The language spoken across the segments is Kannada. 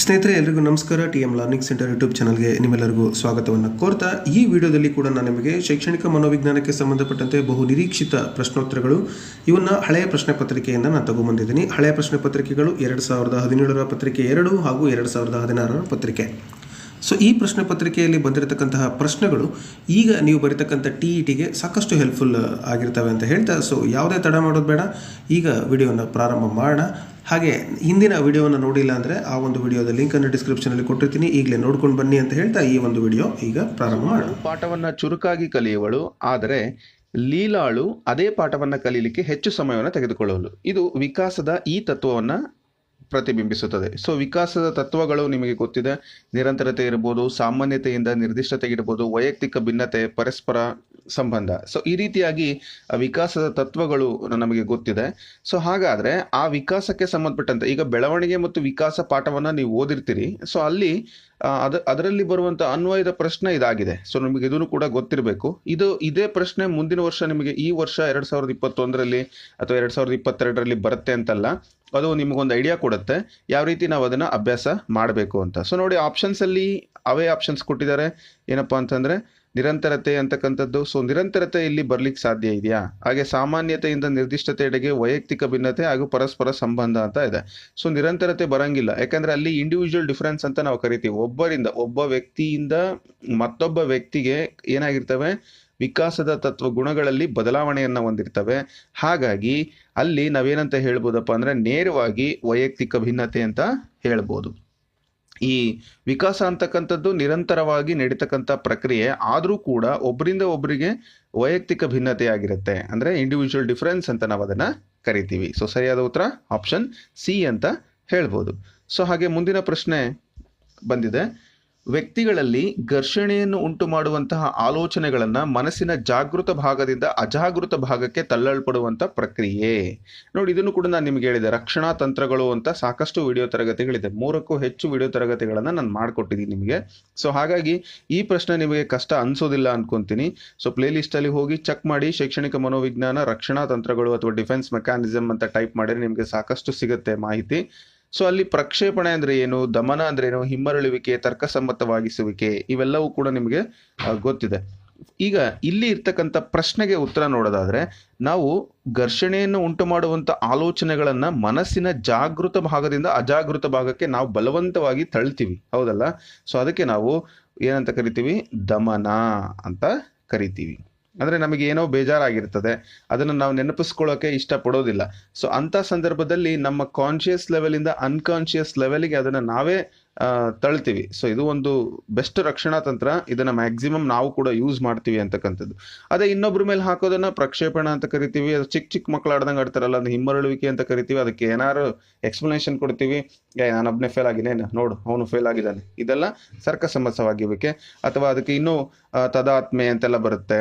ಸ್ನೇಹಿತರೆ ಎಲ್ಲರಿಗೂ ನಮಸ್ಕಾರ. TM ಲರ್ನಿಂಗ್ ಸೆಂಟರ್ ಯೂಟ್ಯೂಬ್ ಚಾನಲ್ಗೆ ನಿಮ್ಮೆಲ್ಲರಿಗೂ ಸ್ವಾಗತವನ್ನು ಕೋರ್ತಾ ಈ ವಿಡಿಯೋದಲ್ಲಿ ಕೂಡ ನಾನು ನಿಮಗೆ ಶೈಕ್ಷಣಿಕ ಮನೋವಿಜ್ಞಾನಕ್ಕೆ ಸಂಬಂಧಪಟ್ಟಂತೆ ಬಹು ನಿರೀಕ್ಷಿತ ಪ್ರಶ್ನೋತ್ತರಗಳು ಇವನ್ನ ಹಳೆಯ ಪ್ರಶ್ನೆ ಪತ್ರಿಕೆಯಿಂದ ನಾನು ತಗೊಂಡ್ಬಂದಿದ್ದೀನಿ. ಹಳೆಯ ಪ್ರಶ್ನೆ ಪತ್ರಿಕೆಗಳು 2017ರ ಪತ್ರಿಕೆ 2 ಹಾಗೂ 2016ರ ಪತ್ರಿಕೆ. ಸೊ ಈ ಪ್ರಶ್ನೆ ಪತ್ರಿಕೆಯಲ್ಲಿ ಬಂದಿರತಕ್ಕಂತಹ ಪ್ರಶ್ನೆಗಳು ಈಗ ನೀವು ಬರೀತಕ್ಕಂಥ TETಗೆ ಸಾಕಷ್ಟು ಹೆಲ್ಪ್ಫುಲ್ ಆಗಿರ್ತವೆ ಅಂತ ಹೇಳ್ತಾ, ಸೊ ಯಾವುದೇ ತಡ ಮಾಡೋದು ಬೇಡ, ಈಗ ವಿಡಿಯೋನ ಪ್ರಾರಂಭ ಮಾಡೋಣ. ಹಾಗೆ ಹಿಂದಿನ ವಿಡಿಯೋನ ನೋಡಿಲ್ಲ ಅಂದರೆ ಆ ಒಂದು ವಿಡಿಯೋದ ಲಿಂಕನ್ನು ಡಿಸ್ಕ್ರಿಪ್ಷನಲ್ಲಿ ಕೊಟ್ಟಿರ್ತೀನಿ, ಈಗಲೇ ನೋಡ್ಕೊಂಡು ಬನ್ನಿ ಅಂತ ಹೇಳ್ತಾ ಈ ಒಂದು ವಿಡಿಯೋ ಈಗ ಪ್ರಾರಂಭ ಮಾಡೋಣ. ಪಾಠವನ್ನು ಚುರುಕಾಗಿ ಕಲಿಯುವಳು, ಆದರೆ ಲೀಲಾಳು ಅದೇ ಪಾಠವನ್ನು ಕಲೀಲಿಕ್ಕೆ ಹೆಚ್ಚು ಸಮಯವನ್ನು ತೆಗೆದುಕೊಳ್ಳುವಳು. ಇದು ವಿಕಾಸದ ಈ ತತ್ವವನ್ನು ಪ್ರತಿಬಿಂಬಿಸುತ್ತದೆ. ಸೊ ವಿಕಾಸದ ತತ್ವಗಳು ನಿಮಗೆ ಗೊತ್ತಿದೆ. ನಿರಂತರತೆ ಇರ್ಬೋದು, ಸಾಮಾನ್ಯತೆಯಿಂದ ನಿರ್ದಿಷ್ಟತೆ ಇರ್ಬೋದು, ವೈಯಕ್ತಿಕ ಭಿನ್ನತೆ, ಪರಸ್ಪರ ಸಂಬಂಧ. ಸೊ ಈ ರೀತಿಯಾಗಿ ವಿಕಾಸದ ತತ್ವಗಳು ನಮಗೆ ಗೊತ್ತಿದೆ. ಸೊ ಹಾಗಾದ್ರೆ ಆ ವಿಕಾಸಕ್ಕೆ ಸಂಬಂಧಪಟ್ಟಂತೆ ಈಗ ಬೆಳವಣಿಗೆ ಮತ್ತು ವಿಕಾಸ ಪಾಠವನ್ನ ನೀವು ಓದಿರ್ತೀರಿ. ಸೊ ಅಲ್ಲಿ ಅದರಲ್ಲಿ ಬರುವಂತ ಅನ್ವಯದ ಪ್ರಶ್ನೆ ಇದಾಗಿದೆ. ಸೊ ನಿಮಗೆ ಇದನ್ನು ಕೂಡ ಗೊತ್ತಿರಬೇಕು. ಇದೇ ಪ್ರಶ್ನೆ ಮುಂದಿನ ವರ್ಷ ನಿಮಗೆ ಈ ವರ್ಷ 2021ರಲ್ಲಿ ಅಥವಾ 2022ರಲ್ಲಿ ಬರುತ್ತೆ ಅಂತಲ್ಲ, ಅದು ನಿಮಗೊಂದು ಐಡಿಯಾ ಕೊಡುತ್ತೆ ಯಾವ ರೀತಿ ನಾವು ಅದನ್ನ ಅಭ್ಯಾಸ ಮಾಡಬೇಕು ಅಂತ. ಸೊ ನೋಡಿ, ಆಪ್ಷನ್ಸ್ ಅಲ್ಲಿ ಅವೇ ಆಪ್ಷನ್ಸ್ ಕೊಟ್ಟಿದ್ದಾರೆ. ಏನಪ್ಪಾ ಅಂತಂದ್ರೆ ನಿರಂತರತೆ ಅಂತಕ್ಕಂಥದ್ದು. ಸೊ ನಿರಂತರತೆ ಇಲ್ಲಿ ಬರ್ಲಿಕ್ಕೆ ಸಾಧ್ಯ ಇದೆಯಾ? ಹಾಗೆ ಸಾಮಾನ್ಯತೆಯಿಂದ ನಿರ್ದಿಷ್ಟತೆಯೆಡೆಗೆ ವೈಯಕ್ತಿಕ ಭಿನ್ನತೆ ಹಾಗೂ ಪರಸ್ಪರ ಸಂಬಂಧ ಅಂತ ಇದೆ. ಸೊ ನಿರಂತರತೆ ಬರಂಗಿಲ್ಲ, ಯಾಕಂದ್ರೆ ಅಲ್ಲಿ ಇಂಡಿವಿಜುವಲ್ ಡಿಫರೆನ್ಸ್ ಅಂತ ನಾವು ಕರಿತೀವಿ. ಒಬ್ಬ ವ್ಯಕ್ತಿಯಿಂದ ಮತ್ತೊಬ್ಬ ವ್ಯಕ್ತಿಗೆ ಏನಾಗಿರ್ತವೆ, ವಿಕಾಸದ ತತ್ವ ಗುಣಗಳಲ್ಲಿ ಬದಲಾವಣೆಯನ್ನ ಹೊಂದಿರ್ತವೆ. ಹಾಗಾಗಿ ಅಲ್ಲಿ ನಾವೇನಂತ ಹೇಳ್ಬೋದಪ್ಪ ಅಂದ್ರೆ ನೇರವಾಗಿ ವೈಯಕ್ತಿಕ ಭಿನ್ನತೆ ಅಂತ ಹೇಳ್ಬೋದು. ಈ ವಿಕಾಸ ಅಂತಕ್ಕಂಥದ್ದು ನಿರಂತರವಾಗಿ ನಡೀತಕ್ಕಂಥ ಪ್ರಕ್ರಿಯೆ, ಆದರೂ ಕೂಡ ಒಬ್ಬರಿಂದ ಒಬ್ಬರಿಗೆ ವೈಯಕ್ತಿಕ ಭಿನ್ನತೆ ಆಗಿರುತ್ತೆ. ಅಂದ್ರೆ ಇಂಡಿವಿಜುವಲ್ ಡಿಫರೆನ್ಸ್ ಅಂತ ನಾವು ಅದನ್ನ ಕರಿತೀವಿ. ಸೊ ಸರಿಯಾದ ಉತ್ತರ ಆಪ್ಷನ್ ಸಿ ಅಂತ ಹೇಳ್ಬೋದು. ಸೊ ಹಾಗೆ ಮುಂದಿನ ಪ್ರಶ್ನೆ ಬಂದಿದೆ. ವ್ಯಕ್ತಿಗಳಲ್ಲಿ ಘರ್ಷಣೆಯನ್ನು ಉಂಟು ಮಾಡುವಂತಹ ಆಲೋಚನೆಗಳನ್ನ ಮನಸ್ಸಿನ ಜಾಗೃತ ಭಾಗದಿಂದ ಅಜಾಗೃತ ಭಾಗಕ್ಕೆ ತಳ್ಳಲ್ಪಡುವಂತ ಪ್ರಕ್ರಿಯೆ. ನೋಡಿ, ಇದನ್ನು ಕೂಡ ನಾನು ನಿಮ್ಗೆ ಹೇಳಿದೆ. ರಕ್ಷಣಾ ತಂತ್ರಗಳು ಅಂತ ಸಾಕಷ್ಟು ವಿಡಿಯೋ ತರಗತಿಗಳಿದೆ. 3ಕ್ಕೂ ಹೆಚ್ಚು ವಿಡಿಯೋ ತರಗತಿಗಳನ್ನ ನಾನು ಮಾಡಿಕೊಟ್ಟಿದ್ದೀನಿ ನಿಮಗೆ. ಸೊ ಹಾಗಾಗಿ ಈ ಪ್ರಶ್ನೆ ನಿಮಗೆ ಕಷ್ಟ ಅನ್ಸೋದಿಲ್ಲ ಅನ್ಕೊಂತೀನಿ. ಸೊ ಪ್ಲೇ ಲಿಸ್ಟ್ ಅಲ್ಲಿ ಹೋಗಿ ಚೆಕ್ ಮಾಡಿ, ಶೈಕ್ಷಣಿಕ ಮನೋವಿಜ್ಞಾನ ರಕ್ಷಣಾ ತಂತ್ರಗಳು ಅಥವಾ ಡಿಫೆನ್ಸ್ ಮೆಕ್ಯಾನಿಸಮ್ ಅಂತ ಟೈಪ್ ಮಾಡಿದ್ರೆ ನಿಮಗೆ ಸಾಕಷ್ಟು ಸಿಗುತ್ತೆ ಮಾಹಿತಿ. ಸೊ ಅಲ್ಲಿ ಪ್ರಕ್ಷೇಪಣೆ ಅಂದ್ರೆ ಏನು, ದಮನ ಅಂದ್ರೆ ಏನು, ಹಿಮ್ಮರಳುವಿಕೆ, ತರ್ಕಸಮ್ಮತವಾಗಿಸುವಿಕೆ, ಇವೆಲ್ಲವೂ ಕೂಡ ನಿಮಗೆ ಗೊತ್ತಿದೆ. ಈಗ ಇಲ್ಲಿ ಇರ್ತಕ್ಕಂಥ ಪ್ರಶ್ನೆಗೆ ಉತ್ತರ ನೋಡೋದಾದ್ರೆ, ನಾವು ಘರ್ಷಣೆಯನ್ನು ಉಂಟು ಮಾಡುವಂತ ಆಲೋಚನೆಗಳನ್ನ ಮನಸ್ಸಿನ ಜಾಗೃತ ಭಾಗದಿಂದ ಅಜಾಗೃತ ಭಾಗಕ್ಕೆ ನಾವು ಬಲವಂತವಾಗಿ ತಳ್ತೀವಿ, ಹೌದಲ್ಲ? ಸೊ ಅದಕ್ಕೆ ನಾವು ಏನಂತ ಕರಿತೀವಿ, ದಮನ ಅಂತ ಕರಿತೀವಿ. ಅಂದ್ರೆ ನಮಗೆ ಏನೋ ಬೇಜಾರಾಗಿರ್ತದೆ, ಅದನ್ನು ನಾವು ನೆನಪಿಸ್ಕೊಳ್ಳೋಕೆ ಇಷ್ಟಪಡೋದಿಲ್ಲ. ಸೊ ಅಂತ ಸಂದರ್ಭದಲ್ಲಿ ನಮ್ಮ ಕಾನ್ಶಿಯಸ್ ಲೆವೆಲ್ ಇಂದ ಅನ್ಕಾನ್ಶಿಯಸ್ ಲೆವೆಲ್ಗೆ ಅದನ್ನ ನಾವೇ ತಳ್ತೀವಿ. ಸೊ ಇದು ಒಂದು ಬೆಸ್ಟ್ ರಕ್ಷಣಾ ತಂತ್ರ. ಇದನ್ನ ಮ್ಯಾಕ್ಸಿಮಮ್ ನಾವು ಕೂಡ ಯೂಸ್ ಮಾಡ್ತೀವಿ ಅಂತಕ್ಕಂಥದ್ದು. ಅದೇ ಇನ್ನೊಬ್ರ ಮೇಲೆ ಹಾಕೋದನ್ನ ಪ್ರಕ್ಷೇಪಣ ಅಂತ ಕರಿತೀವಿ. ಅದು ಚಿಕ್ಕ ಮಕ್ಕಳು ಆಡ್ದಂಗೆ ಆಡ್ತಾರಲ್ಲ, ಅದು ಹಿಮ್ಮರಳುವಿಕೆ ಅಂತ ಕರಿತೀವಿ. ಅದಕ್ಕೆ ಏನಾರು ಎಕ್ಸ್ಪ್ಲನೇಷನ್ ಕೊಡ್ತೀವಿ, ನಾನೊಬ್ನೇ ಫೇಲ್ ಆಗಿದ್ದೇನೆ, ನೋಡು ಅವನು ಫೇಲ್ ಆಗಿದ್ದಾನೆ, ಇದೆಲ್ಲ ಸರ್ಕಸಮ್ಮತವಾಗಿರುವಿಕೆ. ಅಥವಾ ಅದಕ್ಕೆ ಇನ್ನೂ ತದಾತ್ಮೆ ಅಂತೆಲ್ಲ ಬರುತ್ತೆ.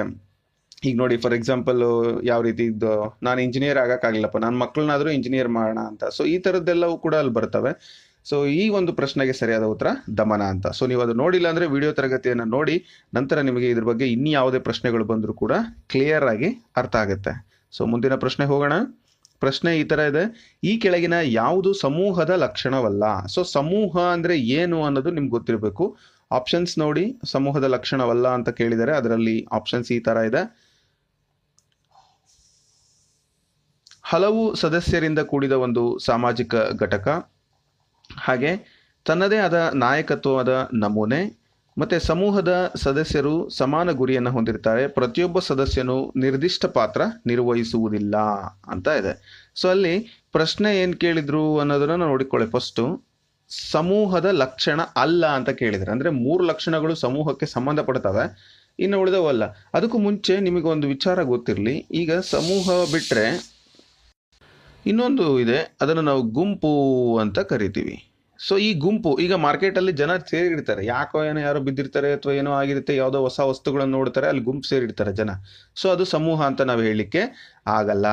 ಈಗ ನೋಡಿ, ಫಾರ್ ಎಕ್ಸಾಂಪಲ್ ಯಾವ ರೀತಿ ಇದ್ದು, ನಾನು ಇಂಜಿನಿಯರ್ ಆಗಕ್ಕಾಗಿಲ್ಲಪ್ಪ, ನನ್ನ ಮಕ್ಕಳನ್ನಾದ್ರೂ ಇಂಜಿನಿಯರ್ ಮಾಡೋಣ ಅಂತ. ಸೊ ಈ ತರದ್ದೆಲ್ಲವೂ ಕೂಡ ಅಲ್ಲಿ ಬರ್ತವೆ. ಸೊ ಈ ಒಂದು ಪ್ರಶ್ನೆಗೆ ಸರಿಯಾದ ಉತ್ತರ ದಮನ ಅಂತ. ಸೊ ನೀವು ಅದು ನೋಡಿಲ್ಲ ಅಂದ್ರೆ ವಿಡಿಯೋ ತರಗತಿಯನ್ನು ನೋಡಿ, ನಂತರ ನಿಮಗೆ ಇದ್ರ ಬಗ್ಗೆ ಇನ್ನು ಯಾವುದೇ ಪ್ರಶ್ನೆಗಳು ಬಂದರೂ ಕೂಡ ಕ್ಲಿಯರ್ ಆಗಿ ಅರ್ಥ ಆಗುತ್ತೆ. ಸೊ ಮುಂದಿನ ಪ್ರಶ್ನೆ ಹೋಗೋಣ. ಪ್ರಶ್ನೆ ಈ ತರ ಇದೆ. ಈ ಕೆಳಗಿನ ಯಾವುದು ಸಮೂಹದ ಲಕ್ಷಣವಲ್ಲ? ಸೊ ಸಮೂಹ ಅಂದ್ರೆ ಏನು ಅನ್ನೋದು ನಿಮ್ಗೆ ಗೊತ್ತಿರಬೇಕು. ಆಪ್ಷನ್ಸ್ ನೋಡಿ, ಸಮೂಹದ ಲಕ್ಷಣವಲ್ಲ ಅಂತ ಕೇಳಿದರೆ ಅದರಲ್ಲಿ ಆಪ್ಷನ್ಸ್ ಈ ತರ ಇದೆ. ಹಲವು ಸದಸ್ಯರಿಂದ ಕೂಡಿದ ಒಂದು ಸಾಮಾಜಿಕ ಘಟಕ, ಹಾಗೆ ತನ್ನದೇ ಆದ ನಾಯಕತ್ವದ ನಮೂನೆ, ಮತ್ತೆ ಸಮೂಹದ ಸದಸ್ಯರು ಸಮಾನ ಗುರಿಯನ್ನು ಹೊಂದಿರ್ತಾರೆ, ಪ್ರತಿಯೊಬ್ಬ ಸದಸ್ಯನು ನಿರ್ದಿಷ್ಟ ಪಾತ್ರ ನಿರ್ವಹಿಸುವುದಿಲ್ಲ ಅಂತ ಇದೆ. ಸೊ ಅಲ್ಲಿ ಪ್ರಶ್ನೆ ಏನ್ ಕೇಳಿದ್ರು ಅನ್ನೋದನ್ನ ನೋಡಿಕೊಳ್ಳಿ. ಫಸ್ಟ್ ಸಮೂಹದ ಲಕ್ಷಣ ಅಲ್ಲ ಅಂತ ಕೇಳಿದ್ರೆ, ಅಂದ್ರೆ 3 ಲಕ್ಷಣಗಳು ಸಮೂಹಕ್ಕೆ ಸಂಬಂಧಪಡ್ತವೆ, ಇನ್ನು ಉಳಿದವಲ್ಲ. ಅದಕ್ಕೂ ಮುಂಚೆ ನಿಮಗೆ ಒಂದು ವಿಚಾರ ಗೊತ್ತಿರಲಿ. ಈಗ ಸಮೂಹ ಬಿಟ್ರೆ ಇನ್ನೊಂದು ಇದೆ, ಅದನ್ನು ನಾವು ಗುಂಪು ಅಂತ ಕರಿತೀವಿ. ಸೊ ಈ ಗುಂಪು, ಈಗ ಮಾರ್ಕೆಟಲ್ಲಿ ಜನ ಸೇರಿರ್ತಾರೆ, ಯಾಕೋ ಏನೋ ಯಾರೋ ಬಿದ್ದಿರ್ತಾರೆ ಅಥವಾ ಏನೋ ಆಗಿರುತ್ತೆ, ಯಾವುದೋ ಹೊಸ ವಸ್ತುಗಳನ್ನು ನೋಡ್ತಾರೆ, ಅಲ್ಲಿ ಗುಂಪು ಸೇರಿರ್ತಾರೆ ಜನ. ಸೊ ಅದು ಸಮೂಹ ಅಂತ ನಾವು ಹೇಳಲಿಕ್ಕೆ ಆಗಲ್ಲ.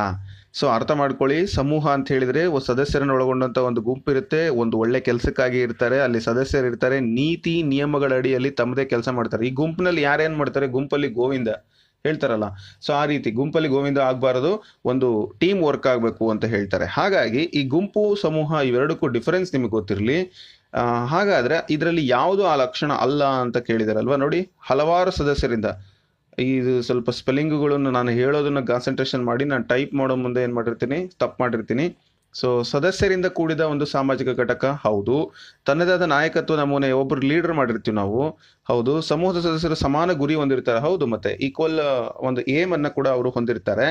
ಸೊ ಅರ್ಥ ಮಾಡ್ಕೊಳ್ಳಿ, ಸಮೂಹ ಅಂತ ಹೇಳಿದ್ರೆ ಸದಸ್ಯರನ್ನು ಒಳಗೊಂಡಂತ ಒಂದು ಗುಂಪು ಇರುತ್ತೆ, ಒಂದು ಒಳ್ಳೆ ಕೆಲಸಕ್ಕಾಗಿ ಇರ್ತಾರೆ, ಅಲ್ಲಿ ಸದಸ್ಯರು ಇರ್ತಾರೆ, ನೀತಿ ನಿಯಮಗಳ ಅಡಿಯಲ್ಲಿ ತಮ್ಮದೇ ಕೆಲಸ ಮಾಡ್ತಾರೆ. ಈ ಗುಂಪಿನಲ್ಲಿ ಯಾರೇನ್ ಮಾಡ್ತಾರೆ, ಗುಂಪಲ್ಲಿ ಗೋವಿಂದ ಹೇಳ್ತಾರಲ್ಲ, ಸೊ ಆ ರೀತಿ ಗುಂಪಲ್ಲಿ ಗೋವಿಂದ ಆಗಬಾರದು, ಒಂದು ಟೀಮ್ ವರ್ಕ್ ಆಗಬೇಕು ಅಂತ ಹೇಳ್ತಾರೆ. ಹಾಗಾಗಿ ಈ ಗುಂಪು ಸಮೂಹ ಇವೆರಡಕ್ಕೂ ಡಿಫರೆನ್ಸ್ ನಿಮಗೆ ಗೊತ್ತಿರಲಿ. ಹಾಗಾದರೆ ಇದರಲ್ಲಿ ಯಾವುದು ಆ ಲಕ್ಷಣ ಅಲ್ಲ ಅಂತ ಕೇಳಿದಾರಲ್ವ. ನೋಡಿ, ಹಲವಾರು ಸದಸ್ಯರಿಂದ ಇದು ಸ್ವಲ್ಪ ಸ್ಪೆಲ್ಲಿಂಗುಗಳನ್ನು ನಾನು ಹೇಳೋದನ್ನು ಕಾನ್ಸಂಟ್ರೇಷನ್ ಮಾಡಿ ನಾನು ಟೈಪ್ ಮಾಡೋ ಮುಂದೆ ಏನು ಮಾಡಿರ್ತೀನಿ, ತಪ್ಪು ಮಾಡಿರ್ತೀನಿ. ಸೊ ಸದಸ್ಯರಿಂದ ಕೂಡಿದ ಒಂದು ಸಾಮಾಜಿಕ ಘಟಕ, ಹೌದು. ತನ್ನದೇ ಆದ ನಾಯಕತ್ವ ನಮೂನೆ, ಒಬ್ಬರು ಲೀಡರ್ ಮಾಡಿರ್ತೀವಿ ನಾವು, ಹೌದು. ಸಮೂಹದ ಸದಸ್ಯರು ಸಮಾನ ಗುರಿ ಹೊಂದಿರ್ತಾರೆ, ಹೌದು. ಮತ್ತೆ ಈಕ್ವಲ್ ಒಂದು ಏಮ್ ಅನ್ನು ಕೂಡ ಅವರು ಹೊಂದಿರ್ತಾರೆ.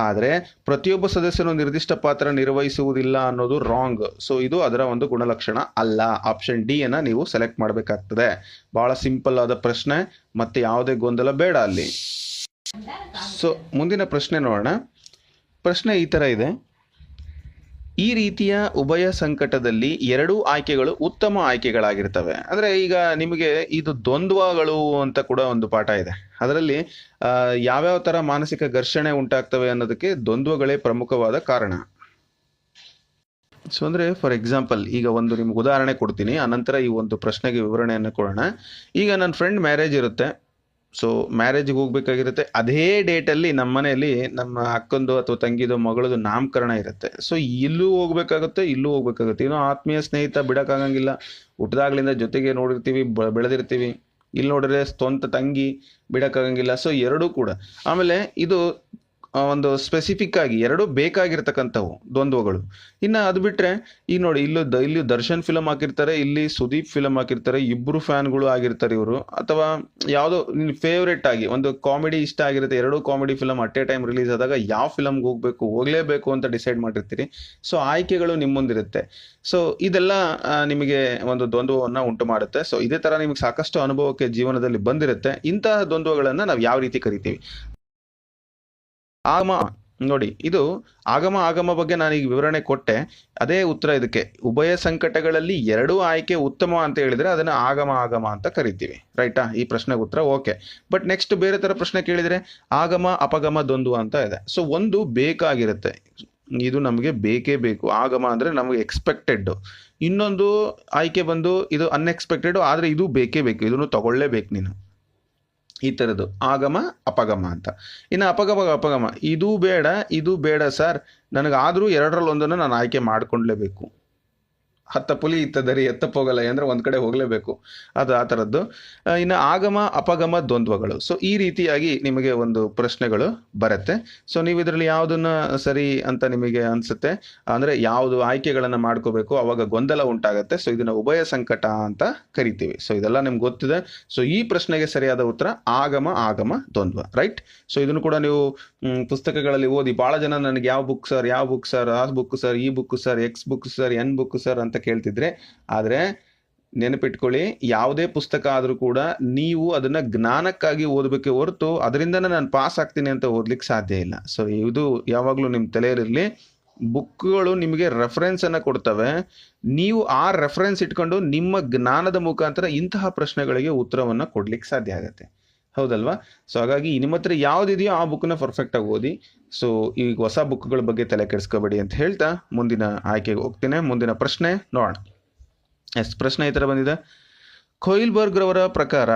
ಆದರೆ ಪ್ರತಿಯೊಬ್ಬ ಸದಸ್ಯರು ನಿರ್ದಿಷ್ಟ ಪಾತ್ರ ನಿರ್ವಹಿಸುವುದಿಲ್ಲ ಅನ್ನೋದು ರಾಂಗ್. ಸೊ ಇದು ಅದರ ಒಂದು ಗುಣಲಕ್ಷಣ ಅಲ್ಲ. ಆಪ್ಷನ್ ಡಿ ಅನ್ನ ನೀವು ಸೆಲೆಕ್ಟ್ ಮಾಡಬೇಕಾಗ್ತದೆ. ಬಹಳ ಸಿಂಪಲ್ ಆದ ಪ್ರಶ್ನೆ, ಮತ್ತೆ ಯಾವುದೇ ಗೊಂದಲ ಬೇಡ ಅಲ್ಲಿ. ಸೊ ಮುಂದಿನ ಪ್ರಶ್ನೆ ನೋಡೋಣ. ಪ್ರಶ್ನೆ ಈ ಥರ ಇದೆ: ಈ ರೀತಿಯ ಉಭಯ ಸಂಕಟದಲ್ಲಿ ಎರಡೂ ಆಯ್ಕೆಗಳು ಉತ್ತಮ ಆಯ್ಕೆಗಳಾಗಿರ್ತವೆ. ಅಂದರೆ ಈಗ ನಿಮಗೆ ಇದು ದ್ವಂದ್ವಗಳು ಅಂತ ಕೂಡ ಒಂದು ಪಾಠ ಇದೆ. ಅದರಲ್ಲಿ ಯಾವ್ಯಾವ ಥರ ಮಾನಸಿಕ ಘರ್ಷಣೆ ಉಂಟಾಗ್ತವೆ ಅನ್ನೋದಕ್ಕೆ ದ್ವಂದ್ವಗಳೇ ಪ್ರಮುಖವಾದ ಕಾರಣ. ಸೊ ಅಂದರೆ ಫಾರ್ ಎಕ್ಸಾಂಪಲ್, ಈಗ ಒಂದು ನಿಮ್ಗೆ ಉದಾಹರಣೆ ಕೊಡ್ತೀನಿ, ಆನಂತರ ಈ ಒಂದು ಪ್ರಶ್ನೆಗೆ ವಿವರಣೆಯನ್ನು ಕೊಡೋಣ. ಈಗ ನನ್ನ ಫ್ರೆಂಡ್ ಮ್ಯಾರೇಜ್ ಇರುತ್ತೆ. ಸೊ ಮ್ಯಾರೇಜ್ಗೆ ಹೋಗ್ಬೇಕಾಗಿರುತ್ತೆ. ಅದೇ ಡೇಟಲ್ಲಿ ನಮ್ಮ ಮನೆಯಲ್ಲಿ ನಮ್ಮ ಅಕ್ಕಂದು ಅಥವಾ ತಂಗಿದು ಮಗಳದು ನಾಮಕರಣ ಇರುತ್ತೆ. ಸೊ ಇಲ್ಲೂ ಹೋಗ್ಬೇಕಾಗುತ್ತೆ, ಇಲ್ಲೂ ಹೋಗ್ಬೇಕಾಗುತ್ತೆ. ಏನೋ ಆತ್ಮೀಯ ಸ್ನೇಹಿತ ಬಿಡೋಕ್ಕಾಗಂಗಿಲ್ಲ, ಹುಟ್ಟಿದಾಗ್ಲಿಂದ ಜೊತೆಗೆ ನೋಡಿರ್ತೀವಿ, ಬೆಳೆದಿರ್ತೀವಿ. ಇಲ್ಲಿ ನೋಡಿದ್ರೆ ಸ್ವಂತ ತಂಗಿ ಬಿಡೋಕ್ಕಾಗಂಗಿಲ್ಲ. ಸೊ ಎರಡೂ ಕೂಡ. ಆಮೇಲೆ ಇದು ಒಂದು ಸ್ಪೆಸಿಫಿಕ್ ಆಗಿ ಎರಡು ಬೇಕಾಗಿರ್ತಕ್ಕಂಥವು ದ್ವಂದ್ವಗಳು. ಇನ್ನು ಅದು ಬಿಟ್ಟರೆ ಈಗ ನೋಡಿ, ಇಲ್ಲಿ ದರ್ಶನ್ ಫಿಲಮ್ ಹಾಕಿರ್ತಾರೆ, ಇಲ್ಲಿ ಸುದೀಪ್ ಫಿಲಮ್ ಹಾಕಿರ್ತಾರೆ, ಇಬ್ಬರು ಫ್ಯಾನ್ಗಳು ಆಗಿರ್ತಾರೆ ಇವರು. ಅಥವಾ ಯಾವುದೋ ಫೇವ್ರೇಟ್ ಆಗಿ ಒಂದು ಕಾಮಿಡಿ ಇಷ್ಟ ಆಗಿರುತ್ತೆ, ಎರಡೂ comedy film at A time release ಆದಾಗ ಯಾವ ಫಿಲಮ್ಗೆ ಹೋಗಲೇಬೇಕು ಅಂತ ಡಿಸೈಡ್ ಮಾಡಿರ್ತೀರಿ. ಸೊ ಆಯ್ಕೆಗಳು ನಿಮ್ಮ ಮುಂದಿರುತ್ತೆ. ಸೊ ಇದೆಲ್ಲ ನಿಮಗೆ ಒಂದು ದ್ವಂದ್ವವನ್ನು ಉಂಟು ಮಾಡುತ್ತೆ. ಸೊ ಇದೇ ಥರ ನಿಮಗೆ ಸಾಕಷ್ಟು ಅನುಭವಕ್ಕೆ ಜೀವನದಲ್ಲಿ ಬಂದಿರುತ್ತೆ. ಇಂತಹ ದ್ವಂದ್ವಗಳನ್ನು ನಾವು ಯಾವ ರೀತಿ ಕರಿತೀವಿ? ಆಗಮ. ನೋಡಿ, ಇದು ಆಗಮ ಬಗ್ಗೆ ನಾನು ಈಗ ವಿವರಣೆ ಕೊಟ್ಟೆ, ಅದೇ ಉತ್ತರ ಇದಕ್ಕೆ. ಉಭಯ ಸಂಕಟಗಳಲ್ಲಿ ಎರಡೂ ಆಯ್ಕೆ ಉತ್ತಮ ಅಂತ ಹೇಳಿದ್ರೆ ಅದನ್ನ ಆಗಮ ಅಂತ ಕರಿತೀವಿ, ರೈಟಾ? ಈ ಪ್ರಶ್ನೆಗೆ ಉತ್ತರ ಓಕೆ. ಬಟ್ ನೆಕ್ಸ್ಟ್ ಬೇರೆ ತರ ಪ್ರಶ್ನೆ ಕೇಳಿದ್ರೆ ಆಗಮ ಅಪಗಮ ದ್ವಂದ್ವ ಅಂತ ಇದೆ. ಸೊ ಒಂದು ಬೇಕಾಗಿರುತ್ತೆ, ಇದು ನಮಗೆ ಬೇಕೇ ಬೇಕು. ಆಗಮ ಅಂದ್ರೆ ನಮಗೆ ಎಕ್ಸ್ಪೆಕ್ಟೆಡ್. ಇನ್ನೊಂದು ಆಯ್ಕೆ ಬಂದು ಇದು ಅನ್ಎಕ್ಸ್ಪೆಕ್ಟೆಡ್, ಆದ್ರೆ ಇದು ಬೇಕೇ ಬೇಕು, ಇದನ್ನು ತಗೊಳ್ಳೇಬೇಕು ನೀನು. ಈ ಥರದ್ದು ಆಗಮ ಅಪಗಮ ಅಂತ. ಇನ್ನು ಅಪಗಮ ಇದು ಬೇಡ ಸರ್, ನನಗಾದರೂ ಎರಡರಲ್ಲಿ ಒಂದನ್ನು ನಾನು ಆಯ್ಕೆ ಮಾಡ್ಕೊಂಡ್ಲೇಬೇಕು. ಹತ್ತ ಪುಲಿ ಇತ್ತ ದರಿ ಎತ್ತಪ್ಪೋಗಲ್ಲ ಅಂದರೆ ಒಂದು ಕಡೆ ಹೋಗಲೇಬೇಕು, ಅದು ಆ ಥರದ್ದು. ಇನ್ನು ಆಗಮ ಅಪಗಮ ದ್ವಂದ್ವಗಳು. ಸೊ ಈ ರೀತಿಯಾಗಿ ನಿಮಗೆ ಒಂದು ಪ್ರಶ್ನೆಗಳು ಬರುತ್ತೆ. ಸೊ ನೀವು ಇದರಲ್ಲಿ ಯಾವುದನ್ನು ಸರಿ ಅಂತ ನಿಮಗೆ ಅನಿಸುತ್ತೆ, ಅಂದರೆ ಯಾವುದು ಆಯ್ಕೆಗಳನ್ನು ಮಾಡ್ಕೋಬೇಕು, ಅವಾಗ ಗೊಂದಲ ಉಂಟಾಗುತ್ತೆ. ಸೊ ಇದನ್ನು ಉಭಯ ಸಂಕಟ ಅಂತ ಕರಿತೀವಿ. ಸೊ ಇದೆಲ್ಲ ನಿಮ್ಗೆ ಗೊತ್ತಿದೆ. ಸೊ ಈ ಪ್ರಶ್ನೆಗೆ ಸರಿಯಾದ ಉತ್ತರ ಆಗಮ ದ್ವಂದ್ವ, ರೈಟ್? ಸೊ ಇದನ್ನು ಕೂಡ ನೀವು ಪುಸ್ತಕಗಳಲ್ಲಿ ಓದಿ. ಭಾಳ ಜನ ನನಗೆ ಯಾವ ಬುಕ್ ಸರ್, ಆ ಬುಕ್ ಸರ್, ಈ book sir, X book sir, N book sir ಅಂತ ಕೇಳ್ತಿದ್ರೆ, ಆದರೆ ನೆನಪಿಟ್ಕೊಳ್ಳಿ, ಯಾವುದೇ ಪುಸ್ತಕ ಆದರೂ ಕೂಡ ನೀವು ಅದನ್ನ ಜ್ಞಾನಕ್ಕಾಗಿ ಓದಬೇಕೆ ಹೊರತು ಅದರಿಂದನೇ ನಾನು ಪಾಸ್ ಆಗ್ತೀನಿ ಅಂತ ಓದ್ಲಿಕ್ಕೆ ಸಾಧ್ಯ ಇಲ್ಲ. ಸೊ ಇದು ಯಾವಾಗಲೂ ನಿಮ್ಮ ತಲೆಯಲ್ಲಿರಲಿ. ಬುಕ್ಗಳು ನಿಮಗೆ ರೆಫರೆನ್ಸ್ ಅನ್ನ ಕೊಡ್ತವೆ, ನೀವು ಆ ರೆಫರೆನ್ಸ್ ಇಟ್ಕೊಂಡು ನಿಮ್ಮ ಜ್ಞಾನದ ಮುಖಾಂತರ ಇಂತಹ ಪ್ರಶ್ನೆಗಳಿಗೆ ಉತ್ತರವನ್ನು ಕೊಡ್ಲಿಕ್ಕೆ ಸಾಧ್ಯ ಆಗುತ್ತೆ, ಹೌದಲ್ವಾ? ಸೊ ಹಾಗಾಗಿ ನಿಮ್ಮ ಹತ್ರ ಯಾವುದಿದೆಯೋ ಆ ಬುಕ್ನ ಪರ್ಫೆಕ್ಟಾಗಿ ಓದಿ. ಸೊ ಈಗ ಹೊಸ ಬುಕ್ಗಳ ಬಗ್ಗೆ ತಲೆ ಕೆಡಿಸ್ಕೋಬೇಡಿ ಅಂತ ಹೇಳ್ತಾ ಮುಂದಿನ ಆಯ್ಕೆಗೆ ಹೋಗ್ತೇನೆ. ಮುಂದಿನ ಪ್ರಶ್ನೆ ನೋಡೋಣ. ಪ್ರಶ್ನೆ ಈ ಥರ ಬಂದಿದೆ: ಕೊಯಿಲ್ಬರ್ಗ್ ರವರ ಪ್ರಕಾರ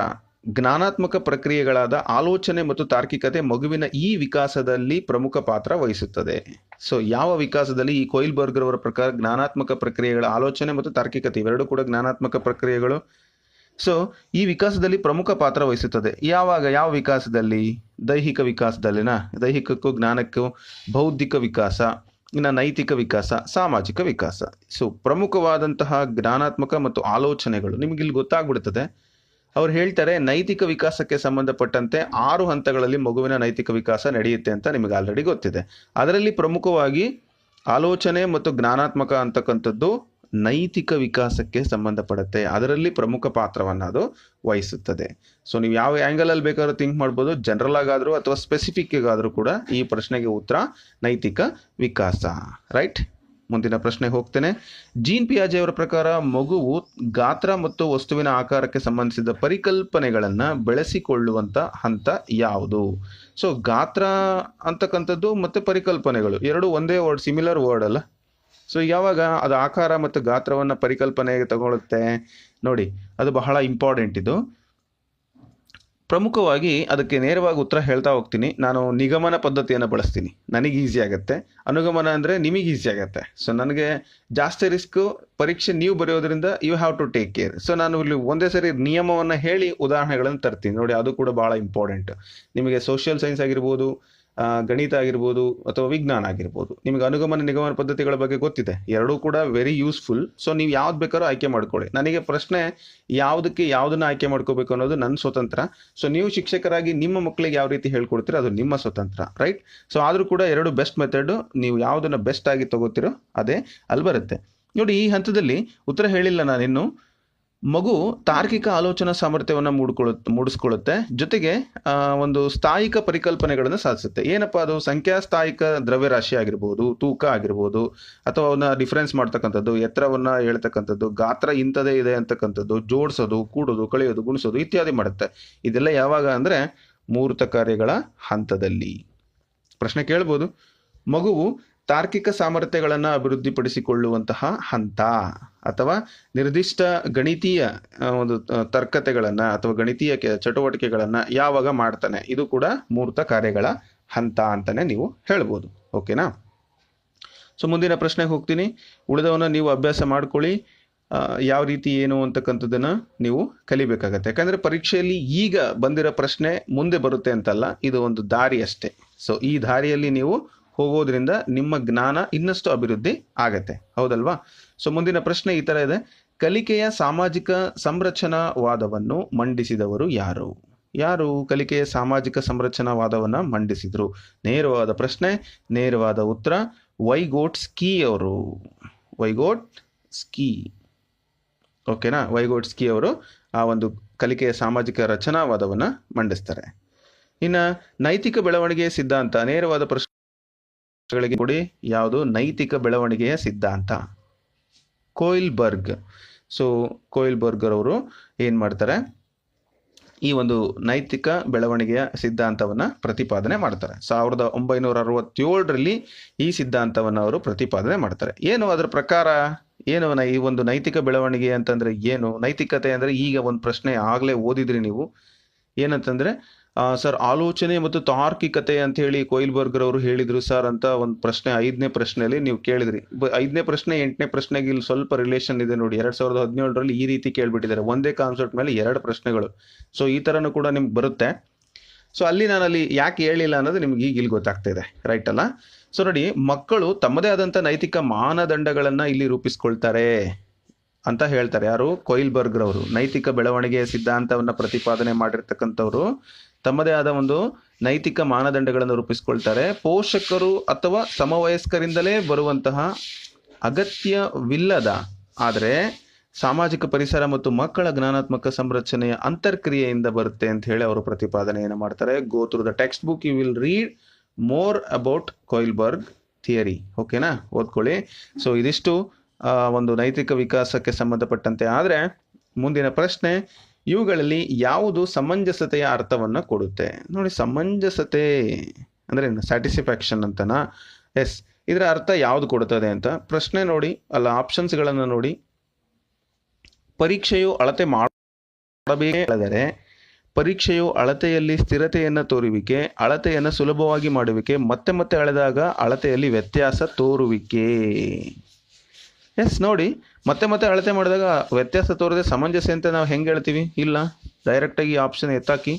ಜ್ಞಾನಾತ್ಮಕ ಪ್ರಕ್ರಿಯೆಗಳಾದ ಆಲೋಚನೆ ಮತ್ತು ತಾರ್ಕಿಕತೆ ಮಗುವಿನ ಈ ವಿಕಾಸದಲ್ಲಿ ಪ್ರಮುಖ ಪಾತ್ರ ವಹಿಸುತ್ತದೆ. ಸೊ ಯಾವ ವಿಕಾಸದಲ್ಲಿ? ಈ ಕೊಯಿಲ್ಬರ್ಗ್ ರವರ ಪ್ರಕಾರ ಜ್ಞಾನಾತ್ಮಕ ಪ್ರಕ್ರಿಯೆಗಳ ಆಲೋಚನೆ ಮತ್ತು ತಾರ್ಕಿಕತೆ ಇವೆರಡೂ ಕೂಡ ಜ್ಞಾನಾತ್ಮಕ ಪ್ರಕ್ರಿಯೆಗಳು. ಸೊ ಈ ವಿಕಾಸದಲ್ಲಿ ಪ್ರಮುಖ ಪಾತ್ರ ವಹಿಸುತ್ತದೆ. ಯಾವ ವಿಕಾಸದಲ್ಲಿ? ದೈಹಿಕ ವಿಕಾಸದಲ್ಲಿನ, ದೈಹಿಕಕ್ಕೂ ಜ್ಞಾನಕ್ಕೂ, ಬೌದ್ಧಿಕ ವಿಕಾಸ, ಇನ್ನು ನೈತಿಕ ವಿಕಾಸ, ಸಾಮಾಜಿಕ ವಿಕಾಸ. ಸೊ ಪ್ರಮುಖವಾದಂತಹ ಜ್ಞಾನಾತ್ಮಕ ಮತ್ತು ಆಲೋಚನೆಗಳು ನಿಮಗೆ ಇಲ್ಲಿ ಗೊತ್ತಾಗ್ಬಿಡ್ತದೆ. ಅವ್ರು ಹೇಳ್ತಾರೆ ನೈತಿಕ ವಿಕಾಸಕ್ಕೆ ಸಂಬಂಧಪಟ್ಟಂತೆ 6 ಹಂತಗಳಲ್ಲಿ ಮಗುವಿನ ನೈತಿಕ ವಿಕಾಸ ನಡೆಯುತ್ತೆ ಅಂತ ನಿಮಗೆ ಆಲ್ರೆಡಿ ಗೊತ್ತಿದೆ. ಅದರಲ್ಲಿ ಪ್ರಮುಖವಾಗಿ ಆಲೋಚನೆ ಮತ್ತು ಜ್ಞಾನಾತ್ಮಕ ಅಂತಕ್ಕಂಥದ್ದು ನೈತಿಕ ವಿಕಾಸಕ್ಕೆ ಸಂಬಂಧಪಡುತ್ತೆ. ಅದರಲ್ಲಿ ಪ್ರಮುಖ ಪಾತ್ರವನ್ನು ಅದು ವಹಿಸುತ್ತದೆ. ಸೊ ನೀವು ಯಾವ ಆ್ಯಂಗಲ್ ಅಲ್ಲಿ ಬೇಕಾದ್ರೂ ಥಿಂಕ್ ಮಾಡ್ಬೋದು, ಜನರಲ್ ಆಗಾದರೂ ಅಥವಾ ಸ್ಪೆಸಿಫಿಕ್ ಆಗಾದರೂ ಕೂಡ ಈ ಪ್ರಶ್ನೆಗೆ ಉತ್ತರ ನೈತಿಕ ವಿಕಾಸ, ರೈಟ್? ಮುಂದಿನ ಪ್ರಶ್ನೆ ಹೋಗ್ತೇನೆ. ಜೀನ್ ಪಿಯಾಜೆ ಅವರ ಪ್ರಕಾರ ಮಗುವು ಗಾತ್ರ ಮತ್ತು ವಸ್ತುವಿನ ಆಕಾರಕ್ಕೆ ಸಂಬಂಧಿಸಿದ ಪರಿಕಲ್ಪನೆಗಳನ್ನು ಬೆಳೆಸಿಕೊಳ್ಳುವಂಥ ಹಂತ ಯಾವುದು? ಸೊ ಗಾತ್ರ ಅಂತಕ್ಕಂಥದ್ದು ಮತ್ತು ಪರಿಕಲ್ಪನೆಗಳು ಎರಡು ಒಂದೇ ವರ್ಡ್, ಸಿಮಿಲರ್ ವರ್ಡ್ ಅಲ್ಲ? ಸೊ ಯಾವಾಗ ಅದು ಆಕಾರ ಮತ್ತು ಗಾತ್ರವನ್ನು ಪರಿಕಲ್ಪನೆಗೆ ತಗೊಳುತ್ತೆ ನೋಡಿ, ಅದು ಬಹಳ ಇಂಪಾರ್ಟೆಂಟ್. ಇದು ಪ್ರಮುಖವಾಗಿ ಅದಕ್ಕೆ ನೇರವಾಗಿ ಉತ್ತರ ಹೇಳ್ತಾ ಹೋಗ್ತೀನಿ. ನಾನು ನಿಗಮನ ಪದ್ಧತಿಯನ್ನು ಬಳಸ್ತೀನಿ, ನನಗೆ ಈಸಿ ಆಗುತ್ತೆ. ಅನುಗಮನ ಅಂದರೆ ನಿಮಗೆ ಈಸಿ ಆಗುತ್ತೆ. ಸೊ ನನಗೆ ಜಾಸ್ತಿ ರಿಸ್ಕು ಪರೀಕ್ಷೆ ನೀವು ಬರೆಯೋದ್ರಿಂದ you have to take care. So ನಾನು ಇಲ್ಲಿ ಒಂದೇ ಸರಿ ನಿಯಮವನ್ನು ಹೇಳಿ ಉದಾಹರಣೆಗಳನ್ನು ತರ್ತೀನಿ ನೋಡಿ, ಅದು ಕೂಡ ಭಾಳ ಇಂಪಾರ್ಟೆಂಟ್. ನಿಮಗೆ ಸೋಷಿಯಲ್ ಸೈನ್ಸ್ ಆಗಿರ್ಬೋದು, ಗಣಿತ ಆಗಿರ್ಬೋದು ಅಥವಾ ವಿಜ್ಞಾನ ಆಗಿರ್ಬೋದು, ನಿಮಗೆ ಅನುಗಮನ ನಿಗಮನ ಪದ್ಧತಿಗಳ ಬಗ್ಗೆ ಗೊತ್ತಿದೆ, ಎರಡೂ ಕೂಡ ವೆರಿ ಯೂಸ್ಫುಲ್. ಸೊ ನೀವು ಯಾವ್ದು ಬೇಕಾದ್ರೂ ಆಯ್ಕೆ ಮಾಡ್ಕೊಳ್ಳಿ. ನನಗೆ ಪ್ರಶ್ನೆ ಯಾವುದನ್ನ ಆಯ್ಕೆ ಮಾಡ್ಕೋಬೇಕು ಅನ್ನೋದು ನನ್ನ ಸ್ವತಂತ್ರ. ಸೊ ನೀವು ಶಿಕ್ಷಕರಾಗಿ ನಿಮ್ಮ ಮಕ್ಕಳಿಗೆ ಯಾವ ರೀತಿ ಹೇಳ್ಕೊಡ್ತೀರೋ ಅದು ನಿಮ್ಮ ಸ್ವತಂತ್ರ, ರೈಟ್? ಸೊ ಆದರೂ ಕೂಡ ಎರಡು ಬೆಸ್ಟ್ ಮೆಥಡ್, ನೀವು ಯಾವುದನ್ನು ಬೆಸ್ಟ್ ಆಗಿ ತಗೋತೀರೋ ಅದೇ ಅಲ್ಲಿ ಬರುತ್ತೆ ನೋಡಿ. ಈ ಹಂತದಲ್ಲಿ ಉತ್ತರ ಹೇಳಿಲ್ಲ ನಾನಿನ್ನು. ಮಗು ತಾರ್ಕಿಕ ಆಲೋಚನಾ ಸಾಮರ್ಥ್ಯವನ್ನು ಮೂಡಿಸ್ಕೊಳ್ಳುತ್ತೆ, ಜೊತೆಗೆ ಒಂದು ಸ್ಥಾಯಿಕ ಪರಿಕಲ್ಪನೆಗಳನ್ನು ಸಾಧಿಸುತ್ತೆ. ಏನಪ್ಪ ಅದು? ಸಂಖ್ಯಾಸ್ಥಾಯಿಕ ದ್ರವ್ಯರಾಶಿ ಆಗಿರ್ಬೋದು, ತೂಕ ಆಗಿರ್ಬೋದು, ಅಥವಾ ಅವನ್ನ ಡಿಫರೆನ್ಸ್ ಮಾಡ್ತಕ್ಕಂಥದ್ದು, ಎತ್ತರವನ್ನು ಹೇಳ್ತಕ್ಕಂಥದ್ದು, ಗಾತ್ರ ಇಂಥದೇ ಇದೆ ಅಂತಕ್ಕಂಥದ್ದು, ಜೋಡಿಸೋದು, ಕೂಡೋದು, ಕಳೆಯೋದು, ಗುಣಿಸೋದು ಇತ್ಯಾದಿ ಮಾಡುತ್ತೆ. ಇದೆಲ್ಲ ಯಾವಾಗ ಅಂದರೆ ಮೂರ್ತ ಕಾರ್ಯಗಳ ಹಂತದಲ್ಲಿ. ಪ್ರಶ್ನೆ ಕೇಳ್ಬೋದು, ಮಗುವು ತಾರ್ಕಿಕ ಸಾಮರ್ಥ್ಯಗಳನ್ನು ಅಭಿವೃದ್ಧಿಪಡಿಸಿಕೊಳ್ಳುವಂತಹ ಹಂತ ಅಥವಾ ನಿರ್ದಿಷ್ಟ ಗಣಿತೀಯ ಒಂದು ತರ್ಕತೆಗಳನ್ನು ಅಥವಾ ಗಣಿತೀಯ ಚಟುವಟಿಕೆಗಳನ್ನು ಯಾವಾಗ ಮಾಡ್ತಾನೆ, ಇದು ಕೂಡ ಮೂರ್ತ ಕಾರ್ಯಗಳ ಹಂತ ಅಂತಾನೆ ನೀವು ಹೇಳ್ಬೋದು. ಓಕೆನಾ? ಸೊ ಮುಂದಿನ ಪ್ರಶ್ನೆಗೆ ಹೋಗ್ತೀನಿ. ಉಳಿದವನ್ನ ನೀವು ಅಭ್ಯಾಸ ಮಾಡ್ಕೊಳ್ಳಿ, ಯಾವ ರೀತಿ ಏನು ಅಂತಕ್ಕಂಥದ್ದನ್ನು ನೀವು ಕಲಿಬೇಕಾಗತ್ತೆ. ಯಾಕಂದರೆ ಪರೀಕ್ಷೆಯಲ್ಲಿ ಈಗ ಬಂದಿರೋ ಪ್ರಶ್ನೆ ಮುಂದೆ ಬರುತ್ತೆ ಅಂತಲ್ಲ, ಇದು ಒಂದು ದಾರಿ ಅಷ್ಟೇ. ಸೊ ಈ ದಾರಿಯಲ್ಲಿ ನೀವು ಹೋಗೋದ್ರಿಂದ ನಿಮ್ಮ ಜ್ಞಾನ ಇನ್ನಷ್ಟು ಅಭಿವೃದ್ಧಿ ಆಗತ್ತೆ, ಹೌದಲ್ವಾ? ಸೊ ಮುಂದಿನ ಪ್ರಶ್ನೆ ಈ ಥರ ಇದೆ. ಕಲಿಕೆಯ ಸಾಮಾಜಿಕ ಸಂರಚನಾವಾದವನ್ನು ಮಂಡಿಸಿದವರು ಯಾರು? ಯಾರು ಕಲಿಕೆಯ ಸಾಮಾಜಿಕ ಸಂರಚನಾವಾದವನ್ನು ಮಂಡಿಸಿದ್ರು? ನೇರವಾದ ಪ್ರಶ್ನೆ, ನೇರವಾದ ಉತ್ತರ ವೈಗೋಟ್ಸ್ಕಿ ಅವರು. ವೈಗೋಟ್ಸ್ಕಿ, ಓಕೆನಾ? ವೈಗೋಟ್ಸ್ಕಿ ಅವರು ಆ ಒಂದು ಕಲಿಕೆಯ ಸಾಮಾಜಿಕ ರಚನಾವಾದವನ್ನು ಮಂಡಿಸ್ತಾರೆ. ಇನ್ನು ನೈತಿಕ ಬೆಳವಣಿಗೆಯ ಸಿದ್ಧಾಂತ, ನೇರವಾದ ಪ್ರಶ್ನೆಗಳಿಗೆ ಕೊಡಿ. ಯಾವುದು ನೈತಿಕ ಬೆಳವಣಿಗೆಯ ಸಿದ್ಧಾಂತ? ಕೊಯ್ಲ್ಬರ್ಗ್. ಸೊ ಕೊಯ್ಲ್ಬರ್ಗ್ ಅವರು ಏನು ಮಾಡ್ತಾರೆ, ಈ ಒಂದು ನೈತಿಕ ಬೆಳವಣಿಗೆಯ ಸಿದ್ಧಾಂತವನ್ನು ಪ್ರತಿಪಾದನೆ ಮಾಡ್ತಾರೆ. 1967ರಲ್ಲಿ ಈ ಸಿದ್ಧಾಂತವನ್ನು ಅವರು ಪ್ರತಿಪಾದನೆ ಮಾಡ್ತಾರೆ. ಏನು ಅದರ ಪ್ರಕಾರ ಏನು ಈ ಒಂದು ನೈತಿಕ ಬೆಳವಣಿಗೆ ಅಂತಂದ್ರೆ ಏನು? ನೈತಿಕತೆ ಅಂದರೆ ಈಗ ಒಂದು ಪ್ರಶ್ನೆ ಆಗಲೇ ಓದಿದ್ರಿ ನೀವು, ಏನಂತಂದ್ರೆ ಸರ್ ಆಲೋಚನೆ ಮತ್ತು ತಾರ್ಕಿಕತೆ ಅಂತ ಹೇಳಿ ಕೊಯ್ಲ್ಬರ್ಗ್ ಅವರು ಹೇಳಿದ್ರು ಸರ್ ಅಂತ ಒಂದು ಪ್ರಶ್ನೆ 5ನೇ ಪ್ರಶ್ನೆಯಲ್ಲಿ ನೀವು ಕೇಳಿದ್ರಿ. 5ನೇ ಪ್ರಶ್ನೆ 8ನೇ ಪ್ರಶ್ನೆಗೆ ಇಲ್ಲಿ ಸ್ವಲ್ಪ ರಿಲೇಷನ್ ಇದೆ ನೋಡಿ. 2017ರಲ್ಲಿ ಈ ರೀತಿ ಕೇಳ್ಬಿಟ್ಟಿದ್ದಾರೆ, ಒಂದೇ ಕಾನ್ಸೆಪ್ಟ್ ಮೇಲೆ 2 ಪ್ರಶ್ನೆಗಳು. ಸೊ ಈ ಥರನೂ ಕೂಡ ನಿಮ್ಗೆ ಬರುತ್ತೆ. ಸೊ ಅಲ್ಲಿ ಯಾಕೆ ಹೇಳಿಲ್ಲ ಅನ್ನೋದು ನಿಮ್ಗೆ ಈಗ ಇಲ್ಲಿ ಗೊತ್ತಾಗ್ತಾ ಇದೆ, ರೈಟ್ ಅಲ್ಲ? ಸೊ ನೋಡಿ, ಮಕ್ಕಳು ತಮ್ಮದೇ ಆದಂಥ ನೈತಿಕ ಮಾನದಂಡಗಳನ್ನು ಇಲ್ಲಿ ರೂಪಿಸ್ಕೊಳ್ತಾರೆ ಅಂತ ಹೇಳ್ತಾರೆ. ಯಾರು? ಕೊಯ್ಲ್ಬರ್ಗ್ ರವರು. ನೈತಿಕ ಬೆಳವಣಿಗೆಯ ಸಿದ್ಧಾಂತವನ್ನು ಪ್ರತಿಪಾದನೆ ಮಾಡಿರ್ತಕ್ಕಂಥವ್ರು ತಮ್ಮದೇ ಆದ ಒಂದು ನೈತಿಕ ಮಾನದಂಡಗಳನ್ನು ರೂಪಿಸ್ಕೊಳ್ತಾರೆ. ಪೋಷಕರು ಅಥವಾ ಸಮವಯಸ್ಕರಿಂದಲೇ ಬರುವಂತಹ ಅಗತ್ಯವಿಲ್ಲದ ಆದರೆ ಸಾಮಾಜಿಕ ಪರಿಸರ ಮತ್ತು ಮಕ್ಕಳ ಜ್ಞಾನಾತ್ಮಕ ಸಂರಚನೆಯ ಅಂತರ್ಕ್ರಿಯೆಯಿಂದ ಬರುತ್ತೆ ಅಂತ ಹೇಳಿ ಅವರು ಪ್ರತಿಪಾದನೆಯನ್ನು ಮಾಡ್ತಾರೆ. Go through the textbook, you will read more about Kohlberg theory. ಓಕೆನಾ? ಓದ್ಕೊಳ್ಳಿ. ಸೊ ಇದಿಷ್ಟು ಒಂದು ನೈತಿಕ ವಿಕಾಸಕ್ಕೆ ಸಂಬಂಧಪಟ್ಟಂತೆ. ಆದರೆ ಮುಂದಿನ ಪ್ರಶ್ನೆ, ಇವುಗಳಲ್ಲಿ ಯಾವುದು ಸಮಂಜಸತೆಯ ಅರ್ಥವನ್ನು ಕೊಡುತ್ತೆ? ನೋಡಿ, ಸಮಂಜಸತೆ ಅಂದರೆ ಸ್ಯಾಟಿಸ್ಫ್ಯಾಕ್ಷನ್ ಅಂತನಾ? ಎಸ್, ಇದರ ಅರ್ಥ ಯಾವುದು ಕೊಡುತ್ತದೆ ಅಂತ ಪ್ರಶ್ನೆ ನೋಡಿ, ಅಲ್ಲ ಆಪ್ಷನ್ಸ್ಗಳನ್ನು ನೋಡಿ. ಪರೀಕ್ಷೆಯು ಅಳತೆ ಮಾಡಬೇಕಾದರೆ, ಪರೀಕ್ಷೆಯು ಅಳತೆಯಲ್ಲಿ ಸ್ಥಿರತೆಯನ್ನು ತೋರುವಿಕೆ, ಅಳತೆಯನ್ನು ಸುಲಭವಾಗಿ ಮಾಡುವಿಕೆ, ಮತ್ತೆ ಮತ್ತೆ ಅಳೆದಾಗ ಅಳತೆಯಲ್ಲಿ ವ್ಯತ್ಯಾಸ ತೋರುವಿಕೆ. ಎಸ್ ನೋಡಿ, ಮತ್ತೆ ಮತ್ತೆ ಅಳತೆ ಮಾಡಿದಾಗ ವ್ಯತ್ಯಾಸ ತೋರದೆ ಸಮಂಜಸ ಅಂತ ನಾವು ಹೆಂಗೆ ಹೇಳ್ತೀವಿ? ಇಲ್ಲ, ಡೈರೆಕ್ಟಾಗಿ ಆಪ್ಷನ್ ಎತ್ತಾಕಿ.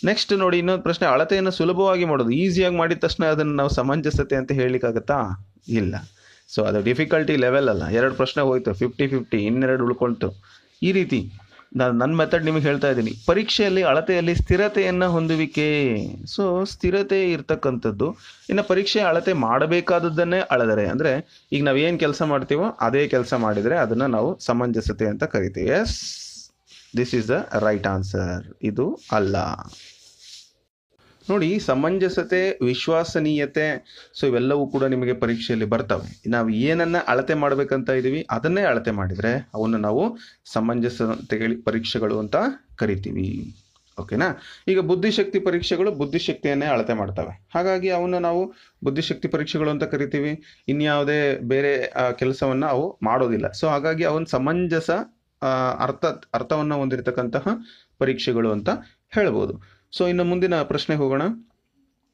ನೆಕ್ಸ್ಟ್ ನೋಡಿ, ಇನ್ನೊಂದು ಪ್ರಶ್ನೆ, ಅಳತೆಯನ್ನು ಸುಲಭವಾಗಿ ಮಾಡೋದು, ಈಸಿಯಾಗಿ ಮಾಡಿದ ತಕ್ಷಣ ಅದನ್ನು ನಾವು ಸಮಂಜಸತೆ ಅಂತ ಹೇಳಲಿಕ್ಕಾಗತ್ತಾ? ಇಲ್ಲ. ಸೊ ಅದು ಡಿಫಿಕಲ್ಟಿ ಲೆವೆಲ್ ಅಲ್ಲ. 2 ಪ್ರಶ್ನೆ ಹೋಯ್ತು, 50-50, ಇನ್ನೆರಡು ಉಳ್ಕೊಳ್ತು. ಈ ರೀತಿ ನನ್ನ ಮೆಥಡ್ ನಿಮಗೆ ಹೇಳ್ತಾ ಇದ್ದೀನಿ. ಪರೀಕ್ಷೆಯಲ್ಲಿ ಅಳತೆಯಲ್ಲಿ ಸ್ಥಿರತೆಯನ್ನು ಹೊಂದುವಿಕೆ. ಸೊ ಸ್ಥಿರತೆ ಇರ್ತಕ್ಕಂಥದ್ದು. ಇನ್ನು ಪರೀಕ್ಷೆ ಅಳತೆ ಮಾಡಬೇಕಾದದ್ದನ್ನೇ ಅಳೆದರೆ, ಅಂದರೆ ಈಗ ನಾವು ಏನು ಕೆಲಸ ಮಾಡ್ತೀವೋ ಅದೇ ಕೆಲಸ ಮಾಡಿದರೆ ಅದನ್ನು ನಾವು ಸಮಂಜಸತೆ ಅಂತ ಕರಿತೀವಿ. Yes, this is the right answer. ಇದು ಅಲ್ಲ. ನೋಡಿ, ಸಮಂಜಸತೆ, ವಿಶ್ವಾಸನೀಯತೆ, ಸೊ ಇವೆಲ್ಲವೂ ಕೂಡ ನಿಮಗೆ ಪರೀಕ್ಷೆಯಲ್ಲಿ ಬರ್ತವೆ. ನಾವು ಏನನ್ನ ಅಳತೆ ಮಾಡಬೇಕಂತ ಇದೀವಿ ಅದನ್ನೇ ಅಳತೆ ಮಾಡಿದರೆ ಅವನ್ನು ನಾವು ಸಮಂಜಸತೆ ಪರೀಕ್ಷೆಗಳು ಅಂತ ಕರಿತೀವಿ. ಓಕೆನಾ? ಈಗ ಬುದ್ಧಿಶಕ್ತಿ ಪರೀಕ್ಷೆಗಳು ಬುದ್ಧಿಶಕ್ತಿಯನ್ನೇ ಅಳತೆ ಮಾಡ್ತವೆ, ಹಾಗಾಗಿ ಅವನ್ನ ನಾವು ಬುದ್ಧಿಶಕ್ತಿ ಪರೀಕ್ಷೆಗಳು ಅಂತ ಕರಿತೀವಿ. ಇನ್ಯಾವುದೇ ಬೇರೆ ಕೆಲಸವನ್ನು ಅವು ಮಾಡೋದಿಲ್ಲ. ಸೊ ಹಾಗಾಗಿ ಅವನ್ನ ಸಮಂಜಸ ಅರ್ಥವನ್ನು ಹೊಂದಿರತಕ್ಕಂತಹ ಪರೀಕ್ಷೆಗಳು ಅಂತ ಹೇಳ್ಬೋದು. ಸೊ ಇನ್ನು ಮುಂದಿನ ಪ್ರಶ್ನೆ ಹೋಗೋಣ.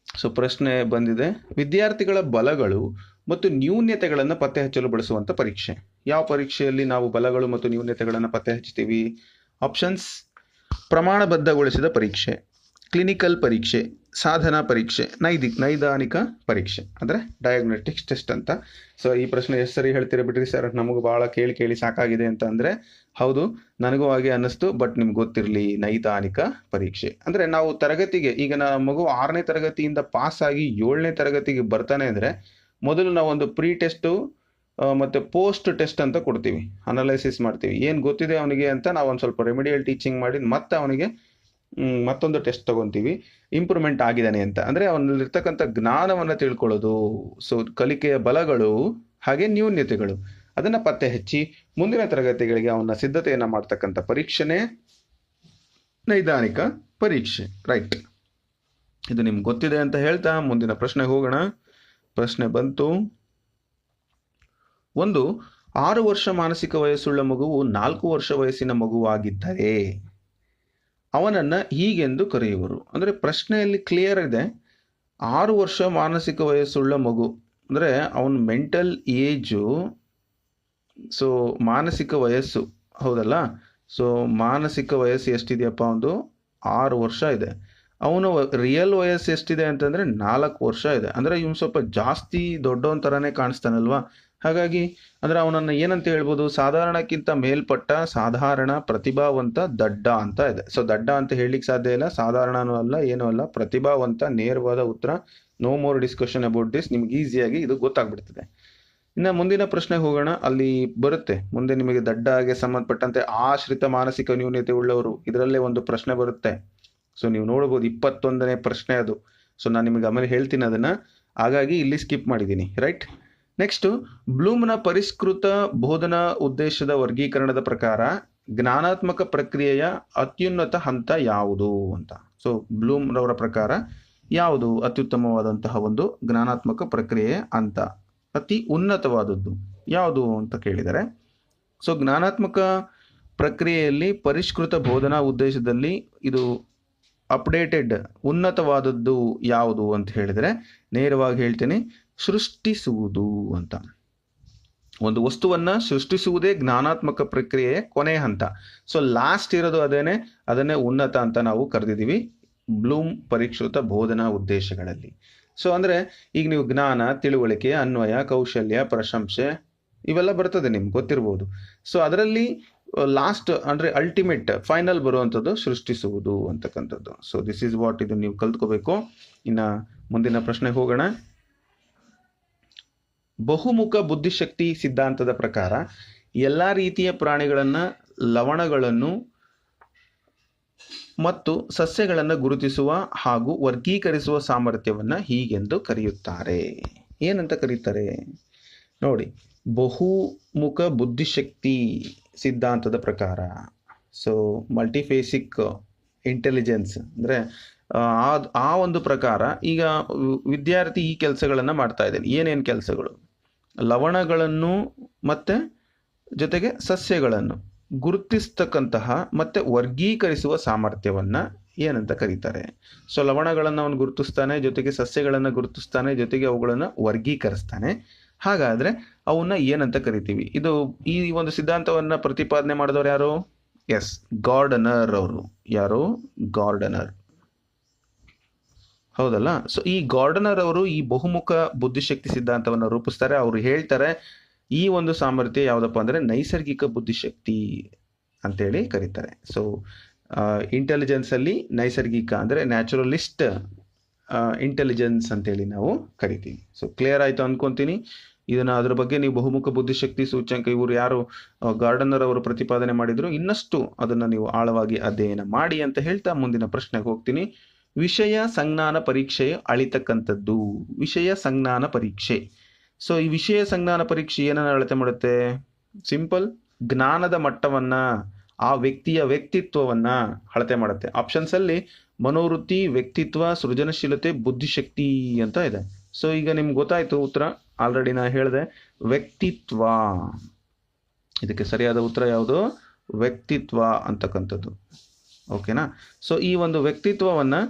ಸೊ ಪ್ರಶ್ನೆ ಬಂದಿದೆ, ವಿದ್ಯಾರ್ಥಿಗಳ ಬಲಗಳು ಮತ್ತು ನ್ಯೂನ್ಯತೆಗಳನ್ನು ಪತ್ತೆ ಹಚ್ಚಲು ಬಳಸುವಂಥ ಪರೀಕ್ಷೆ. ಯಾವ ಪರೀಕ್ಷೆಯಲ್ಲಿ ನಾವು ಬಲಗಳು ಮತ್ತು ನ್ಯೂನ್ಯತೆಗಳನ್ನು ಪತ್ತೆ ಹಚ್ತೀವಿ? ಆಪ್ಷನ್ಸ್: ಪ್ರಮಾಣಬದ್ಧಗೊಳಿಸಿದ ಪರೀಕ್ಷೆ, ಕ್ಲಿನಿಕಲ್ ಪರೀಕ್ಷೆ, ಸಾಧನಾ ಪರೀಕ್ಷೆ, ನೈದಾನಿಕ ಪರೀಕ್ಷೆ, ಅಂದರೆ ಡಯಾಗ್ನೋಸ್ಟಿಕ್ಸ್ ಟೆಸ್ಟ್ ಅಂತ. ಸೊ ಈ ಪ್ರಶ್ನೆ ಎಷ್ಟು ಸರಿ ಹೇಳ್ತೀರಾ ಬಿಡ್ರಿ ಸರ್, ನಮಗೆ ಭಾಳ ಕೇಳಿ ಸಾಕಾಗಿದೆ ಅಂತ ಅಂದರೆ, ಹೌದು ನನಗೂ ಹಾಗೆ ಅನ್ನಿಸ್ತು, ಬಟ್ ನಿಮ್ಗೆ ಗೊತ್ತಿರಲಿ, ನೈದಾನಿಕ ಪರೀಕ್ಷೆ ಅಂದರೆ ನಾವು ತರಗತಿಗೆ, ಈಗ ನಮ್ಮ ಮಗು 6ನೇ ತರಗತಿಯಿಂದ ಪಾಸ್ ಆಗಿ 7ನೇ ತರಗತಿಗೆ ಬರ್ತಾನೆ ಅಂದರೆ ಮೊದಲು ನಾವು ಒಂದು ಪ್ರೀ ಟೆಸ್ಟು ಮತ್ತು ಪೋಸ್ಟ್ ಟೆಸ್ಟ್ ಅಂತ ಕೊಡ್ತೀವಿ, ಅನಲೈಸಿಸ್ ಮಾಡ್ತೀವಿ, ಏನು ಗೊತ್ತಿದೆ ಅವನಿಗೆ ಅಂತ ನಾವು ಒಂದು ಸ್ವಲ್ಪ ರೆಮಿಡಿಯಲ್ ಟೀಚಿಂಗ್ ಮಾಡಿ ಮತ್ತೆ ಅವನಿಗೆ ಮತ್ತೊಂದು ಟೆಸ್ಟ್ ತಗೊತೀವಿ, ಇಂಪ್ರೂವ್ಮೆಂಟ್ ಆಗಿದ್ದಾನೆ ಅಂತ, ಅಂದರೆ ಅವನಲ್ಲಿರ್ತಕ್ಕಂಥ ಜ್ಞಾನವನ್ನು ತಿಳ್ಕೊಳ್ಳೋದು. ಸೊ ಕಲಿಕೆಯ ಬಲಗಳು ಹಾಗೆ ನ್ಯೂನ್ಯತೆಗಳು ಅದನ್ನು ಪತ್ತೆ ಹಚ್ಚಿ ಮುಂದಿನ ತರಗತಿಗಳಿಗೆ ಅವನ ಸಿದ್ಧತೆಯನ್ನು ಮಾಡ್ತಕ್ಕಂಥ ಪರೀಕ್ಷೆನೇ ನೈದಾನಿಕ ಪರೀಕ್ಷೆ. ರೈಟ್, ಇದು ನಿಮ್ಗೆ ಗೊತ್ತಿದೆ ಅಂತ ಹೇಳ್ತಾ ಮುಂದಿನ ಪ್ರಶ್ನೆ ಹೋಗೋಣ. ಪ್ರಶ್ನೆ ಬಂತು, ಒಂದು 6 ವರ್ಷ ಮಾನಸಿಕ ವಯಸ್ಸುಳ್ಳ ಮಗುವು 4 ವರ್ಷ ವಯಸ್ಸಿನ ಮಗುವಾಗಿದ್ದರೆ ಅವನನ್ನು ಹೀಗೆಂದು ಕರೆಯುವರು. ಅಂದರೆ ಪ್ರಶ್ನೆಯಲ್ಲಿ ಕ್ಲಿಯರ್ ಇದೆ, 6 ವರ್ಷ ಮಾನಸಿಕ ವಯಸ್ಸುಳ್ಳ ಮಗು ಅಂದರೆ ಅವನ ಮೆಂಟಲ್ ಏಜು, ಸೊ ಮಾನಸಿಕ ವಯಸ್ಸು ಹೌದಲ್ಲ, ಸೊ ಮಾನಸಿಕ ವಯಸ್ಸು ಎಷ್ಟಿದೆಯಪ್ಪ, ಒಂದು 6 ವರ್ಷ ಇದೆ. ಅವನು ರಿಯಲ್ ವಯಸ್ಸು ಎಷ್ಟಿದೆ ಅಂತಂದರೆ 4 ವರ್ಷ ಇದೆ. ಅಂದರೆ ಇವನು ಸ್ವಲ್ಪ ಜಾಸ್ತಿ ದೊಡ್ಡವನ ಥರನೇ ಕಾಣಿಸ್ತಾನಲ್ವಾ, ಹಾಗಾಗಿ ಅಂದರೆ ಅವನನ್ನು ಏನಂತ ಹೇಳ್ಬೋದು, ಸಾಧಾರಣಕ್ಕಿಂತ ಮೇಲ್ಪಟ್ಟ ಸಾಧಾರಣ ಪ್ರತಿಭಾವಂತ ದಡ್ಡ ಅಂತ ಇದೆ. ಸೊ ದಡ್ಡ ಅಂತ ಹೇಳಲಿಕ್ಕೆ ಸಾಧ್ಯ ಇಲ್ಲ, ಸಾಧಾರಣನೂ ಅಲ್ಲ, ಏನೂ ಅಲ್ಲ, ಪ್ರತಿಭಾವಂತ. ನೇರವಾದ ಉತ್ತರ, no more discussion about this, ನಿಮ್ಗೆ ಈಸಿಯಾಗಿ ಇದು ಗೊತ್ತಾಗ್ಬಿಡ್ತದೆ. ಇನ್ನು ಮುಂದಿನ ಪ್ರಶ್ನೆ ಹೋಗೋಣ. ಅಲ್ಲಿ ಬರುತ್ತೆ ಮುಂದೆ ನಿಮಗೆ ದಡ್ಡಗೆ ಸಂಬಂಧಪಟ್ಟಂತೆ ಆಶ್ರಿತ ಮಾನಸಿಕ ನ್ಯೂನ್ಯತೆ ಉಳ್ಳವರು, ಇದರಲ್ಲೇ ಒಂದು ಪ್ರಶ್ನೆ ಬರುತ್ತೆ. ಸೊ ನೀವು ನೋಡ್ಬೋದು 21ನೇ ಪ್ರಶ್ನೆ ಅದು. ಸೊ ನಾನು ನಿಮಗೆ ಆಮೇಲೆ ಹೇಳ್ತೀನಿ ಅದನ್ನು, ಹಾಗಾಗಿ ಇಲ್ಲಿ ಸ್ಕಿಪ್ ಮಾಡಿದ್ದೀನಿ. ರೈಟ್, ನೆಕ್ಸ್ಟು, ಬ್ಲೂಮ್ನ ಪರಿಷ್ಕೃತ ಬೋಧನಾ ಉದ್ದೇಶದ ವರ್ಗೀಕರಣದ ಪ್ರಕಾರ ಜ್ಞಾನಾತ್ಮಕ ಪ್ರಕ್ರಿಯೆಯ ಅತ್ಯುನ್ನತ ಹಂತ ಯಾವುದು ಅಂತ. ಸೊ ಬ್ಲೂಮ್ರವರ ಪ್ರಕಾರ ಯಾವುದು ಅತ್ಯುತ್ತಮವಾದಂತಹ ಒಂದು ಜ್ಞಾನಾತ್ಮಕ ಪ್ರಕ್ರಿಯೆಯ ಹಂತ, ಅತಿ ಉನ್ನತವಾದದ್ದು ಯಾವುದು ಅಂತ ಕೇಳಿದರೆ, ಸೊ ಜ್ಞಾನಾತ್ಮಕ ಪ್ರಕ್ರಿಯೆಯಲ್ಲಿ ಪರಿಷ್ಕೃತ ಬೋಧನಾ ಉದ್ದೇಶದಲ್ಲಿ ಇದು ಅಪ್ಡೇಟೆಡ್ ಉನ್ನತವಾದದ್ದು ಯಾವುದು ಅಂತ ಹೇಳಿದರೆ, ನೇರವಾಗಿ ಹೇಳ್ತೀನಿ, ಸೃಷ್ಟಿಸುವುದು ಅಂತ. ಒಂದು ವಸ್ತುವನ್ನು ಸೃಷ್ಟಿಸುವುದೇ ಜ್ಞಾನಾತ್ಮಕ ಪ್ರಕ್ರಿಯೆಯ ಕೊನೆಯ ಹಂತ. ಸೊ ಲಾಸ್ಟ್ ಇರೋದು ಅದನ್ನೇ ಉನ್ನತ ಅಂತ ನಾವು ಕರೆದಿದ್ದೀವಿ ಬ್ಲೂಮ್ ಪರಿಷ್ಕೃತ ಬೋಧನಾ ಉದ್ದೇಶಗಳಲ್ಲಿ. ಸೊ ಅಂದರೆ ಈಗ ನೀವು ಜ್ಞಾನ, ತಿಳುವಳಿಕೆ, ಅನ್ವಯ, ಕೌಶಲ್ಯ, ಪ್ರಶಂಸೆ ಇವೆಲ್ಲ ಬರ್ತದೆ, ನಿಮ್ಗೆ ಗೊತ್ತಿರ್ಬೋದು. ಸೊ ಅದರಲ್ಲಿ ಲಾಸ್ಟ್ ಅಂದರೆ ಅಲ್ಟಿಮೇಟ್ ಫೈನಲ್ ಬರುವಂಥದ್ದು ಸೃಷ್ಟಿಸುವುದು ಅಂತಕ್ಕಂಥದ್ದು. ಸೊ ದಿಸ್ ಈಸ್ ವಾಟ್, ಇದು ನೀವು ಕಲ್ತ್ಕೋಬೇಕು. ಇನ್ನು ಮುಂದಿನ ಪ್ರಶ್ನೆ ಹೋಗೋಣ. ಬಹುಮುಖ ಬುದ್ಧಿಶಕ್ತಿ ಸಿದ್ಧಾಂತದ ಪ್ರಕಾರ ಎಲ್ಲ ರೀತಿಯ ಪ್ರಾಣಿಗಳನ್ನು, ಲವಣಗಳನ್ನು ಮತ್ತು ಸಸ್ಯಗಳನ್ನು ಗುರುತಿಸುವ ಹಾಗೂ ವರ್ಗೀಕರಿಸುವ ಸಾಮರ್ಥ್ಯವನ್ನು ಹೀಗೆಂದು ಕರೆಯುತ್ತಾರೆ. ಏನಂತ ಕರೀತಾರೆ ನೋಡಿ, ಬಹುಮುಖ ಬುದ್ಧಿಶಕ್ತಿ ಸಿದ್ಧಾಂತದ ಪ್ರಕಾರ, ಸೊ ಮಲ್ಟಿಫೇಸಿಕ್ ಇಂಟೆಲಿಜೆನ್ಸ್ ಅಂದರೆ ಆ ಒಂದು ಪ್ರಕಾರ ಈಗ ವಿದ್ಯಾರ್ಥಿ ಈ ಕೆಲಸಗಳನ್ನು ಮಾಡ್ತಾ ಇದ್ದಾನೆ. ಏನೇನು ಕೆಲಸಗಳು? ಲವಣಗಳನ್ನು ಮತ್ತು ಜೊತೆಗೆ ಸಸ್ಯಗಳನ್ನು ಗುರುತಿಸ್ತಕ್ಕಂತಹ ಮತ್ತು ವರ್ಗೀಕರಿಸುವ ಸಾಮರ್ಥ್ಯವನ್ನು ಏನಂತ ಕರೀತಾರೆ? ಸೊ ಲವಣಗಳನ್ನು ಅವನು ಗುರುತಿಸ್ತಾನೆ, ಜೊತೆಗೆ ಸಸ್ಯಗಳನ್ನು ಗುರುತಿಸ್ತಾನೆ, ಜೊತೆಗೆ ಅವುಗಳನ್ನು ವರ್ಗೀಕರಿಸ್ತಾನೆ. ಹಾಗಾದರೆ ಅವನ್ನ ಏನಂತ ಕರಿತೀವಿ? ಇದು ಈ ಒಂದು ಸಿದ್ಧಾಂತವನ್ನು ಪ್ರತಿಪಾದನೆ ಮಾಡಿದವರು ಯಾರು? ಎಸ್, ಗಾರ್ಡನರ್ ಅವರು. ಯಾರು? ಗಾರ್ಡನರ್, ಹೌದಲ್ಲ? ಸೊ ಈ ಗಾರ್ಡನರ್ ಅವರು ಈ ಬಹುಮುಖ ಬುದ್ಧಿಶಕ್ತಿ ಸಿದ್ಧಾಂತವನ್ನು ರೂಪಿಸ್ತಾರೆ. ಅವರು ಹೇಳ್ತಾರೆ ಈ ಒಂದು ಸಾಮರ್ಥ್ಯ ಯಾವುದಪ್ಪ ಅಂದರೆ ನೈಸರ್ಗಿಕ ಬುದ್ಧಿಶಕ್ತಿ ಅಂತೇಳಿ ಕರೀತಾರೆ. ಸೊ ಇಂಟೆಲಿಜೆನ್ಸಲ್ಲಿ ನೈಸರ್ಗಿಕ ಅಂದರೆ ನ್ಯಾಚುರಲಿಸ್ಟ್ ಇಂಟೆಲಿಜೆನ್ಸ್ ಅಂತೇಳಿ ನಾವು ಕರಿತೀವಿ. ಸೊ ಕ್ಲಿಯರ್ ಆಯಿತು ಅಂದ್ಕೊತೀನಿ. ಇದನ್ನು ಅದರ ಬಗ್ಗೆ ನೀವು ಬಹುಮುಖ ಬುದ್ಧಿಶಕ್ತಿ ಸೂಚ್ಯಂಕ ಇವರು ಯಾರು ಗಾರ್ಡನರ್ ಅವರು ಪ್ರತಿಪಾದನೆ ಮಾಡಿದ್ರು, ಇನ್ನಷ್ಟು ಅದನ್ನು ನೀವು ಆಳವಾಗಿ ಅಧ್ಯಯನ ಮಾಡಿ ಅಂತ ಹೇಳ್ತಾ ಮುಂದಿನ ಪ್ರಶ್ನೆಗೆ ಹೋಗ್ತೀನಿ. ವಿಷಯ ಸಂಜ್ಞಾನ ಪರೀಕ್ಷೆಯ ಅಳಿತಕ್ಕಂಥದ್ದು. ವಿಷಯ ಸಂಜ್ಞಾನ ಪರೀಕ್ಷೆ. ಸೊ ಈ ವಿಷಯ ಸಂಜ್ಞಾನ ಪರೀಕ್ಷೆ ಏನನ್ನ ಅಳತೆ ಮಾಡುತ್ತೆ? ಸಿಂಪಲ್, ಜ್ಞಾನದ ಮಟ್ಟವನ್ನು, ಆ ವ್ಯಕ್ತಿಯ ವ್ಯಕ್ತಿತ್ವವನ್ನು ಅಳತೆ ಮಾಡುತ್ತೆ. ಆಪ್ಷನ್ಸಲ್ಲಿ ಮನೋವೃತ್ತಿ, ವ್ಯಕ್ತಿತ್ವ, ಸೃಜನಶೀಲತೆ, ಬುದ್ಧಿಶಕ್ತಿ ಅಂತ ಇದೆ. ಸೊ ಈಗ ನಿಮ್ಗೆ ಗೊತ್ತಾಯಿತು ಉತ್ತರ, ಆಲ್ರೆಡಿ ನಾನು ಹೇಳಿದೆ ವ್ಯಕ್ತಿತ್ವ. ಇದಕ್ಕೆ ಸರಿಯಾದ ಉತ್ತರ ಯಾವುದು? ವ್ಯಕ್ತಿತ್ವ ಅಂತಕ್ಕಂಥದ್ದು. ಓಕೆನಾ. ಸೊ ಈ ಒಂದು ವ್ಯಕ್ತಿತ್ವವನ್ನು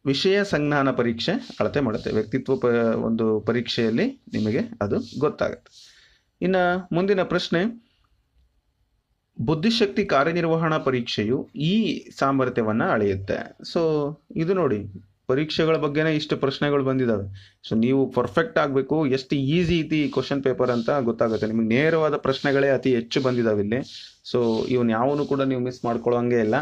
ವಿಷಯ ಸಂಜ್ಞಾನ ಪರೀಕ್ಷೆ ಅಳತೆ ಮಾಡುತ್ತೆ. ವ್ಯಕ್ತಿತ್ವ ಒಂದು ಪರೀಕ್ಷೆಯಲ್ಲಿ ನಿಮಗೆ ಅದು ಗೊತ್ತಾಗುತ್ತೆ. ಇನ್ನು ಮುಂದಿನ ಪ್ರಶ್ನೆ, ಬುದ್ಧಿಶಕ್ತಿ ಕಾರ್ಯನಿರ್ವಹಣಾ ಪರೀಕ್ಷೆಯು ಈ ಸಾಮರ್ಥ್ಯವನ್ನು ಅಳೆಯುತ್ತೆ. ಸೊ ಇದು ನೋಡಿ, ಪರೀಕ್ಷೆಗಳ ಬಗ್ಗೆನೇ ಇಷ್ಟು ಪ್ರಶ್ನೆಗಳು ಬಂದಿದ್ದಾವೆ. ಸೊ ನೀವು ಪರ್ಫೆಕ್ಟ್ ಆಗಬೇಕು. ಎಷ್ಟು ಈಸಿ ಐತಿ ಈ ಕ್ವಶನ್ ಪೇಪರ್ ಅಂತ ಗೊತ್ತಾಗುತ್ತೆ. ನಿಮಗೆ ನೇರವಾದ ಪ್ರಶ್ನೆಗಳೇ ಅತಿ ಹೆಚ್ಚು ಬಂದಿದ್ದಾವೆ ಇಲ್ಲಿ. ಸೊ ಇವನ್ ಯಾವನು ಕೂಡ ನೀವು ಮಿಸ್ ಮಾಡ್ಕೊಳ್ಳೋಂಗೆ ಇಲ್ಲ.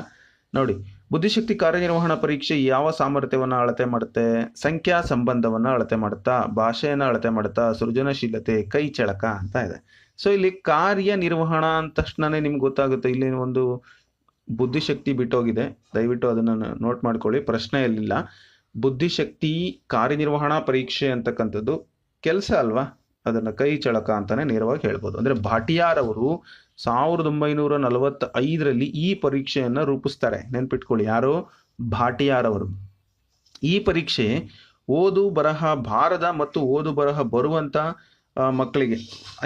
ನೋಡಿ, ಬುದ್ಧಿಶಕ್ತಿ ಕಾರ್ಯನಿರ್ವಹಣಾ ಪರೀಕ್ಷೆ ಯಾವ ಸಾಮರ್ಥ್ಯವನ್ನು ಅಳತೆ ಮಾಡುತ್ತೆ? ಸಂಖ್ಯಾ ಸಂಬಂಧವನ್ನು ಅಳತೆ ಮಾಡುತ್ತಾ, ಭಾಷೆಯನ್ನು ಅಳತೆ ಮಾಡುತ್ತಾ, ಸೃಜನಶೀಲತೆ, ಕೈ ಚಳಕ ಅಂತ ಇದೆ. ಸೊ ಇಲ್ಲಿ ಕಾರ್ಯನಿರ್ವಹಣಾ ಅಂದ ತಕ್ಷಣನೇ ನಿಮ್ಗೆ ಗೊತ್ತಾಗುತ್ತೆ ಇಲ್ಲಿ ಒಂದು ಬುದ್ಧಿಶಕ್ತಿ ಬಿಟ್ಟೋಗಿದೆ. ದಯವಿಟ್ಟು ಅದನ್ನು ನೋಟ್ ಮಾಡ್ಕೊಳ್ಳಿ, ಪ್ರಶ್ನೆಯಲ್ಲಿಲ್ಲ. ಬುದ್ಧಿಶಕ್ತಿ ಕಾರ್ಯನಿರ್ವಹಣಾ ಪರೀಕ್ಷೆ ಅಂತಕ್ಕಂಥದ್ದು ಕೆಲಸ ಅಲ್ವಾ, ಅದನ್ನು ಕೈ ಚಳಕ ಅಂತಾನೆ ನೇರವಾಗಿ ಹೇಳ್ಬೋದು. ಅಂದರೆ ಭಾಟಿಯಾರ್ ಅವರು 1945ರಲ್ಲಿ ಈ ಪರೀಕ್ಷೆಯನ್ನು ರೂಪಿಸ್ತಾರೆ. ನೆನ್ಪಿಟ್ಕೊಳ್ಳಿ, ಯಾರು? ಭಾಟಿಯಾರ್ ಅವರು. ಈ ಪರೀಕ್ಷೆ ಓದು ಬರಹ ಬಾರದ ಮತ್ತು ಓದು ಬರಹ ಬರುವಂತ ಮಕ್ಕಳಿಗೆ,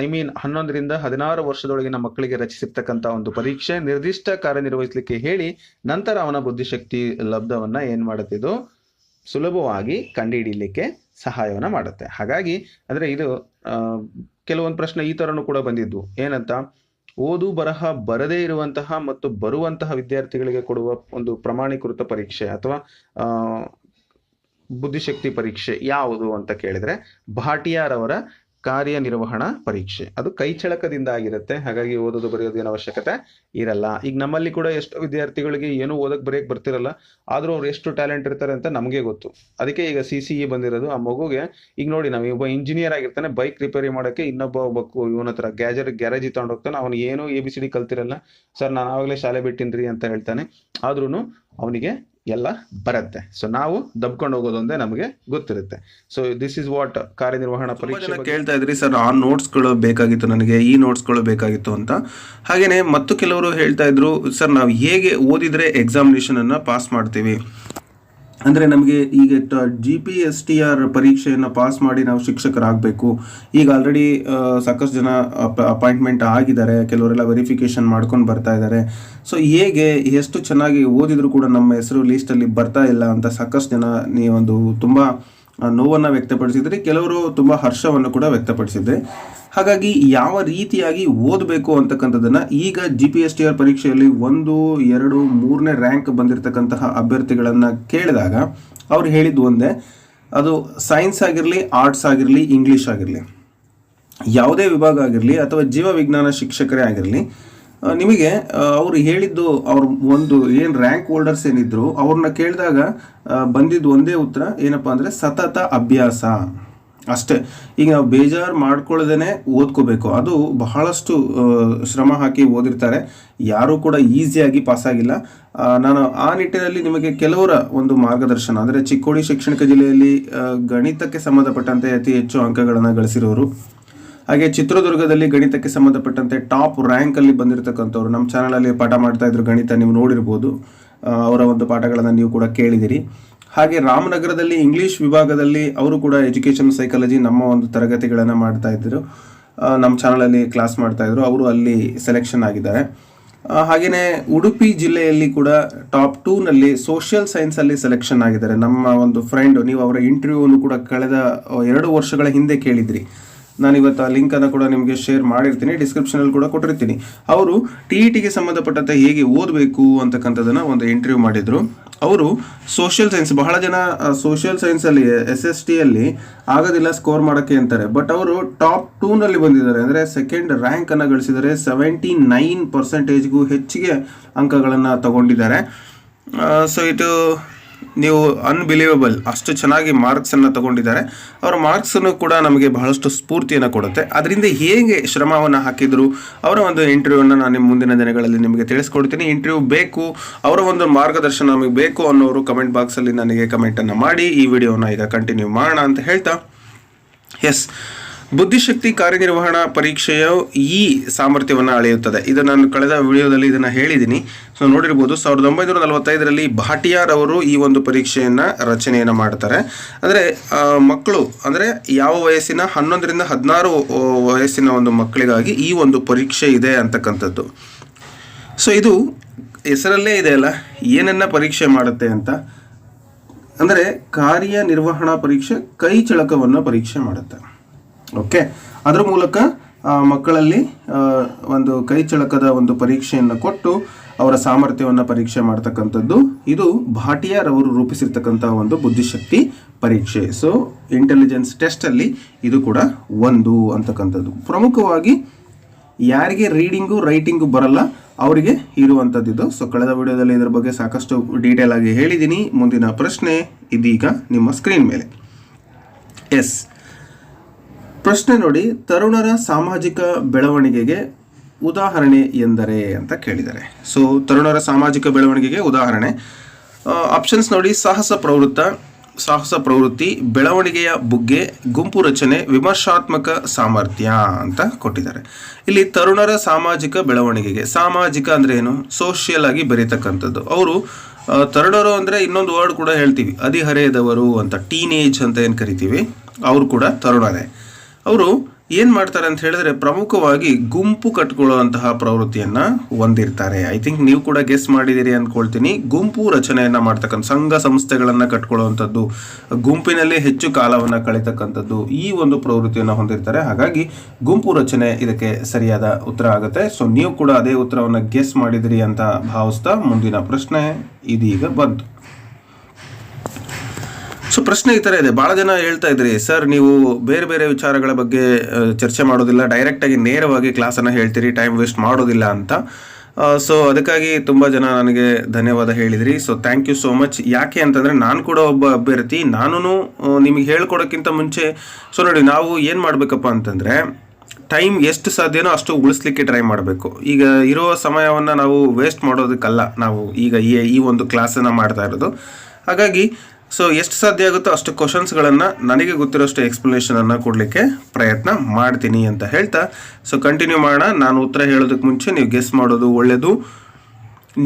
11ರಿಂದ 16 ವರ್ಷದೊಳಗಿನ ಮಕ್ಕಳಿಗೆ ರಚಿಸಿರ್ತಕ್ಕಂಥ ಒಂದು ಪರೀಕ್ಷೆ. ನಿರ್ದಿಷ್ಟ ಕಾರ್ಯನಿರ್ವಹಿಸಲಿಕ್ಕೆ ಹೇಳಿ ನಂತರ ಅವನ ಬುದ್ಧಿಶಕ್ತಿ ಲಬ್ಧವನ್ನ ಏನ್ ಮಾಡುತ್ತಿದ್ದು ಸುಲಭವಾಗಿ ಕಂಡುಹಿಡಿಯಲಿಕ್ಕೆ ಸಹಾಯವನ್ನ ಮಾಡುತ್ತೆ. ಹಾಗಾಗಿ ಅಂದ್ರೆ ಇದು ಕೆಲವೊಂದು ಪ್ರಶ್ನೆ ಈ ತರನು ಕೂಡ ಬಂದಿದ್ದು. ಏನಂತ, ಓದು ಬರಹ ಬರದೇ ಇರುವಂತಹ ಮತ್ತು ಬರುವಂತಹ ವಿದ್ಯಾರ್ಥಿಗಳಿಗೆ ಕೊಡುವ ಒಂದು ಪ್ರಮಾಣೀಕೃತ ಪರೀಕ್ಷೆ ಅಥವಾ ಬುದ್ಧಿಶಕ್ತಿ ಪರೀಕ್ಷೆ ಯಾವುದು ಅಂತ ಕೇಳಿದ್ರೆ ಭಾಟಿಯಾರ್ ಅವರ ಕಾರ್ಯನಿರ್ವಹಣಾ ಪರೀಕ್ಷೆ. ಅದು ಕೈಚಳಕದಿಂದ ಆಗಿರುತ್ತೆ. ಹಾಗಾಗಿ ಓದೋದು ಬರೆಯೋದು ಏನು ಅವಶ್ಯಕತೆ ಇರಲ್ಲ. ಈಗ ನಮ್ಮಲ್ಲಿ ಕೂಡ ಎಷ್ಟು ವಿದ್ಯಾರ್ಥಿಗಳಿಗೆ ಏನು ಓದಕ್ ಬರೆಯಕ್ ಬರ್ತಿರಲ್ಲ, ಆದ್ರೂ ಅವ್ರು ಎಷ್ಟು ಟ್ಯಾಲೆಂಟ್ ಇರ್ತಾರೆ ಅಂತ ನಮಗೆ ಗೊತ್ತು. ಅದಕ್ಕೆ ಈಗ CCE ಬಂದಿರೋದು. ಆ ಮಗುಗೆ ಈಗ ನೋಡಿ, ನಾವು ಒಬ್ಬ ಇಂಜಿನಿಯರ್ ಆಗಿರ್ತಾನೆ, ಬೈಕ್ ರಿಪೇರಿ ಮಾಡೋಕ್ಕೆ ಇನ್ನೊಬ್ಬ ಇವನ ಹತ್ರ ಗ್ಯಾರೇಜ್ ತಗೊಂಡು ಹೋಗ್ತಾನೆ. ಅವನು ಏನು ABCD ಕಲ್ತಿರಲ್ಲ. ಸರ್ ನಾನು ಆವಾಗಲೇ ಶಾಲೆ ಬಿಟ್ಟಿನ್ರಿ ಅಂತ ಹೇಳ್ತಾನೆ. ಆದ್ರೂ ಅವನಿಗೆ ಎಲ್ಲ ಬರುತ್ತೆ. ಸೊ ನಾವು ದಬ್ಕೊಂಡು ಹೋಗೋದೊಂದೇ ನಮಗೆ ಗೊತ್ತಿರುತ್ತೆ. ಸೊ ದಿಸ್ ಇಸ್ ವಾಟ್ ಕಾರ್ಯನಿರ್ವಹಣಾ ಪರೀಕ್ಷೆ. ಕೇಳ್ತಾ ಇದ್ರಿ ಸರ್, ಆ ನೋಟ್ಸ್ಗಳು ಬೇಕಾಗಿತ್ತು ನನಗೆ, ಈ ನೋಟ್ಸ್ಗಳು ಬೇಕಾಗಿತ್ತು ಅಂತ. ಹಾಗೇನೆ ಮತ್ತು ಕೆಲವರು ಹೇಳ್ತಾ ಇದ್ರು, ಸರ್ ನಾವು ಹೇಗೆ ಓದಿದ್ರೆ ಎಕ್ಸಾಮಿನೇಷನ್ ಅನ್ನ ಪಾಸ್ ಮಾಡ್ತೀವಿ? ಅಂದರೆ ನಮಗೆ ಈಗ GPSTR ಪರೀಕ್ಷೆಯನ್ನು ಪಾಸ್ ಮಾಡಿ ನಾವು ಶಿಕ್ಷಕರಾಗಬೇಕು. ಈಗ ಆಲ್ರೆಡಿ ಸಾಕಷ್ಟು ಜನ ಅಪಾಯಿಂಟ್ಮೆಂಟ್ ಆಗಿದ್ದಾರೆ, ಕೆಲವರೆಲ್ಲ ವೆರಿಫಿಕೇಶನ್ ಮಾಡ್ಕೊಂಡು ಬರ್ತಾ ಇದ್ದಾರೆ. ಸೊ ಹೇಗೆ ಎಷ್ಟು ಚೆನ್ನಾಗಿ ಓದಿದ್ರು ಕೂಡ ನಮ್ಮ ಹೆಸರು ಲೀಸ್ಟಲ್ಲಿ ಬರ್ತಾ ಇಲ್ಲ ಅಂತ ಸಾಕಷ್ಟು ಜನ ನೀವೊಂದು ತುಂಬ ನೋವನ್ನು ವ್ಯಕ್ತಪಡಿಸಿದ್ರಿ, ಕೆಲವರು ತುಂಬ ಹರ್ಷವನ್ನು ಕೂಡ ವ್ಯಕ್ತಪಡಿಸಿದ್ರಿ. ಹಾಗಾಗಿ ಯಾವ ರೀತಿಯಾಗಿ ಓದಬೇಕು ಅಂತಕ್ಕಂಥದ್ದನ್ನು ಈಗ GPSTR ಪರೀಕ್ಷೆಯಲ್ಲಿ 1, 2, 3ನೇ ರ್ಯಾಂಕ್ ಬಂದಿರತಕ್ಕಂತಹ ಅಭ್ಯರ್ಥಿಗಳನ್ನು ಕೇಳಿದಾಗ ಅವ್ರು ಹೇಳಿದ್ದು ಒಂದೇ, ಅದು ಸೈನ್ಸ್ ಆಗಿರಲಿ, ಆರ್ಟ್ಸ್ ಆಗಿರಲಿ, ಇಂಗ್ಲೀಷ್ ಆಗಿರಲಿ, ಯಾವುದೇ ವಿಭಾಗ ಆಗಿರಲಿ ಅಥವಾ ಜೀವ ವಿಜ್ಞಾನ ಶಿಕ್ಷಕರೇ ಆಗಿರಲಿ, ನಿಮಗೆ ಅವರು ಹೇಳಿದ್ದು ಅವ್ರ ಒಂದು ಏನು ರ್ಯಾಂಕ್ ಹೋಲ್ಡರ್ಸ್ ಏನಿದ್ರು ಅವ್ರನ್ನ ಕೇಳಿದಾಗ ಬಂದಿದ್ದು ಒಂದೇ ಉತ್ತರ ಏನಪ್ಪ ಅಂದರೆ ಸತತ ಅಭ್ಯಾಸ ಅಷ್ಟೇ. ಈಗ ನಾವು ಬೇಜಾರು ಮಾಡ್ಕೊಳ್ಳದೇನೆ ಓದ್ಕೋಬೇಕು. ಅದು ಬಹಳಷ್ಟು ಶ್ರಮ ಹಾಕಿ ಓದಿರ್ತಾರೆ, ಯಾರೂ ಕೂಡ ಈಸಿಯಾಗಿ ಪಾಸಾಗಿಲ್ಲ. ನಾನು ಆ ನಿಟ್ಟಿನಲ್ಲಿ ನಿಮಗೆ ಕೆಲವರ ಒಂದು ಮಾರ್ಗದರ್ಶನ, ಅಂದರೆ ಚಿಕ್ಕೋಡಿ ಶೈಕ್ಷಣಿಕ ಜಿಲ್ಲೆಯಲ್ಲಿ ಗಣಿತಕ್ಕೆ ಸಂಬಂಧಪಟ್ಟಂತೆ ಅತಿ ಹೆಚ್ಚು ಅಂಕಗಳನ್ನು ಗಳಿಸಿರೋರು, ಹಾಗೆ ಚಿತ್ರದುರ್ಗದಲ್ಲಿ ಗಣಿತಕ್ಕೆ ಸಂಬಂಧಪಟ್ಟಂತೆ ಟಾಪ್ ರ್ಯಾಂಕಲ್ಲಿ ಬಂದಿರತಕ್ಕಂಥವ್ರು ನಮ್ಮ ಚಾನಲಲ್ಲಿ ಪಾಠ ಮಾಡ್ತಾ ಇದ್ರು ಗಣಿತ, ನೀವು ನೋಡಿರ್ಬೋದು. ಅವರ ಒಂದು ಪಾಠಗಳನ್ನು ನೀವು ಕೂಡ ಕೇಳಿದಿರಿ. ಹಾಗೆ ರಾಮನಗರದಲ್ಲಿ ಇಂಗ್ಲೀಷ್ ವಿಭಾಗದಲ್ಲಿ ಅವರು ಕೂಡ ಎಜುಕೇಷನ್ ಸೈಕಾಲಜಿ ನಮ್ಮ ಒಂದು ತರಗತಿಗಳನ್ನು ಮಾಡ್ತಾ ಇದ್ದರು, ನಮ್ಮ ಚಾನಲಲ್ಲಿ ಕ್ಲಾಸ್ ಮಾಡ್ತಾ ಇದ್ರು, ಅವರು ಅಲ್ಲಿ ಸೆಲೆಕ್ಷನ್ ಆಗಿದ್ದಾರೆ. ಹಾಗೆಯೇ ಉಡುಪಿ ಜಿಲ್ಲೆಯಲ್ಲಿ ಕೂಡ ಟಾಪ್ 2ನಲ್ಲಿ ಸೋಷಿಯಲ್ ಸೈನ್ಸಲ್ಲಿ ಸೆಲೆಕ್ಷನ್ ಆಗಿದ್ದಾರೆ. ನಮ್ಮ ಒಂದು ಫ್ರೆಂಡ್, ನೀವು ಅವರ ಇಂಟರ್ವ್ಯೂವನ್ನು ಕೂಡ ಕಳೆದ 2 ವರ್ಷಗಳ ಹಿಂದೆ ಕೇಳಿದ್ರಿ. ನಾನು ಇವತ್ತು ಆ ಲಿಂಕನ್ನು ಕೂಡ ನಿಮಗೆ ಶೇರ್ ಮಾಡಿರ್ತೀನಿ, ಡಿಸ್ಕ್ರಿಪ್ಷನಲ್ಲಿ ಕೂಡ ಕೊಟ್ಟಿರ್ತೀನಿ. ಅವರು TETಗೆ ಸಂಬಂಧಪಟ್ಟಂತೆ ಹೇಗೆ ಓದಬೇಕು ಅಂತಕ್ಕಂಥದ್ದನ್ನು ಒಂದು ಇಂಟರ್ವ್ಯೂ ಮಾಡಿದರು. ಅವರು ಸೋಷಿಯಲ್ ಸೈನ್ಸ್, ಬಹಳ ಜನ ಸೋಷಿಯಲ್ ಸೈನ್ಸಲ್ಲಿ SSTಯಲ್ಲಿ ಆಗೋದಿಲ್ಲ ಸ್ಕೋರ್ ಮಾಡೋಕ್ಕೆ ಅಂತಾರೆ, ಬಟ್ ಅವರು ಟಾಪ್ 2ನಲ್ಲಿ ಬಂದಿದ್ದಾರೆ. ಅಂದರೆ ಸೆಕೆಂಡ್ ರ್ಯಾಂಕನ್ನು ಗಳಿಸಿದ್ದಾರೆ, 79%ಗೂ ಹೆಚ್ಚಿಗೆ ಅಂಕಗಳನ್ನು ತಗೊಂಡಿದ್ದಾರೆ. ಸೊ ಇದು ನೀವು ಅನ್ಬಿಲೀವಬಲ್, ಅಷ್ಟು ಚೆನ್ನಾಗಿ ಮಾರ್ಕ್ಸನ್ನು ತಗೊಂಡಿದ್ದಾರೆ. ಅವರ ಮಾರ್ಕ್ಸನ್ನು ಕೂಡ ನಮಗೆ ಬಹಳಷ್ಟು ಸ್ಫೂರ್ತಿಯನ್ನು ಕೊಡುತ್ತೆ. ಅದರಿಂದ ಹೇಗೆ ಶ್ರಮವನ್ನು ಹಾಕಿದ್ರು ಅವರ ಒಂದು ಇಂಟರ್ವ್ಯೂವನ್ನು ನಾನು ನಿಮ್ಮ ಮುಂದಿನ ದಿನಗಳಲ್ಲಿ ನಿಮಗೆ ತಿಳಿಸ್ಕೊಡ್ತೀನಿ. ಇಂಟರ್ವ್ಯೂ ಬೇಕು, ಅವರ ಒಂದು ಮಾರ್ಗದರ್ಶನ ನಮಗೆ ಬೇಕು ಅನ್ನೋರು ಕಮೆಂಟ್ ಬಾಕ್ಸಲ್ಲಿ ನನಗೆ ಕಮೆಂಟನ್ನು ಮಾಡಿ. ಈ ವಿಡಿಯೋನ ಈಗ ಕಂಟಿನ್ಯೂ ಮಾಡೋಣ ಅಂತ ಹೇಳ್ತಾ, ಎಸ್, ಬುದ್ಧಿಶಕ್ತಿ ಕಾರ್ಯನಿರ್ವಹಣಾ ಪರೀಕ್ಷೆಯು ಈ ಸಾಮರ್ಥ್ಯವನ್ನು ಅಳೆಯುತ್ತದೆ. ಇದು ನಾನು ಕಳೆದ ವಿಡಿಯೋದಲ್ಲಿ ಇದನ್ನು ಹೇಳಿದ್ದೀನಿ. ಸೊ ನೋಡಿರ್ಬೋದು, 1945ರಲ್ಲಿ ಭಾಟಿಯಾರ್ ಅವರು ಈ ಒಂದು ಪರೀಕ್ಷೆಯನ್ನು ರಚನೆಯನ್ನು ಮಾಡ್ತಾರೆ. ಅಂದರೆ ಮಕ್ಕಳು, ಅಂದರೆ ಯಾವ ವಯಸ್ಸಿನ 11ರಿಂದ 16 ವಯಸ್ಸಿನ ಒಂದು ಮಕ್ಕಳಿಗಾಗಿ ಈ ಒಂದು ಪರೀಕ್ಷೆ ಇದೆ ಅಂತಕ್ಕಂಥದ್ದು. ಸೊ ಇದು ಹೆಸರಲ್ಲೇ ಇದೆ ಅಲ್ಲ, ಏನನ್ನ ಪರೀಕ್ಷೆ ಮಾಡುತ್ತೆ ಅಂತ. ಅಂದರೆ ಕಾರ್ಯನಿರ್ವಹಣಾ ಪರೀಕ್ಷೆ ಕೈ ಚಳಕವನ್ನು ಪರೀಕ್ಷೆ ಮಾಡುತ್ತೆ. ಓಕೆ, ಅದರ ಮೂಲಕ ಮಕ್ಕಳಲ್ಲಿ ಒಂದು ಕೈ ಚಳಕದ ಒಂದು ಪರೀಕ್ಷೆಯನ್ನು ಕೊಟ್ಟು ಅವರ ಸಾಮರ್ಥ್ಯವನ್ನು ಪರೀಕ್ಷೆ ಮಾಡ್ತಕ್ಕಂಥದ್ದು. ಇದು ಭಾಟಿಯಾರವರು ರೂಪಿಸಿರ್ತಕ್ಕಂಥ ಒಂದು ಬುದ್ಧಿಶಕ್ತಿ ಪರೀಕ್ಷೆ. ಸೊ ಇಂಟೆಲಿಜೆನ್ಸ್ ಟೆಸ್ಟಲ್ಲಿ ಇದು ಕೂಡ ಒಂದು ಅಂತಕ್ಕಂಥದ್ದು. ಪ್ರಮುಖವಾಗಿ ಯಾರಿಗೆ ರೀಡಿಂಗು ರೈಟಿಂಗು ಬರಲ್ಲ ಅವರಿಗೆ ಇರುವಂಥದ್ದು. ಸೊ ಕಳೆದ ವಿಡಿಯೋದಲ್ಲಿ ಇದರ ಬಗ್ಗೆ ಸಾಕಷ್ಟು ಡೀಟೇಲ್ ಆಗಿ ಹೇಳಿದ್ದೀನಿ. ಮುಂದಿನ ಪ್ರಶ್ನೆ ಇದೀಗ ನಿಮ್ಮ ಸ್ಕ್ರೀನ್ ಮೇಲೆ. ಎಸ್, ಪ್ರಶ್ನೆ ನೋಡಿ, ತರುಣರ ಸಾಮಾಜಿಕ ಬೆಳವಣಿಗೆಗೆ ಉದಾಹರಣೆ ಎಂದರೆ ಅಂತ ಕೇಳಿದ್ದಾರೆ. ಸೊ ತರುಣರ ಸಾಮಾಜಿಕ ಬೆಳವಣಿಗೆಗೆ ಉದಾಹರಣೆ ಆಪ್ಷನ್ಸ್ ನೋಡಿ: ಸಾಹಸ ಪ್ರವೃತ್ತಿ, ಬೆಳವಣಿಗೆಯ ಬುಗ್ಗೆ, ಗುಂಪು ರಚನೆ, ವಿಮರ್ಶಾತ್ಮಕ ಸಾಮರ್ಥ್ಯ ಅಂತ ಕೊಟ್ಟಿದ್ದಾರೆ. ಇಲ್ಲಿ ತರುಣರ ಸಾಮಾಜಿಕ ಬೆಳವಣಿಗೆಗೆ, ಸಾಮಾಜಿಕ ಅಂದರೆ ಏನು? ಸೋಷಿಯಲ್ ಆಗಿ ಬೆರೀತಕ್ಕಂಥದ್ದು. ಅವರು ತರುಣರು ಅಂದರೆ ಇನ್ನೊಂದು ವರ್ಡ್ ಕೂಡ ಹೇಳ್ತೀವಿ, ಹದಿಹರೆಯದವರು ಅಂತ, ಟೀನೇಜ್ ಅಂತ ಏನು ಕರಿತೀವಿ, ಅವರು ಕೂಡ ತರುಣರೇ. ಅವರು ಏನು ಮಾಡ್ತಾರೆ ಅಂತ ಹೇಳಿದ್ರೆ ಪ್ರಮುಖವಾಗಿ ಗುಂಪು ಕಟ್ಕೊಳ್ಳುವಂತಹ ಪ್ರವೃತ್ತಿಯನ್ನು ಹೊಂದಿರ್ತಾರೆ. ಐ ಥಿಂಕ್ ನೀವು ಕೂಡ ಗೆಸ್ ಮಾಡಿದ್ದೀರಿ ಅಂದ್ಕೊಳ್ತೀನಿ. ಗುಂಪು ರಚನೆಯನ್ನು ಮಾಡ್ತಕ್ಕಂಥ, ಸಂಘ ಸಂಸ್ಥೆಗಳನ್ನು ಕಟ್ಕೊಳ್ಳುವಂಥದ್ದು, ಗುಂಪಿನಲ್ಲಿ ಹೆಚ್ಚು ಕಾಲವನ್ನು ಕಳೀತಕ್ಕಂಥದ್ದು, ಈ ಒಂದು ಪ್ರವೃತ್ತಿಯನ್ನು ಹೊಂದಿರ್ತಾರೆ. ಹಾಗಾಗಿ ಗುಂಪು ರಚನೆ ಇದಕ್ಕೆ ಸರಿಯಾದ ಉತ್ತರ ಆಗುತ್ತೆ. ಸೊ ನೀವು ಕೂಡ ಅದೇ ಉತ್ತರವನ್ನು ಗೆಸ್ ಮಾಡಿದಿರಿ ಅಂತ ಭಾವಿಸ್ತಾ ಮುಂದಿನ ಪ್ರಶ್ನೆ ಇದೀಗ ಬಂತು. ಸೊ ಪ್ರಶ್ನೆ ಈ ಥರ ಇದೆ. ಭಾಳ ಜನ ಹೇಳ್ತಾ ಇದ್ರಿ, ಸರ್ ನೀವು ಬೇರೆ ಬೇರೆ ವಿಚಾರಗಳ ಬಗ್ಗೆ ಚರ್ಚೆ ಮಾಡೋದಿಲ್ಲ, ಡೈರೆಕ್ಟಾಗಿ ನೇರವಾಗಿ ಕ್ಲಾಸನ್ನು ಹೇಳ್ತೀರಿ, ಟೈಮ್ ವೇಸ್ಟ್ ಮಾಡೋದಿಲ್ಲ ಅಂತ. ಸೊ ಅದಕ್ಕಾಗಿ ತುಂಬ ಜನ ನನಗೆ ಧನ್ಯವಾದ ಹೇಳಿದ್ರಿ. So thank you so much. ಯಾಕೆ ಅಂತಂದರೆ ನಾನು ಕೂಡ ಒಬ್ಬ ಅಭ್ಯರ್ಥಿ. ನಾನು ನಿಮಗೆ ಹೇಳ್ಕೊಡೋಕ್ಕಿಂತ ಮುಂಚೆ ಸೊ ನೋಡಿ, ನಾವು ಏನು ಮಾಡಬೇಕಪ್ಪ ಅಂತಂದರೆ ಟೈಮ್ ಎಷ್ಟು ಸಾಧ್ಯನೋ ಅಷ್ಟು ಉಳಿಸ್ಲಿಕ್ಕೆ ಟ್ರೈ ಮಾಡಬೇಕು. ಈಗ ಇರೋ ಸಮಯವನ್ನು ನಾವು ವೇಸ್ಟ್ ಮಾಡೋದಕ್ಕಲ್ಲ ನಾವು ಈಗ ಈ ಒಂದು ಕ್ಲಾಸನ್ನು ಮಾಡ್ತಾ ಇರೋದು. ಹಾಗಾಗಿ ಸೊ ಎಷ್ಟು ಸಾಧ್ಯ ಆಗುತ್ತೋ ಅಷ್ಟು ಕ್ವಶನ್ಸ್ಗಳನ್ನು ನನಗೆ ಗೊತ್ತಿರೋಷ್ಟು ಎಕ್ಸ್ಪ್ಲನೇಷನನ್ನು ಕೊಡಲಿಕ್ಕೆ ಪ್ರಯತ್ನ ಮಾಡ್ತೀನಿ ಅಂತ ಹೇಳ್ತಾ ಸೊ ಕಂಟಿನ್ಯೂ ಮಾಡೋಣ. ನಾನು ಉತ್ತರ ಹೇಳೋದಕ್ಕೆ ಮುಂಚೆ ನೀವು ಗೆಸ್ ಮಾಡೋದು ಒಳ್ಳೆಯದು.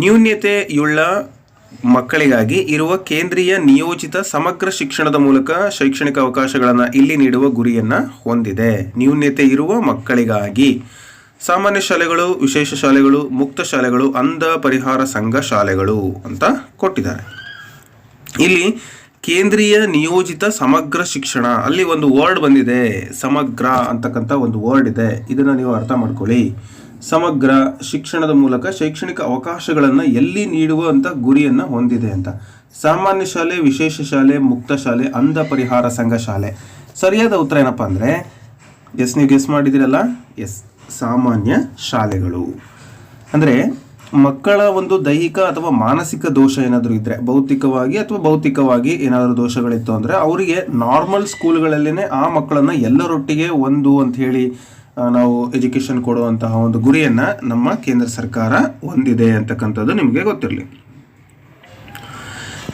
ನ್ಯೂನ್ಯತೆಯುಳ್ಳ ಮಕ್ಕಳಿಗಾಗಿ ಇರುವ ಕೇಂದ್ರೀಯ ನಿಯೋಜಿತ ಸಮಗ್ರ ಶಿಕ್ಷಣದ ಮೂಲಕ ಶೈಕ್ಷಣಿಕ ಅವಕಾಶಗಳನ್ನು ಇಲ್ಲಿ ನೀಡುವ ಗುರಿಯನ್ನು ಹೊಂದಿದೆ. ನ್ಯೂನ್ಯತೆ ಇರುವ ಮಕ್ಕಳಿಗಾಗಿ ಸಾಮಾನ್ಯ ಶಾಲೆಗಳು, ವಿಶೇಷ ಶಾಲೆಗಳು, ಮುಕ್ತ ಶಾಲೆಗಳು, ಅಂಧ ಪರಿಹಾರ ಸಂಘ ಶಾಲೆಗಳು ಅಂತ ಕೊಟ್ಟಿದ್ದಾರೆ. ಇಲ್ಲಿ ಕೇಂದ್ರೀಯ ನಿಯೋಜಿತ ಸಮಗ್ರ ಶಿಕ್ಷಣ, ಅಲ್ಲಿ ಒಂದು ವರ್ಡ್ ಬಂದಿದೆ, ಸಮಗ್ರ ಅಂತಕ್ಕಂಥ ಒಂದು ವರ್ಡ್ ಇದೆ. ಇದನ್ನು ನೀವು ಅರ್ಥ ಮಾಡ್ಕೊಳ್ಳಿ. ಸಮಗ್ರ ಶಿಕ್ಷಣದ ಮೂಲಕ ಶೈಕ್ಷಣಿಕ ಅವಕಾಶಗಳನ್ನು ಎಲ್ಲಿ ನೀಡುವಂಥ ಗುರಿಯನ್ನು ಹೊಂದಿದೆ ಅಂತ. ಸಾಮಾನ್ಯ ಶಾಲೆ, ವಿಶೇಷ ಶಾಲೆ, ಮುಕ್ತ ಶಾಲೆ, ಅಂಧ ಪರಿಹಾರ ಸಂಘ ಶಾಲೆ. ಸರಿಯಾದ ಉತ್ತರ ಏನಪ್ಪ ಅಂದರೆ ಎಸ್, ನೀವು ಗೆಸ್ ಮಾಡಿದಿರಲ್ಲ, ಎಸ್, ಸಾಮಾನ್ಯ ಶಾಲೆಗಳು. ಅಂದರೆ ಮಕ್ಕಳ ಒಂದು ದೈಹಿಕ ಅಥವಾ ಮಾನಸಿಕ ದೋಷ ಏನಾದರೂ ಇದ್ದರೆ, ಭೌತಿಕವಾಗಿ ಏನಾದರೂ ದೋಷಗಳಿತ್ತು ಅಂದರೆ ಅವರಿಗೆ ನಾರ್ಮಲ್ ಸ್ಕೂಲ್ಗಳಲ್ಲೇ ಆ ಮಕ್ಕಳನ್ನು ಎಲ್ಲರೊಟ್ಟಿಗೆ ಒಂದು ಅಂತ ಹೇಳಿ ನಾವು ಎಜುಕೇಷನ್ ಕೊಡುವಂತಹ ಒಂದು ಗುರಿಯನ್ನು ನಮ್ಮ ಕೇಂದ್ರ ಸರ್ಕಾರ ಹೊಂದಿದೆ ಅಂತಕ್ಕಂಥದ್ದು ನಿಮಗೆ ಗೊತ್ತಿರಲಿ.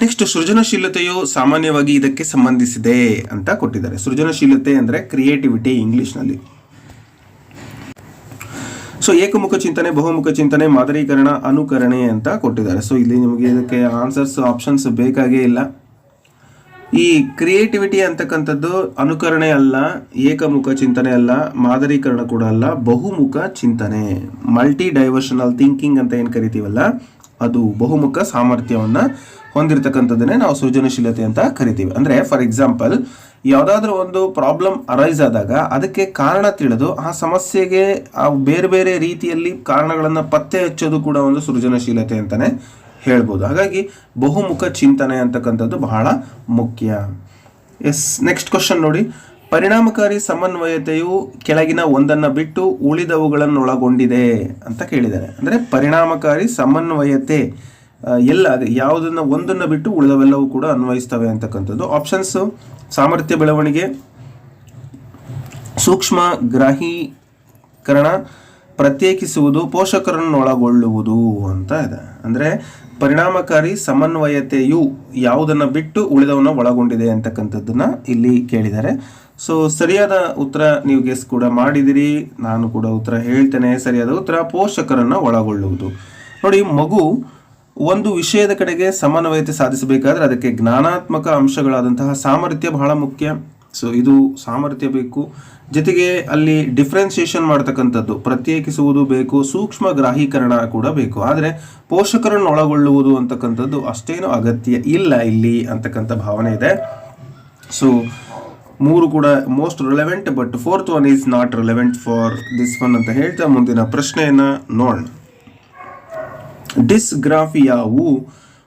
ನೆಕ್ಸ್ಟ್, ಸೃಜನಶೀಲತೆಯು ಸಾಮಾನ್ಯವಾಗಿ ಇದಕ್ಕೆ ಸಂಬಂಧಿಸಿದೆ ಅಂತ ಕೊಟ್ಟಿದ್ದಾರೆ. ಸೃಜನಶೀಲತೆ ಅಂದರೆ ಕ್ರಿಯೇಟಿವಿಟಿ ಇಂಗ್ಲೀಷ್ನಲ್ಲಿ. ಸೊ ಏಕಮುಖ ಚಿಂತನೆ, ಬಹುಮುಖ ಚಿಂತನೆ, ಮಾದರೀಕರಣ, ಅನುಕರಣೆ ಅಂತ ಕೊಟ್ಟಿದ್ದಾರೆ. ಸೊ ಇಲ್ಲಿ ನಿಮಗೆ ಇದಕ್ಕೆ ಆಪ್ಷನ್ಸ್ ಬೇಕಾಗೇ ಇಲ್ಲ. ಈ ಕ್ರಿಯೇಟಿವಿಟಿ ಅಂತಕ್ಕಂಥದ್ದು ಅನುಕರಣೆ ಅಲ್ಲ, ಏಕಮುಖ ಚಿಂತನೆ ಅಲ್ಲ, ಮಾದರೀಕರಣ ಕೂಡ ಅಲ್ಲ, ಬಹುಮುಖ ಚಿಂತನೆ, ಮಲ್ಟಿ ಡೈವರ್ಷನಲ್ ಥಿಂಕಿಂಗ್ ಅಂತ ಏನು ಕರಿತೀವಲ್ಲ, ಅದು ಬಹುಮುಖ ಸಾಮರ್ಥ್ಯವನ್ನು ಹೊಂದಿರತಕ್ಕಂಥದ್ದನ್ನೇ ನಾವು ಸೃಜನಶೀಲತೆ ಅಂತ ಕರಿತೀವಿ. ಅಂದರೆ ಫಾರ್ ಎಕ್ಸಾಂಪಲ್, ಯಾವುದಾದ್ರೂ ಒಂದು ಪ್ರಾಬ್ಲಮ್ ಅರೈಸ್ ಆದಾಗ ಅದಕ್ಕೆ ಕಾರಣ ತಿಳಿದು ಆ ಸಮಸ್ಯೆಗೆ ಆ ಬೇರೆ ಬೇರೆ ರೀತಿಯಲ್ಲಿ ಕಾರಣಗಳನ್ನು ಪತ್ತೆ ಹಚ್ಚೋದು ಕೂಡ ಒಂದು ಸೃಜನಶೀಲತೆ ಅಂತಲೇ ಹೇಳ್ಬೋದು. ಹಾಗಾಗಿ ಬಹುಮುಖ ಚಿಂತನೆ ಅಂತಕ್ಕಂಥದ್ದು ಬಹಳ ಮುಖ್ಯ. ಎಸ್, ನೆಕ್ಸ್ಟ್ ಕ್ವಶನ್ ನೋಡಿ. ಪರಿಣಾಮಕಾರಿ ಸಮನ್ವಯತೆಯು ಕೆಳಗಿನ ಒಂದನ್ನು ಬಿಟ್ಟು ಉಳಿದವುಗಳನ್ನೊಳಗೊಂಡಿದೆ ಅಂತ ಕೇಳಿದ್ದಾರೆ. ಅಂದರೆ ಪರಿಣಾಮಕಾರಿ ಸಮನ್ವಯತೆ ಯಾವುದನ್ನು ಒಂದನ್ನು ಬಿಟ್ಟು ಉಳಿದವೆಲ್ಲವೂ ಕೂಡ ಅನ್ವಯಿಸ್ತವೆ ಅಂತಕ್ಕಂಥದ್ದು. ಆಪ್ಷನ್ಸು: ಸಾಮರ್ಥ್ಯ ಬೆಳವಣಿಗೆ, ಸೂಕ್ಷ್ಮ ಗ್ರಾಹೀಕರಣ, ಪ್ರತ್ಯೇಕಿಸುವುದು, ಪೋಷಕರನ್ನು ಒಳಗೊಳ್ಳುವುದು ಅಂತ ಇದೆ. ಅಂದರೆ ಪರಿಣಾಮಕಾರಿ ಸಮನ್ವಯತೆಯು ಯಾವುದನ್ನು ಬಿಟ್ಟು ಉಳಿದವನ್ನು ಒಳಗೊಂಡಿದೆ ಅಂತಕ್ಕಂಥದ್ದನ್ನು ಇಲ್ಲಿ ಕೇಳಿದ್ದಾರೆ. ಸೊ ಸರಿಯಾದ ಉತ್ತರ ನೀವು ಗೆಸ್ ಕೂಡ ಮಾಡಿದಿರಿ, ನಾನು ಕೂಡ ಉತ್ತರ ಹೇಳ್ತೇನೆ. ಸರಿಯಾದ ಉತ್ತರ ಪೋಷಕರನ್ನು ಒಳಗೊಳ್ಳುವುದು. ನೋಡಿ, ಮಗು ಒಂದು ವಿಷಯದ ಕಡೆಗೆ ಸಮನ್ವಯತೆ ಸಾಧಿಸಬೇಕಾದ್ರೆ ಅದಕ್ಕೆ ಜ್ಞಾನಾತ್ಮಕ ಅಂಶಗಳಾದಂತಹ ಸಾಮರ್ಥ್ಯ ಬಹಳ ಮುಖ್ಯ, ಸೊ ಇದು ಸಾಮರ್ಥ್ಯ ಬೇಕು, ಜೊತೆಗೆ ಅಲ್ಲಿ ಡಿಫ್ರೆನ್ಸಿಯೇಷನ್ ಮಾಡ್ತಕ್ಕಂಥದ್ದು, ಪ್ರತ್ಯೇಕಿಸುವುದು ಬೇಕು, ಸೂಕ್ಷ್ಮ ಗ್ರಾಹೀಕರಣ ಕೂಡ ಬೇಕು. ಆದರೆ ಪೋಷಕರನ್ನು ಒಳಗೊಳ್ಳುವುದು ಅಂತಕ್ಕಂಥದ್ದು ಅಷ್ಟೇನು ಅಗತ್ಯ ಇಲ್ಲ ಇಲ್ಲಿ ಅಂತಕ್ಕಂಥ ಭಾವನೆ ಇದೆ. ಸೊ 3 ಕೂಡ most relevant, but 4th one is not relevant for this one ಅಂತ ಹೇಳ್ತಾ ಮುಂದಿನ ಪ್ರಶ್ನೆಯನ್ನು ನೋಡೋಣ. ಡಿಸ್ಗ್ರಾಫಿಯಾವು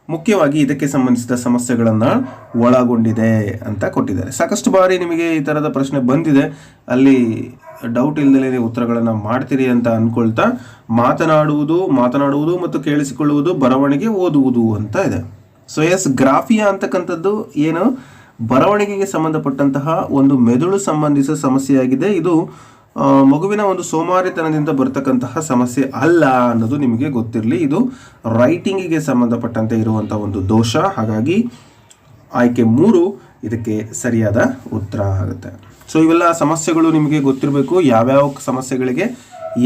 ಮುಖ್ಯವಾಗಿ ಇದಕ್ಕೆ ಸಂಬಂಧಿಸಿದ ಸಮಸ್ಯೆಗಳನ್ನು ಒಳಗೊಂಡಿದೆ ಅಂತ ಕೊಟ್ಟಿದ್ದಾರೆ. ಸಾಕಷ್ಟು ಬಾರಿ ನಿಮಗೆ ಈ ಥರದ ಪ್ರಶ್ನೆ ಬಂದಿದೆ, ಅಲ್ಲಿ ಡೌಟ್ ಇಲ್ಲದಲೇ ಉತ್ತರಗಳನ್ನು ಮಾಡ್ತೀರಿ ಅಂತ ಅಂದ್ಕೊಳ್ತಾ ಮಾತನಾಡುವುದು ಮತ್ತು ಕೇಳಿಸಿಕೊಳ್ಳುವುದು, ಬರವಣಿಗೆ, ಓದುವುದು ಅಂತ ಇದೆ. ಸೊ ಎಸ್, ಗ್ರಾಫಿಯಾ ಅಂತಕ್ಕಂಥದ್ದು ಏನು ಬರವಣಿಗೆಗೆ ಸಂಬಂಧಪಟ್ಟಂತಹ ಒಂದು ಮೆದುಳು ಸಂಬಂಧಿಸಿದ ಸಮಸ್ಯೆಯಾಗಿದೆ. ಇದು ಮಗುವಿನ ಒಂದು ಸೋಮಾರಿತನದಿಂದ ಬರ್ತಕ್ಕಂತಹ ಸಮಸ್ಯೆ ಅಲ್ಲ ಅನ್ನೋದು ನಿಮಗೆ ಗೊತ್ತಿರಲಿ. ಇದು ರೈಟಿಂಗಿಗೆ ಸಂಬಂಧಪಟ್ಟಂತೆ ಇರುವಂಥ ಒಂದು ದೋಷ. ಹಾಗಾಗಿ ಆಯ್ಕೆ 3 ಇದಕ್ಕೆ ಸರಿಯಾದ ಉತ್ತರ ಆಗುತ್ತೆ. ಸೊ ಇವೆಲ್ಲ ಸಮಸ್ಯೆಗಳು ನಿಮಗೆ ಗೊತ್ತಿರಬೇಕು, ಯಾವ್ಯಾವ ಸಮಸ್ಯೆಗಳಿಗೆ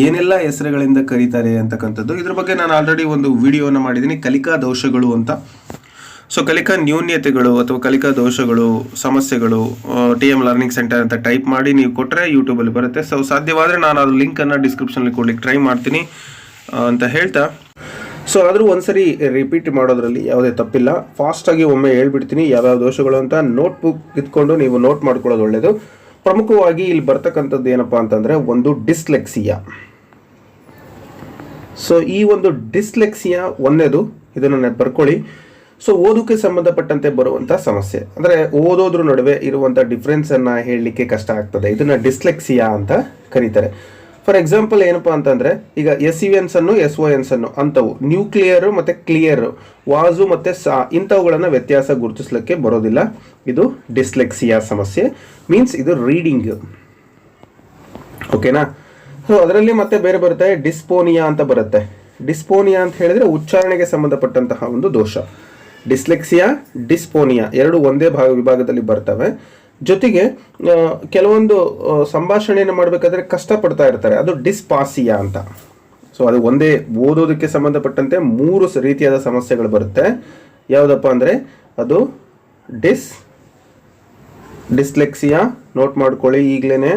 ಏನೆಲ್ಲ ಹೆಸರುಗಳಿಂದ ಕರೀತಾರೆ ಅಂತಕ್ಕಂಥದ್ದು. ಇದ್ರ ಬಗ್ಗೆ ನಾನು ಆಲ್ರೆಡಿ ಒಂದು ವಿಡಿಯೋನ ಮಾಡಿದ್ದೀನಿ, ಕಲಿಕಾ ದೋಷಗಳು ಅಂತ. ಸೊ ಕಲಿಕಾ ನ್ಯೂನ್ಯತೆಗಳು ಅಥವಾ ಕಲಿಕಾ ದೋಷಗಳು, ಸಮಸ್ಯೆಗಳು, TM ಲರ್ನಿಂಗ್ ಸೆಂಟರ್ ಅಂತ ಟೈಪ್ ಮಾಡಿ ನೀವು ಕೊಟ್ಟರೆ ಯೂಟ್ಯೂಬಲ್ಲಿ ಬರುತ್ತೆ. ಸೊ ಸಾಧ್ಯವಾದರೆ ನಾನು ಅದು ಲಿಂಕನ್ನು ಡಿಸ್ಕ್ರಿಪ್ಷನಲ್ಲಿ ಕೊಡ್ಲಿಕ್ಕೆ ಟ್ರೈ ಮಾಡ್ತೀನಿ ಅಂತ ಹೇಳ್ತಾ, ಸೊ ಆದರೂ ಒಂದ್ಸರಿ ರಿಪೀಟ್ ಮಾಡೋದ್ರಲ್ಲಿ ಯಾವುದೇ ತಪ್ಪಿಲ್ಲ. ಫಾಸ್ಟಾಗಿ ಒಮ್ಮೆ ಹೇಳ್ಬಿಡ್ತೀನಿ ಯಾವ್ಯಾವ ದೋಷಗಳು ಅಂತ. ನೋಟ್ಬುಕ್ ಇಟ್ಕೊಂಡು ನೀವು ನೋಟ್ ಮಾಡ್ಕೊಳ್ಳೋದು ಒಳ್ಳೆಯದು. ಪ್ರಮುಖವಾಗಿ ಇಲ್ಲಿ ಬರ್ತಕ್ಕಂಥದ್ದು ಏನಪ್ಪ ಅಂತಂದರೆ ಒಂದು ಡಿಸ್ಲೆಕ್ಸಿಯಾ. ಸೊ ಈ ಒಂದು ಡಿಸ್ಲೆಕ್ಸಿಯಾ ಒಂದೇದು, ಇದನ್ನು ಬರ್ಕೊಳ್ಳಿ. ಸೊ ಓದೋಕ್ಕೆ ಸಂಬಂಧಪಟ್ಟಂತೆ ಬರುವಂಥ ಸಮಸ್ಯೆ, ಅಂದರೆ ಓದೋದ್ರ ನಡುವೆ ಇರುವಂಥ ಡಿಫ್ರೆನ್ಸನ್ನು ಹೇಳಲಿಕ್ಕೆ ಕಷ್ಟ ಆಗ್ತದೆ. ಇದನ್ನು ಡಿಸ್ಲೆಕ್ಸಿಯಾ ಅಂತ ಕರೀತಾರೆ. ಫಾರ್ ಎಕ್ಸಾಂಪಲ್ ಏನಪ್ಪ ಅಂತಂದರೆ, ಈಗ SUNs ಅನ್ನು SONs ಅನ್ನು ಅಂಥವು, ನ್ಯೂಕ್ಲಿಯರು ಮತ್ತು ಕ್ಲಿಯರು, ವಾಜು ಮತ್ತು ಇಂಥವುಗಳನ್ನು ವ್ಯತ್ಯಾಸ ಗುರುತಿಸ್ಲಿಕ್ಕೆ ಬರೋದಿಲ್ಲ. ಇದು ಡಿಸ್ಲೆಕ್ಸಿಯಾ ಸಮಸ್ಯೆ, ಮೀನ್ಸ್ ಇದು ರೀಡಿಂಗ್. ಓಕೆನಾ? ಸೊ ಅದರಲ್ಲಿ ಮತ್ತೆ ಬೇರೆ ಬರುತ್ತೆ, ಡಿಸ್ಪೋನಿಯಾ ಅಂತ ಬರುತ್ತೆ. ಡಿಸ್ಪೋನಿಯಾ ಅಂತ ಹೇಳಿದರೆ ಉಚ್ಚಾರಣೆಗೆ ಸಂಬಂಧಪಟ್ಟಂತಹ ಒಂದು ದೋಷ. ಡಿಸ್ಲೆಕ್ಸಿಯಾ, ಡಿಸ್ಪೋನಿಯಾ ಎರಡು ಒಂದೇ ವಿಭಾಗದಲ್ಲಿ ಬರ್ತವೆ. ಜೊತೆಗೆ ಕೆಲವೊಂದು ಸಂಭಾಷಣೆಯನ್ನು ಮಾಡಬೇಕಾದ್ರೆ ಕಷ್ಟಪಡ್ತಾ ಇರ್ತಾರೆ, ಅದು ಡಿಸ್ಪಾಸಿಯಾ ಅಂತ. ಸೊ ಅದು ಒಂದೇ ಓದೋದಕ್ಕೆ ಸಂಬಂಧಪಟ್ಟಂತೆ 3 ರೀತಿಯಾದ ಸಮಸ್ಯೆಗಳು ಬರುತ್ತೆ. ಯಾವುದಪ್ಪ ಅಂದರೆ ಅದು ಡಿಸ್ಲೆಕ್ಸಿಯಾ, ನೋಟ್ ಮಾಡ್ಕೊಳ್ಳಿ ಈಗಲೇ.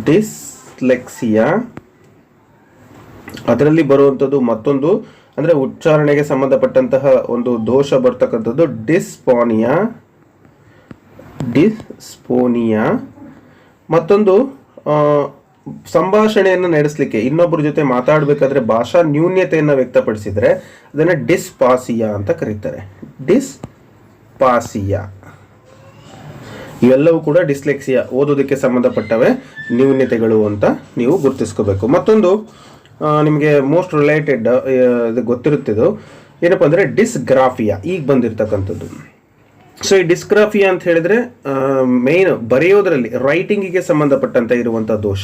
ಡಿಸ್ಲೆಕ್ಸಿಯಾ, ಅದರಲ್ಲಿ ಬರುವಂಥದ್ದು ಮತ್ತೊಂದು ಅಂದರೆ ಉಚ್ಚಾರಣೆಗೆ ಸಂಬಂಧಪಟ್ಟಂತಹ ಒಂದು ದೋಷ ಬರ್ತಕ್ಕಂಥದ್ದು ಡಿಸ್ಪೋನಿಯಾ. ಮತ್ತೊಂದು ಸಂಭಾಷಣೆಯನ್ನು ನಡೆಸಲಿಕ್ಕೆ, ಇನ್ನೊಬ್ಬರ ಜೊತೆ ಮಾತಾಡಬೇಕಾದ್ರೆ ಭಾಷಾ ನ್ಯೂನ್ಯತೆಯನ್ನು ವ್ಯಕ್ತಪಡಿಸಿದರೆ ಅದನ್ನು ಡಿಸ್ಪಾಸಿಯಾ ಅಂತ ಕರೀತಾರೆ. ಡಿಸ್ಪಾಸಿಯಾ ಇವೆಲ್ಲವೂ ಕೂಡ ಡಿಸ್ಲೆಕ್ಸಿಯಾ, ಓದೋದಕ್ಕೆ ಸಂಬಂಧಪಟ್ಟವೆ ನ್ಯೂನ್ಯತೆಗಳು ಅಂತ ನೀವು ಗುರುತಿಸ್ಕೋಬೇಕು. ಮತ್ತೊಂದು ನಿಮಗೆ ಮೋಸ್ಟ್ ರಿಲೇಟೆಡ್ ಇದು ಗೊತ್ತಿರುತ್ತಿದ್ದು ಏನಪ್ಪ ಅಂದರೆ ಡಿಸ್ಗ್ರಾಫಿಯಾ, ಈಗ ಬಂದಿರತಕ್ಕಂಥದ್ದು. ಸೊ ಈ ಡಿಸ್ಗ್ರಾಫಿಯಾ ಅಂತ ಹೇಳಿದರೆ ಮೇನ್ ಬರೆಯೋದರಲ್ಲಿ ರೈಟಿಂಗಿಗೆ ಸಂಬಂಧಪಟ್ಟಂತೆ ಇರುವಂಥ ದೋಷ.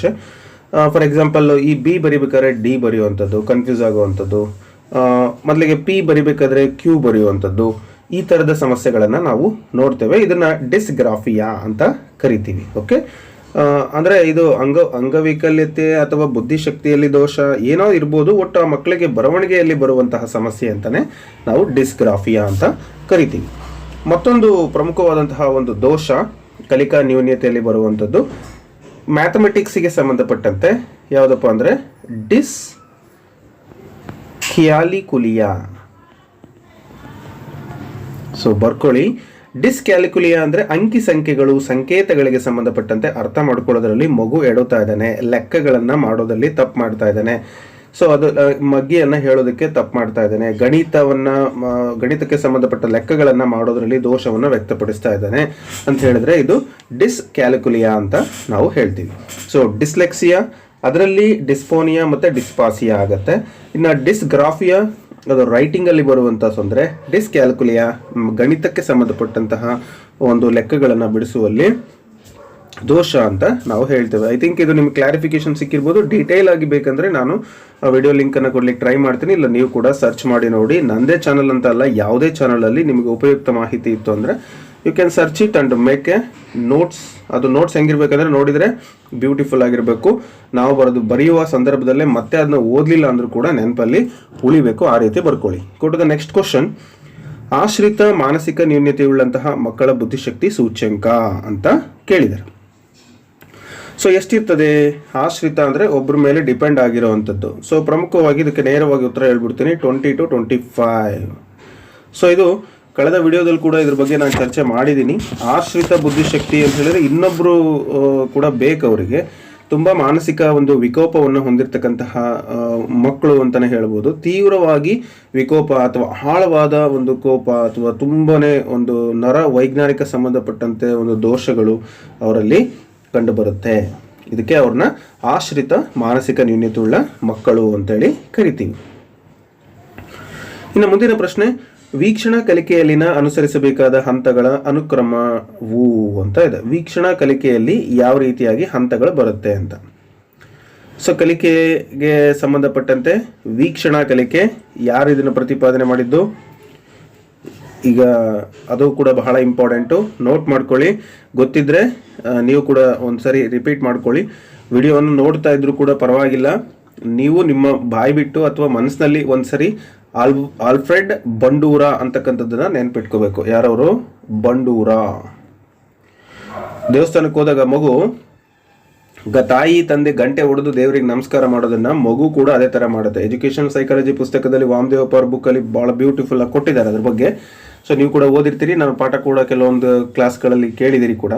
ಫಾರ್ ಎಕ್ಸಾಂಪಲ್ ಈ B ಬರಿಬೇಕಾದ್ರೆ D ಬರೆಯುವಂಥದ್ದು, ಕನ್ಫ್ಯೂಸ್ ಆಗುವಂಥದ್ದು, ಮೊದಲಿಗೆ P ಬರಿಬೇಕಾದ್ರೆ Q ಬರೆಯುವಂಥದ್ದು, ಈ ಥರದ ಸಮಸ್ಯೆಗಳನ್ನು ನಾವು ನೋಡ್ತೇವೆ. ಇದನ್ನು ಡಿಸ್ಗ್ರಾಫಿಯಾ ಅಂತ ಕರಿತೀವಿ. ಓಕೆ, ಅಂದರೆ ಇದು ಅಂಗವೈಕಲ್ಯತೆ ಅಥವಾ ಬುದ್ಧಿಶಕ್ತಿಯಲ್ಲಿ ದೋಷ ಏನೋ ಇರ್ಬೋದು, ಒಟ್ಟು ಆ ಮಕ್ಕಳಿಗೆ ಬರವಣಿಗೆಯಲ್ಲಿ ಬರುವಂತಹ ಸಮಸ್ಯೆ ಅಂತಲೇ ನಾವು ಡಿಸ್ಗ್ರಾಫಿಯಾ ಅಂತ ಕರಿತೀವಿ. ಮತ್ತೊಂದು ಪ್ರಮುಖವಾದಂತಹ ಒಂದು ದೋಷ ಕಲಿಕಾ ನ್ಯೂನ್ಯತೆಯಲ್ಲಿ ಬರುವಂಥದ್ದು ಮ್ಯಾಥಮೆಟಿಕ್ಸಿಗೆ ಸಂಬಂಧಪಟ್ಟಂತೆ ಯಾವುದಪ್ಪ ಅಂದರೆ ಡಿಸ್ಕ್ಯಾಲಿಕುಲಿಯಾ. ಸೊ ಬರ್ಕೊಳ್ಳಿ, ಡಿಸ್ಕ್ಯಾಲಿಕುಲಿಯಾ ಅಂದರೆ ಅಂಕಿ ಸಂಖ್ಯೆಗಳು, ಸಂಕೇತಗಳಿಗೆ ಸಂಬಂಧಪಟ್ಟಂತೆ ಅರ್ಥ ಮಾಡ್ಕೊಳ್ಳೋದ್ರಲ್ಲಿ ಮಗು ಎಡುತ್ತಾ ಇದ್ದಾನೆ, ಲೆಕ್ಕಗಳನ್ನು ಮಾಡೋದಲ್ಲಿ ತಪ್ಪು ಮಾಡ್ತಾ ಇದ್ದಾನೆ. ಸೊ ಅದು ಮಗ್ಗಿಯನ್ನು ಹೇಳೋದಕ್ಕೆ ತಪ್ಪು ಮಾಡ್ತಾ ಇದ್ದಾನೆ, ಗಣಿತಕ್ಕೆ ಸಂಬಂಧಪಟ್ಟ ಲೆಕ್ಕಗಳನ್ನು ಮಾಡೋದ್ರಲ್ಲಿ ದೋಷವನ್ನು ವ್ಯಕ್ತಪಡಿಸ್ತಾ ಇದ್ದಾನೆ ಅಂತ ಹೇಳಿದ್ರೆ ಇದು ಡಿಸ್ಕ್ಯಾಲಿಕುಲಿಯಾ ಅಂತ ನಾವು ಹೇಳ್ತೀವಿ. ಸೊ ಡಿಸ್ಲೆಕ್ಸಿಯಾ, ಅದರಲ್ಲಿ ಡಿಸ್ಪೋನಿಯಾ ಮತ್ತು ಡಿಸ್ಪಾಸಿಯಾ ಆಗುತ್ತೆ. ಇನ್ನು ಡಿಸ್ಗ್ರಾಫಿಯಾ ಅದು ರೈಟಿಂಗಲ್ಲಿ ಬರುವಂಥ ತೊಂದರೆ. ಡಿಸ್ಕ್ಯಾಲ್ಕುಲಿಯಾ ಗಣಿತಕ್ಕೆ ಸಂಬಂಧಪಟ್ಟಂತಹ ಒಂದು ಲೆಕ್ಕಗಳನ್ನು ಬಿಡಿಸುವಲ್ಲಿ ದೋಷ ಅಂತ ನಾವು ಹೇಳ್ತೇವೆ. ಐ ಥಿಂಕ್ ಇದು ನಿಮ್ಗೆ ಕ್ಲಾರಿಫಿಕೇಶನ್ ಸಿಕ್ಕಿರ್ಬೋದು. ಡೀಟೇಲ್ ಆಗಿ ಬೇಕಂದರೆ ನಾನು ವಿಡಿಯೋ ಲಿಂಕನ್ನು ಕೊಡ್ಲಿಕ್ಕೆ ಟ್ರೈ ಮಾಡ್ತೀನಿ, ಇಲ್ಲ ನೀವು ಕೂಡ ಸರ್ಚ್ ಮಾಡಿ ನೋಡಿ. ನಂದೇ ಚಾನಲ್ ಅಂತ ಅಲ್ಲ, ಯಾವುದೇ ಚಾನಲಲ್ಲಿ ನಿಮಗೆ ಉಪಯುಕ್ತ ಮಾಹಿತಿ ಇತ್ತು ಅಂದರೆ you can search it and make a notes. ಅದು ನೋಟ್ಸ್ ಹೆಂಗಿರ್ಬೇಕಂದ್ರೆ ನೋಡಿದರೆ ಬ್ಯೂಟಿಫುಲ್ ಆಗಿರಬೇಕು. ನಾವು ಬರೆಯುವ ಸಂದರ್ಭದಲ್ಲೇ ಮತ್ತೆ ಅದನ್ನ ಓದಲಿಲ್ಲ ಅಂದರೂ ಕೂಡ ನೆನಪಲ್ಲಿ ಉಳಿಬೇಕು, ಆ ರೀತಿ ಬರ್ಕೊಳ್ಳಿ. Go to the next question. ಆಶ್ರಿತ ಮಾನಸಿಕ ನ್ಯೂನ್ಯತೆಯುಳ್ಳಂತಹ ಮಕ್ಕಳ ಬುದ್ಧಿಶಕ್ತಿ ಸೂಚ್ಯಂಕ ಅಂತ ಕೇಳಿದ್ದಾರೆ. ಸೊ ಎಷ್ಟಿರ್ತದೆ? ಆಶ್ರಿತ ಅಂದರೆ ಒಬ್ಬರ ಮೇಲೆ ಡಿಪೆಂಡ್ ಆಗಿರೋವಂಥದ್ದು. ಸೊ ಪ್ರಮುಖವಾಗಿ ಇದಕ್ಕೆ ನೇರವಾಗಿ ಉತ್ತರ ಹೇಳ್ಬಿಡ್ತೀನಿ, 20 to 25. ಸೊ ಇದು ಕಳೆದ ವಿಡಿಯೋದಲ್ಲಿ ಕೂಡ ಇದ್ರ ಬಗ್ಗೆ ನಾನು ಚರ್ಚೆ ಮಾಡಿದ್ದೀನಿ. ಆಶ್ರಿತ ಬುದ್ಧಿಶಕ್ತಿ ಅಂತ ಹೇಳಿದ್ರೆ ಇನ್ನೊಬ್ಬರು ಕೂಡ ಬೇಕು, ಅವರಿಗೆ ತುಂಬ ಮಾನಸಿಕ ಒಂದು ವಿಕೋಪವನ್ನು ಹೊಂದಿರತಕ್ಕಂತಹ ಮಕ್ಕಳು ಅಂತಲೇ ಹೇಳ್ಬೋದು. ತೀವ್ರವಾಗಿ ವಿಕೋಪ ಅಥವಾ ಆಳವಾದ ಒಂದು ಕೋಪ ಅಥವಾ ತುಂಬನೇ ಒಂದು ನರ ವೈಜ್ಞಾನಿಕ ಸಂಬಂಧಪಟ್ಟಂತೆ ಒಂದು ದೋಷಗಳು ಅವರಲ್ಲಿ ಕಂಡುಬರುತ್ತೆ. ಇದಕ್ಕೆ ಅವ್ರನ್ನ ಆಶ್ರಿತ ಮಾನಸಿಕ ನ್ಯೂನ್ಯತೆಯುಳ್ಳ ಮಕ್ಕಳು ಅಂತೇಳಿ ಕರಿತೀವಿ. ಇನ್ನು ಮುಂದಿನ ಪ್ರಶ್ನೆ, ವೀಕ್ಷಣಾ ಕಲಿಕೆಯಲ್ಲಿನ ಅನುಸರಿಸಬೇಕಾದ ಹಂತಗಳ ಅನುಕ್ರಮವು ಅಂತ ಇದೆ. ವೀಕ್ಷಣಾ ಕಲಿಕೆಯಲ್ಲಿ ಯಾವ ರೀತಿಯಾಗಿ ಹಂತಗಳು ಬರುತ್ತೆ ಅಂತ. ಸೊ ಕಲಿಕೆಗೆ ಸಂಬಂಧಪಟ್ಟಂತೆ ವೀಕ್ಷಣಾ ಕಲಿಕೆ ಯಾರು ಇದನ್ನು ಪ್ರತಿಪಾದನೆ ಮಾಡಿದ್ದು? ಈಗ ಅದು ಕೂಡ ಬಹಳ ಇಂಪಾರ್ಟೆಂಟು, ನೋಟ್ ಮಾಡ್ಕೊಳ್ಳಿ. ಗೊತ್ತಿದ್ರೆ ನೀವು ಕೂಡ ಒಂದ್ಸರಿ ರಿಪೀಟ್ ಮಾಡ್ಕೊಳ್ಳಿ. ವಿಡಿಯೋವನ್ನು ನೋಡ್ತಾ ಇದ್ರು ಕೂಡ ಪರವಾಗಿಲ್ಲ, ನೀವು ನಿಮ್ಮ ಬಾಯಿ ಬಿಟ್ಟು ಅಥವಾ ಮನಸ್ಸಿನಲ್ಲಿ ಒಂದ್ಸರಿ ಆಲ್ಫ್ರೆಡ್ ಬಂಡೂರ ಅಂತಕ್ಕಂಥದ್ದನ್ನ ನೆನ್ಪಿಟ್ಕೋಬೇಕು. ಯಾರವರು? ಬಂಡೂರ. ದೇವಸ್ಥಾನಕ್ಕೆ ಹೋದಾಗ ಮಗು ತಾಯಿ ತಂದೆ ಗಂಟೆ ಹೊಡೆದು ದೇವರಿಗೆ ನಮಸ್ಕಾರ ಮಾಡೋದನ್ನ ಮಗು ಕೂಡ ಅದೇ ತರ ಮಾಡುತ್ತೆ. ಎಜುಕೇಶನ್ ಸೈಕಾಲಜಿ ಪುಸ್ತಕದಲ್ಲಿ ವಾಮದೇವ ಪವರ್ ಬುಕ್ ಅಲ್ಲಿ ಬಹಳ ಬ್ಯೂಟಿಫುಲ್ ಆಗಿ ಕೊಟ್ಟಿದ್ದಾರೆ ಅದ್ರ ಬಗ್ಗೆ. ಸೊ ನೀವು ಕೂಡ ಓದಿರ್ತೀರಿ, ನಾನು ಪಾಠ ಕೂಡ ಕೆಲವೊಂದು ಕ್ಲಾಸ್ಗಳಲ್ಲಿ ಕೇಳಿದಿರಿ ಕೂಡ.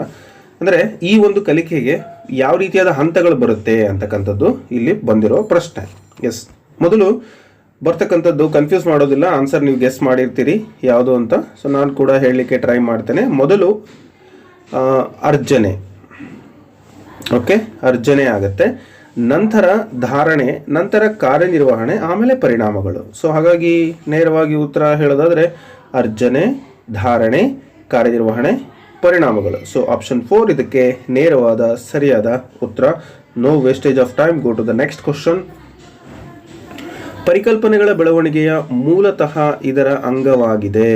ಅಂದ್ರೆ ಈ ಒಂದು ಕಲಿಕೆಗೆ ಯಾವ ರೀತಿಯಾದ ಹಂತಗಳು ಬರುತ್ತೆ ಅಂತಕ್ಕಂಥದ್ದು ಇಲ್ಲಿ ಬಂದಿರೋ ಪ್ರಶ್ನೆ. ಎಸ್, ಮೊದಲು ಬರ್ತಕ್ಕಂಥದ್ದು ಕನ್ಫ್ಯೂಸ್ ಮಾಡೋದಿಲ್ಲ, ಆನ್ಸರ್ ನೀವು ಗೆಸ್ ಮಾಡಿರ್ತೀರಿ ಯಾವುದು ಅಂತ. ಸೊ ನಾನು ಕೂಡ ಹೇಳಲಿಕ್ಕೆ ಟ್ರೈ ಮಾಡ್ತೇನೆ. ಮೊದಲು ಅರ್ಜನೆ. ಓಕೆ, ಅರ್ಜನೆ ಆಗುತ್ತೆ, ನಂತರ ಧಾರಣೆ, ನಂತರ ಕಾರ್ಯನಿರ್ವಹಣೆ, ಆಮೇಲೆ ಪರಿಣಾಮಗಳು. ಸೊ ಹಾಗಾಗಿ ನೇರವಾಗಿ ಉತ್ತರ ಹೇಳೋದಾದ್ರೆ ಅರ್ಜನೆ, ಧಾರಣೆ, ಕಾರ್ಯನಿರ್ವಹಣೆ, ಪರಿಣಾಮಗಳು. ಸೊ ಆಪ್ಷನ್ 4 ಇದಕ್ಕೆ ನೇರವಾದ ಸರಿಯಾದ ಉತ್ತರ. No wastage of time, go to the next question. ಪರಿಕಲ್ಪನೆಗಳ ಬೆಳವಣಿಗೆಯ ಮೂಲತಃ ಇದರ ಅಂಗವಾಗಿದೆ.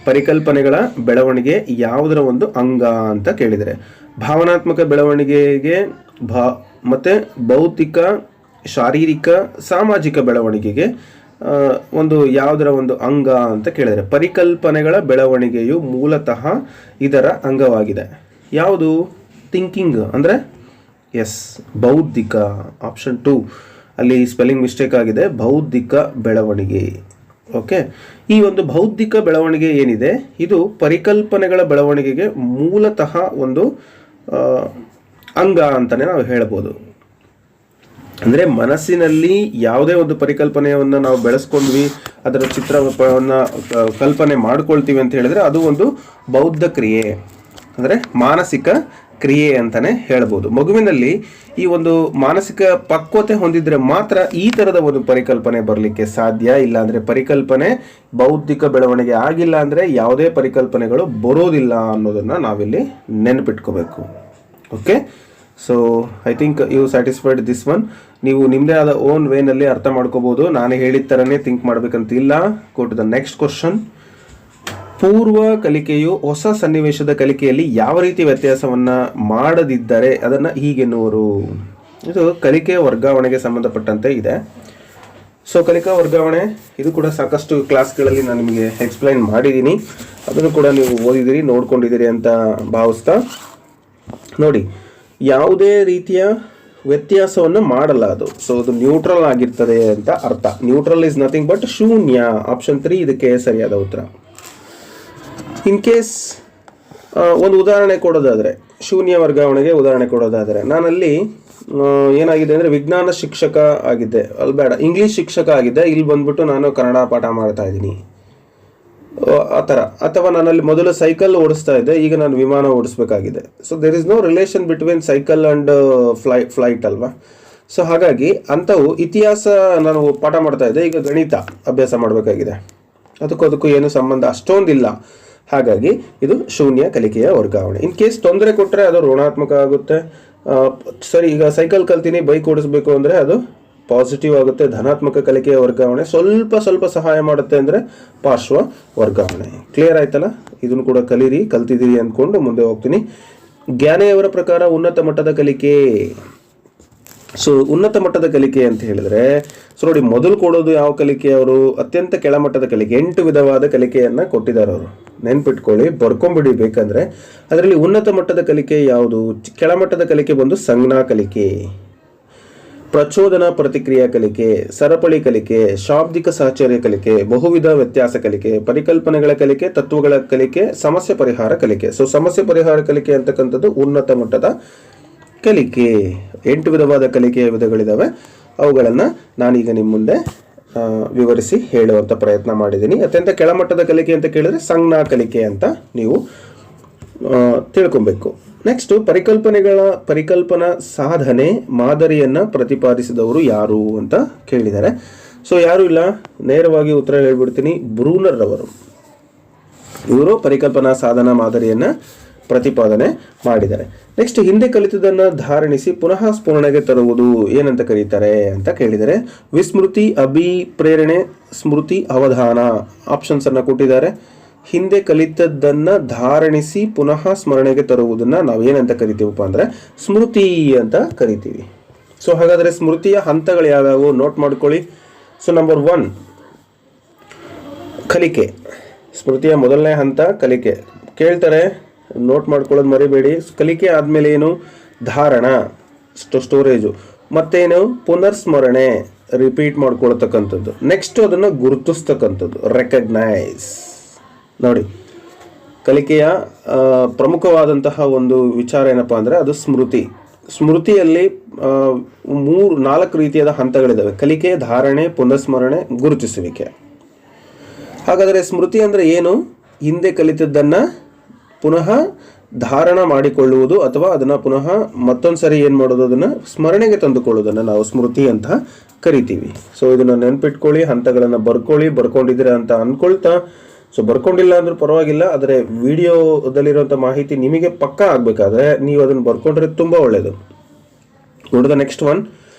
ಪರಿಕಲ್ಪನೆಗಳ ಬೆಳವಣಿಗೆ ಯಾವುದರ ಒಂದು ಅಂಗ ಅಂತ ಕೇಳಿದರೆ, ಭಾವನಾತ್ಮಕ ಬೆಳವಣಿಗೆಗೆ ಮತ್ತೆ ಭೌತಿಕ, ಶಾರೀರಿಕ, ಸಾಮಾಜಿಕ ಬೆಳವಣಿಗೆಗೆ ಒಂದು ಯಾವುದರ ಒಂದು ಅಂಗ ಅಂತ ಕೇಳಿದರೆ, ಪರಿಕಲ್ಪನೆಗಳ ಬೆಳವಣಿಗೆಯು ಮೂಲತಃ ಇದರ ಅಂಗವಾಗಿದೆ. ಯಾವುದು? ಥಿಂಕಿಂಗ್ ಅಂದರೆ ಎಸ್, ಬೌದ್ಧಿಕ. ಆಪ್ಷನ್ 2 ಅಲ್ಲಿ ಸ್ಪೆಲ್ಲಿಂಗ್ ಮಿಸ್ಟೇಕ್ ಆಗಿದೆ, ಬೌದ್ಧಿಕ ಬೆಳವಣಿಗೆ. ಓಕೆ, ಈ ಒಂದು ಬೌದ್ಧಿಕ ಬೆಳವಣಿಗೆ ಏನಿದೆ ಇದು ಪರಿಕಲ್ಪನೆಗಳ ಬೆಳವಣಿಗೆಗೆ ಮೂಲತಃ ಒಂದು ಅಂಗ ಅಂತಾನೆ ನಾವು ಹೇಳ್ಬೋದು. ಅಂದರೆ ಮನಸ್ಸಿನಲ್ಲಿ ಯಾವುದೇ ಒಂದು ಪರಿಕಲ್ಪನೆಯನ್ನು ನಾವು ಬೆಳೆಸ್ಕೊಂಡ್ವಿ, ಅದರ ಚಿತ್ರವನ್ನು ಕಲ್ಪನೆ ಮಾಡ್ಕೊಳ್ತೀವಿ ಅಂತ ಹೇಳಿದ್ರೆ ಅದು ಒಂದು ಬೌದ್ಧ ಕ್ರಿಯೆ, ಅಂದರೆ ಮಾನಸಿಕ ಕ್ರಿಯೆ ಅಂತಾನೆ ಹೇಳ್ಬೋದು. ಮಗುವಿನಲ್ಲಿ ಈ ಒಂದು ಮಾನಸಿಕ ಪಕ್ವತೆ ಹೊಂದಿದ್ರೆ ಮಾತ್ರ ಈ ಥರದ ಒಂದು ಪರಿಕಲ್ಪನೆ ಬರಲಿಕ್ಕೆ ಸಾಧ್ಯ. ಇಲ್ಲ ಅಂದರೆ ಪರಿಕಲ್ಪನೆ ಬೌದ್ಧಿಕ ಬೆಳವಣಿಗೆ ಆಗಿಲ್ಲ ಅಂದರೆ ಯಾವುದೇ ಪರಿಕಲ್ಪನೆಗಳು ಬರೋದಿಲ್ಲ ಅನ್ನೋದನ್ನು ನಾವಿಲ್ಲಿ ನೆನಪಿಟ್ಕೋಬೇಕು. Okay, so I think you satisfied this one. ನೀವು ನಿಮ್ಮದೇ ಆದ ಓನ್ ವೇನಲ್ಲಿ ಅರ್ಥ ಮಾಡ್ಕೋಬಹುದು. ನಾನು ಹೇಳಿದ ಥರನೇ ಥಿಂಕ್ ಮಾಡ್ಬೇಕಂತಿಲ್ಲ. Go to the next question. ಪೂರ್ವ ಕಲಿಕೆಯು ಹೊಸ ಸನ್ನಿವೇಶದ ಕಲಿಕೆಯಲ್ಲಿ ಯಾವ ರೀತಿ ವ್ಯತ್ಯಾಸವನ್ನ ಮಾಡದಿದ್ದರೆ ಅದನ್ನು ಹೀಗೆನ್ನುವರು. ಇದು ಕಲಿಕೆಯ ವರ್ಗಾವಣೆಗೆ ಸಂಬಂಧಪಟ್ಟಂತೆ ಇದೆ. ಸೊ ಕಲಿಕಾ ವರ್ಗಾವಣೆ ಇದು ಕೂಡ ಸಾಕಷ್ಟು ಕ್ಲಾಸ್ಗಳಲ್ಲಿ ನಾನು ನಿಮಗೆ ಎಕ್ಸ್ಪ್ಲೈನ್ ಮಾಡಿದ್ದೀನಿ, ಅದನ್ನು ಕೂಡ ನೀವು ಓದಿದ್ದೀರಿ, ನೋಡ್ಕೊಂಡಿದ್ದೀರಿ ಅಂತ ಭಾವಿಸ್ತಾ. ನೋಡಿ, ಯಾವುದೇ ರೀತಿಯ ವ್ಯತ್ಯಾಸವನ್ನು ಮಾಡಲ್ಲ ಅದು. ಸೊ ಅದು ನ್ಯೂಟ್ರಲ್ ಆಗಿರ್ತದೆ ಅಂತ ಅರ್ಥ. ನ್ಯೂಟ್ರಲ್ ಇಸ್ ನಥಿಂಗ್ ಬಟ್ ಶೂನ್ಯ. ಆಪ್ಷನ್ 3 ಇದಕ್ಕೆ ಸರಿಯಾದ ಉತ್ತರ. ಇನ್ ಕೇಸ್ ಒಂದು ಉದಾಹರಣೆ ಕೊಡೋದಾದರೆ, ಶೂನ್ಯ ವರ್ಗಾವಣೆಗೆ ಉದಾಹರಣೆ ಕೊಡೋದಾದರೆ, ನಾನಲ್ಲಿ ಏನಾಗಿದೆ ಅಂದರೆ ವಿಜ್ಞಾನ ಶಿಕ್ಷಕ ಆಗಿದ್ದೆ, ಅಲ್ಲಿ ಬೇಡ ಇಂಗ್ಲೀಷ್ ಶಿಕ್ಷಕ ಆಗಿದ್ದೆ, ಇಲ್ಲಿ ಬಂದ್ಬಿಟ್ಟು ನಾನು ಕನ್ನಡ ಪಾಠ ಮಾಡ್ತಾ ಇದ್ದೀನಿ ಆ ಥರ. ಅಥವಾ ನಾನಲ್ಲಿ ಮೊದಲು ಸೈಕಲ್ ಓಡಿಸ್ತಾ ಇದ್ದೆ, ಈಗ ನಾನು ವಿಮಾನ ಓಡಿಸ್ಬೇಕಾಗಿದೆ. So there is no relation between cycle and flight ಅಲ್ವಾ. ಸೊ ಹಾಗಾಗಿ ಅಂಥವು ಇತಿಹಾಸ ನಾನು ಪಾಠ ಮಾಡ್ತಾ ಇದ್ದೆ, ಈಗ ಗಣಿತ ಅಭ್ಯಾಸ ಮಾಡಬೇಕಾಗಿದೆ, ಅದಕ್ಕೂ ಏನು ಸಂಬಂಧ ಅಷ್ಟೊಂದಿಲ್ಲ. ಹಾಗಾಗಿ ಇದು ಶೂನ್ಯ ಕಲಿಕೆಯ ವರ್ಗಾವಣೆ. ಇನ್ ಕೇಸ್ ತೊಂದರೆ ಕೊಟ್ಟರೆ ಅದು ಋಣಾತ್ಮಕ ಆಗುತ್ತೆ. ಸರಿ, ಈಗ ಸೈಕಲ್ ಕಲ್ತೀನಿ, ಬೈಕ್ ಓಡಿಸ್ಬೇಕು ಅಂದರೆ ಅದು ಪಾಸಿಟಿವ್ ಆಗುತ್ತೆ, ಧನಾತ್ಮಕ ಕಲಿಕೆಯ ವರ್ಗಾವಣೆ. ಸ್ವಲ್ಪ ಸಹಾಯ ಮಾಡುತ್ತೆ ಅಂದರೆ ಪಾರ್ಶ್ವ ವರ್ಗಾವಣೆ. ಕ್ಲಿಯರ್ ಆಯ್ತಲ್ಲ? ಇದನ್ನು ಕೂಡ ಕಲ್ತಿದ್ದೀರಿ ಅಂದ್ಕೊಂಡು ಮುಂದೆ ಹೋಗ್ತೀನಿ. ಜ್ಞಾನೆಯವರ ಪ್ರಕಾರ ಉನ್ನತ ಮಟ್ಟದ ಕಲಿಕೆ ಸೊ ಉನ್ನತ ಮಟ್ಟದ ಕಲಿಕೆ ಅಂತ ಹೇಳಿದ್ರೆ ನೋಡಿ, ಮೊದಲು ಕೊಡೋದು ಯಾವ ಕಲಿಕೆ, ಅವರು ಅತ್ಯಂತ ಕೆಳಮಟ್ಟದ ಕಲಿಕೆ, 8 ವಿಧವಾದ ಕಲಿಕೆಯನ್ನ ಕೊಟ್ಟಿದ್ದಾರೆ ಅವರು. ನೆನ್ಪಿಟ್ಕೊಳ್ಳಿ, ಬರ್ಕೊಂಬಿಡಿ ಬೇಕಂದ್ರೆ. ಅದರಲ್ಲಿ ಉನ್ನತ ಮಟ್ಟದ ಕಲಿಕೆ ಯಾವುದು? ಕೆಳಮಟ್ಟದ ಕಲಿಕೆ ಬಂದು ಸಂಜ್ಞಾ ಕಲಿಕೆ, ಪ್ರಚೋದನಾ ಪ್ರತಿಕ್ರಿಯಾ ಕಲಿಕೆ, ಸರಪಳಿ ಕಲಿಕೆ, ಶಾಬ್ದಿಕ ಸಾಹಚರ್ಯ ಕಲಿಕೆ, ಬಹುವಿಧ ವ್ಯತ್ಯಾಸ ಕಲಿಕೆ, ಪರಿಕಲ್ಪನೆಗಳ ಕಲಿಕೆ, ತತ್ವಗಳ ಕಲಿಕೆ, ಸಮಸ್ಯೆ ಪರಿಹಾರ ಕಲಿಕೆ. ಸೊ ಸಮಸ್ಯೆ ಪರಿಹಾರ ಕಲಿಕೆ ಅಂತಕ್ಕಂಥದ್ದು ಉನ್ನತ ಮಟ್ಟದ ಕಲಿಕೆ. 8 ವಿಧವಾದ ಕಲಿಕೆಯ ವಿಧಗಳಿದಾವೆ. ಅವುಗಳನ್ನು ನಾನೀಗ ನಿಮ್ಮ ಮುಂದೆ ವಿವರಿಸಿ ಹೇಳುವಂಥ ಪ್ರಯತ್ನ ಮಾಡಿದ್ದೀನಿ. ಅತ್ಯಂತ ಕೆಳಮಟ್ಟದ ಕಲಿಕೆ ಅಂತ ಕೇಳಿದ್ರೆ ಸಂಜ್ಞಾ ಕಲಿಕೆ ಅಂತ ನೀವು ತಿಳ್ಕೊಬೇಕು. ನೆಕ್ಸ್ಟ್, ಪರಿಕಲ್ಪನಾ ಸಾಧನೆ ಮಾದರಿಯನ್ನು ಪ್ರತಿಪಾದಿಸಿದವರು ಯಾರು ಅಂತ ಕೇಳಿದ್ದಾರೆ. ಸೊ ಯಾರು ಇಲ್ಲ, ನೇರವಾಗಿ ಉತ್ತರ ಹೇಳ್ಬಿಡ್ತೀನಿ, ಬ್ರೂನರ್ ಅವರು. ಇವರು ಪರಿಕಲ್ಪನಾ ಸಾಧನ ಮಾದರಿಯನ್ನು ಪ್ರತಿಪಾದನೆ ಮಾಡಿದ್ದಾರೆ. ನೆಕ್ಸ್ಟ್, ಹಿಂದೆ ಕಲಿತದನ್ನು ಧಾರಣಿಸಿ ಪುನಃ ಸ್ಮರಣೆಗೆ ತರುವುದು ಏನಂತ ಕರೀತಾರೆ ಅಂತ ಕೇಳಿದರೆ, ವಿಸ್ಮೃತಿ, ಅಭಿಪ್ರೇರಣೆ, ಸ್ಮೃತಿ, ಅವಧಾನ ಆಪ್ಷನ್ಸ್ ಅನ್ನು ಕೊಟ್ಟಿದ್ದಾರೆ. ಹಿಂದೆ ಕಲಿತದ್ದನ್ನು ಧಾರಣಿಸಿ ಪುನಃ ಸ್ಮರಣೆಗೆ ತರುವುದನ್ನು ನಾವು ಏನಂತ ಕರಿತೀವಪ್ಪ ಅಂದರೆ ಸ್ಮೃತಿ ಅಂತ ಕರಿತೀವಿ. ಸೊ ಹಾಗಾದರೆ ಸ್ಮೃತಿಯ ಹಂತಗಳು ಯಾವ್ಯಾವು ನೋಟ್ ಮಾಡ್ಕೊಳ್ಳಿ. ಸೊ ನಂಬರ್ 1 ಕಲಿಕೆ. ಸ್ಮೃತಿಯ ಮೊದಲನೇ ಹಂತ ಕಲಿಕೆ. ಕೇಳ್ತಾರೆ, ನೋಟ್ ಮಾಡ್ಕೊಳ್ಳೋದು ಮರಿಬೇಡಿ. ಕಲಿಕೆ ಆದಮೇಲೆ ಏನು? ಧಾರಣ, ಸ್ಟೋರೇಜು, ಮತ್ತೇನು? ಪುನರ್ಸ್ಮರಣೆ, ರಿಪೀಟ್ ಮಾಡ್ಕೊಳ್ತಕ್ಕಂಥದ್ದು. ನೆಕ್ಸ್ಟ್ ಅದನ್ನು ಗುರುತಿಸ್ತಕ್ಕಂಥದ್ದು, ರೆಕಗ್ನೈಸ್. ನೋಡಿ, ಕಲಿಕೆಯ ಪ್ರಮುಖವಾದಂತಹ ಒಂದು ವಿಚಾರ ಏನಪ್ಪ ಅಂದರೆ ಅದು ಸ್ಮೃತಿ. ಸ್ಮೃತಿಯಲ್ಲಿ 4 ರೀತಿಯಾದ ಹಂತಗಳಿದ್ದಾವೆ: ಕಲಿಕೆ, ಧಾರಣೆ, ಪುನರ್ಸ್ಮರಣೆ, ಗುರುತಿಸುವಿಕೆ. ಹಾಗಾದರೆ ಸ್ಮೃತಿ ಅಂದರೆ ಏನು? ಹಿಂದೆ ಕಲಿತದ್ದನ್ನು ಪುನಃ ಧಾರಣ ಮಾಡಿಕೊಳ್ಳುವುದು ಅಥವಾ ಅದನ್ನು ಪುನಃ ಮತ್ತೊಂದು ಸರಿ ಏನು ಮಾಡೋದು, ಅದನ್ನು ಸ್ಮರಣೆಗೆ ತಂದುಕೊಳ್ಳೋದನ್ನು ನಾವು ಸ್ಮೃತಿ ಅಂತ ಕರಿತೀವಿ. ಸೊ ಇದನ್ನು ನೆನ್ಪಿಟ್ಕೊಳ್ಳಿ, ಹಂತಗಳನ್ನು ಬರ್ಕೊಂಡಿದ್ದೀರಾ ಅಂತ ಅಂದ್ಕೊಳ್ತಾ. ಸೊ ಬರ್ಕೊಂಡಿಲ್ಲ ಅಂದ್ರೂ ಪರವಾಗಿಲ್ಲ, ಆದರೆ ವಿಡಿಯೋದಲ್ಲಿರುವಂಥ ಮಾಹಿತಿ ನಿಮಗೆ ಪಕ್ಕಾ ಆಗಬೇಕಾದ್ರೆ ನೀವು ಅದನ್ನು ಬರ್ಕೊಂಡ್ರೆ ತುಂಬ ಒಳ್ಳೆಯದು. ನೋಡಿದ ನೆಕ್ಸ್ಟ್ ಒನ್,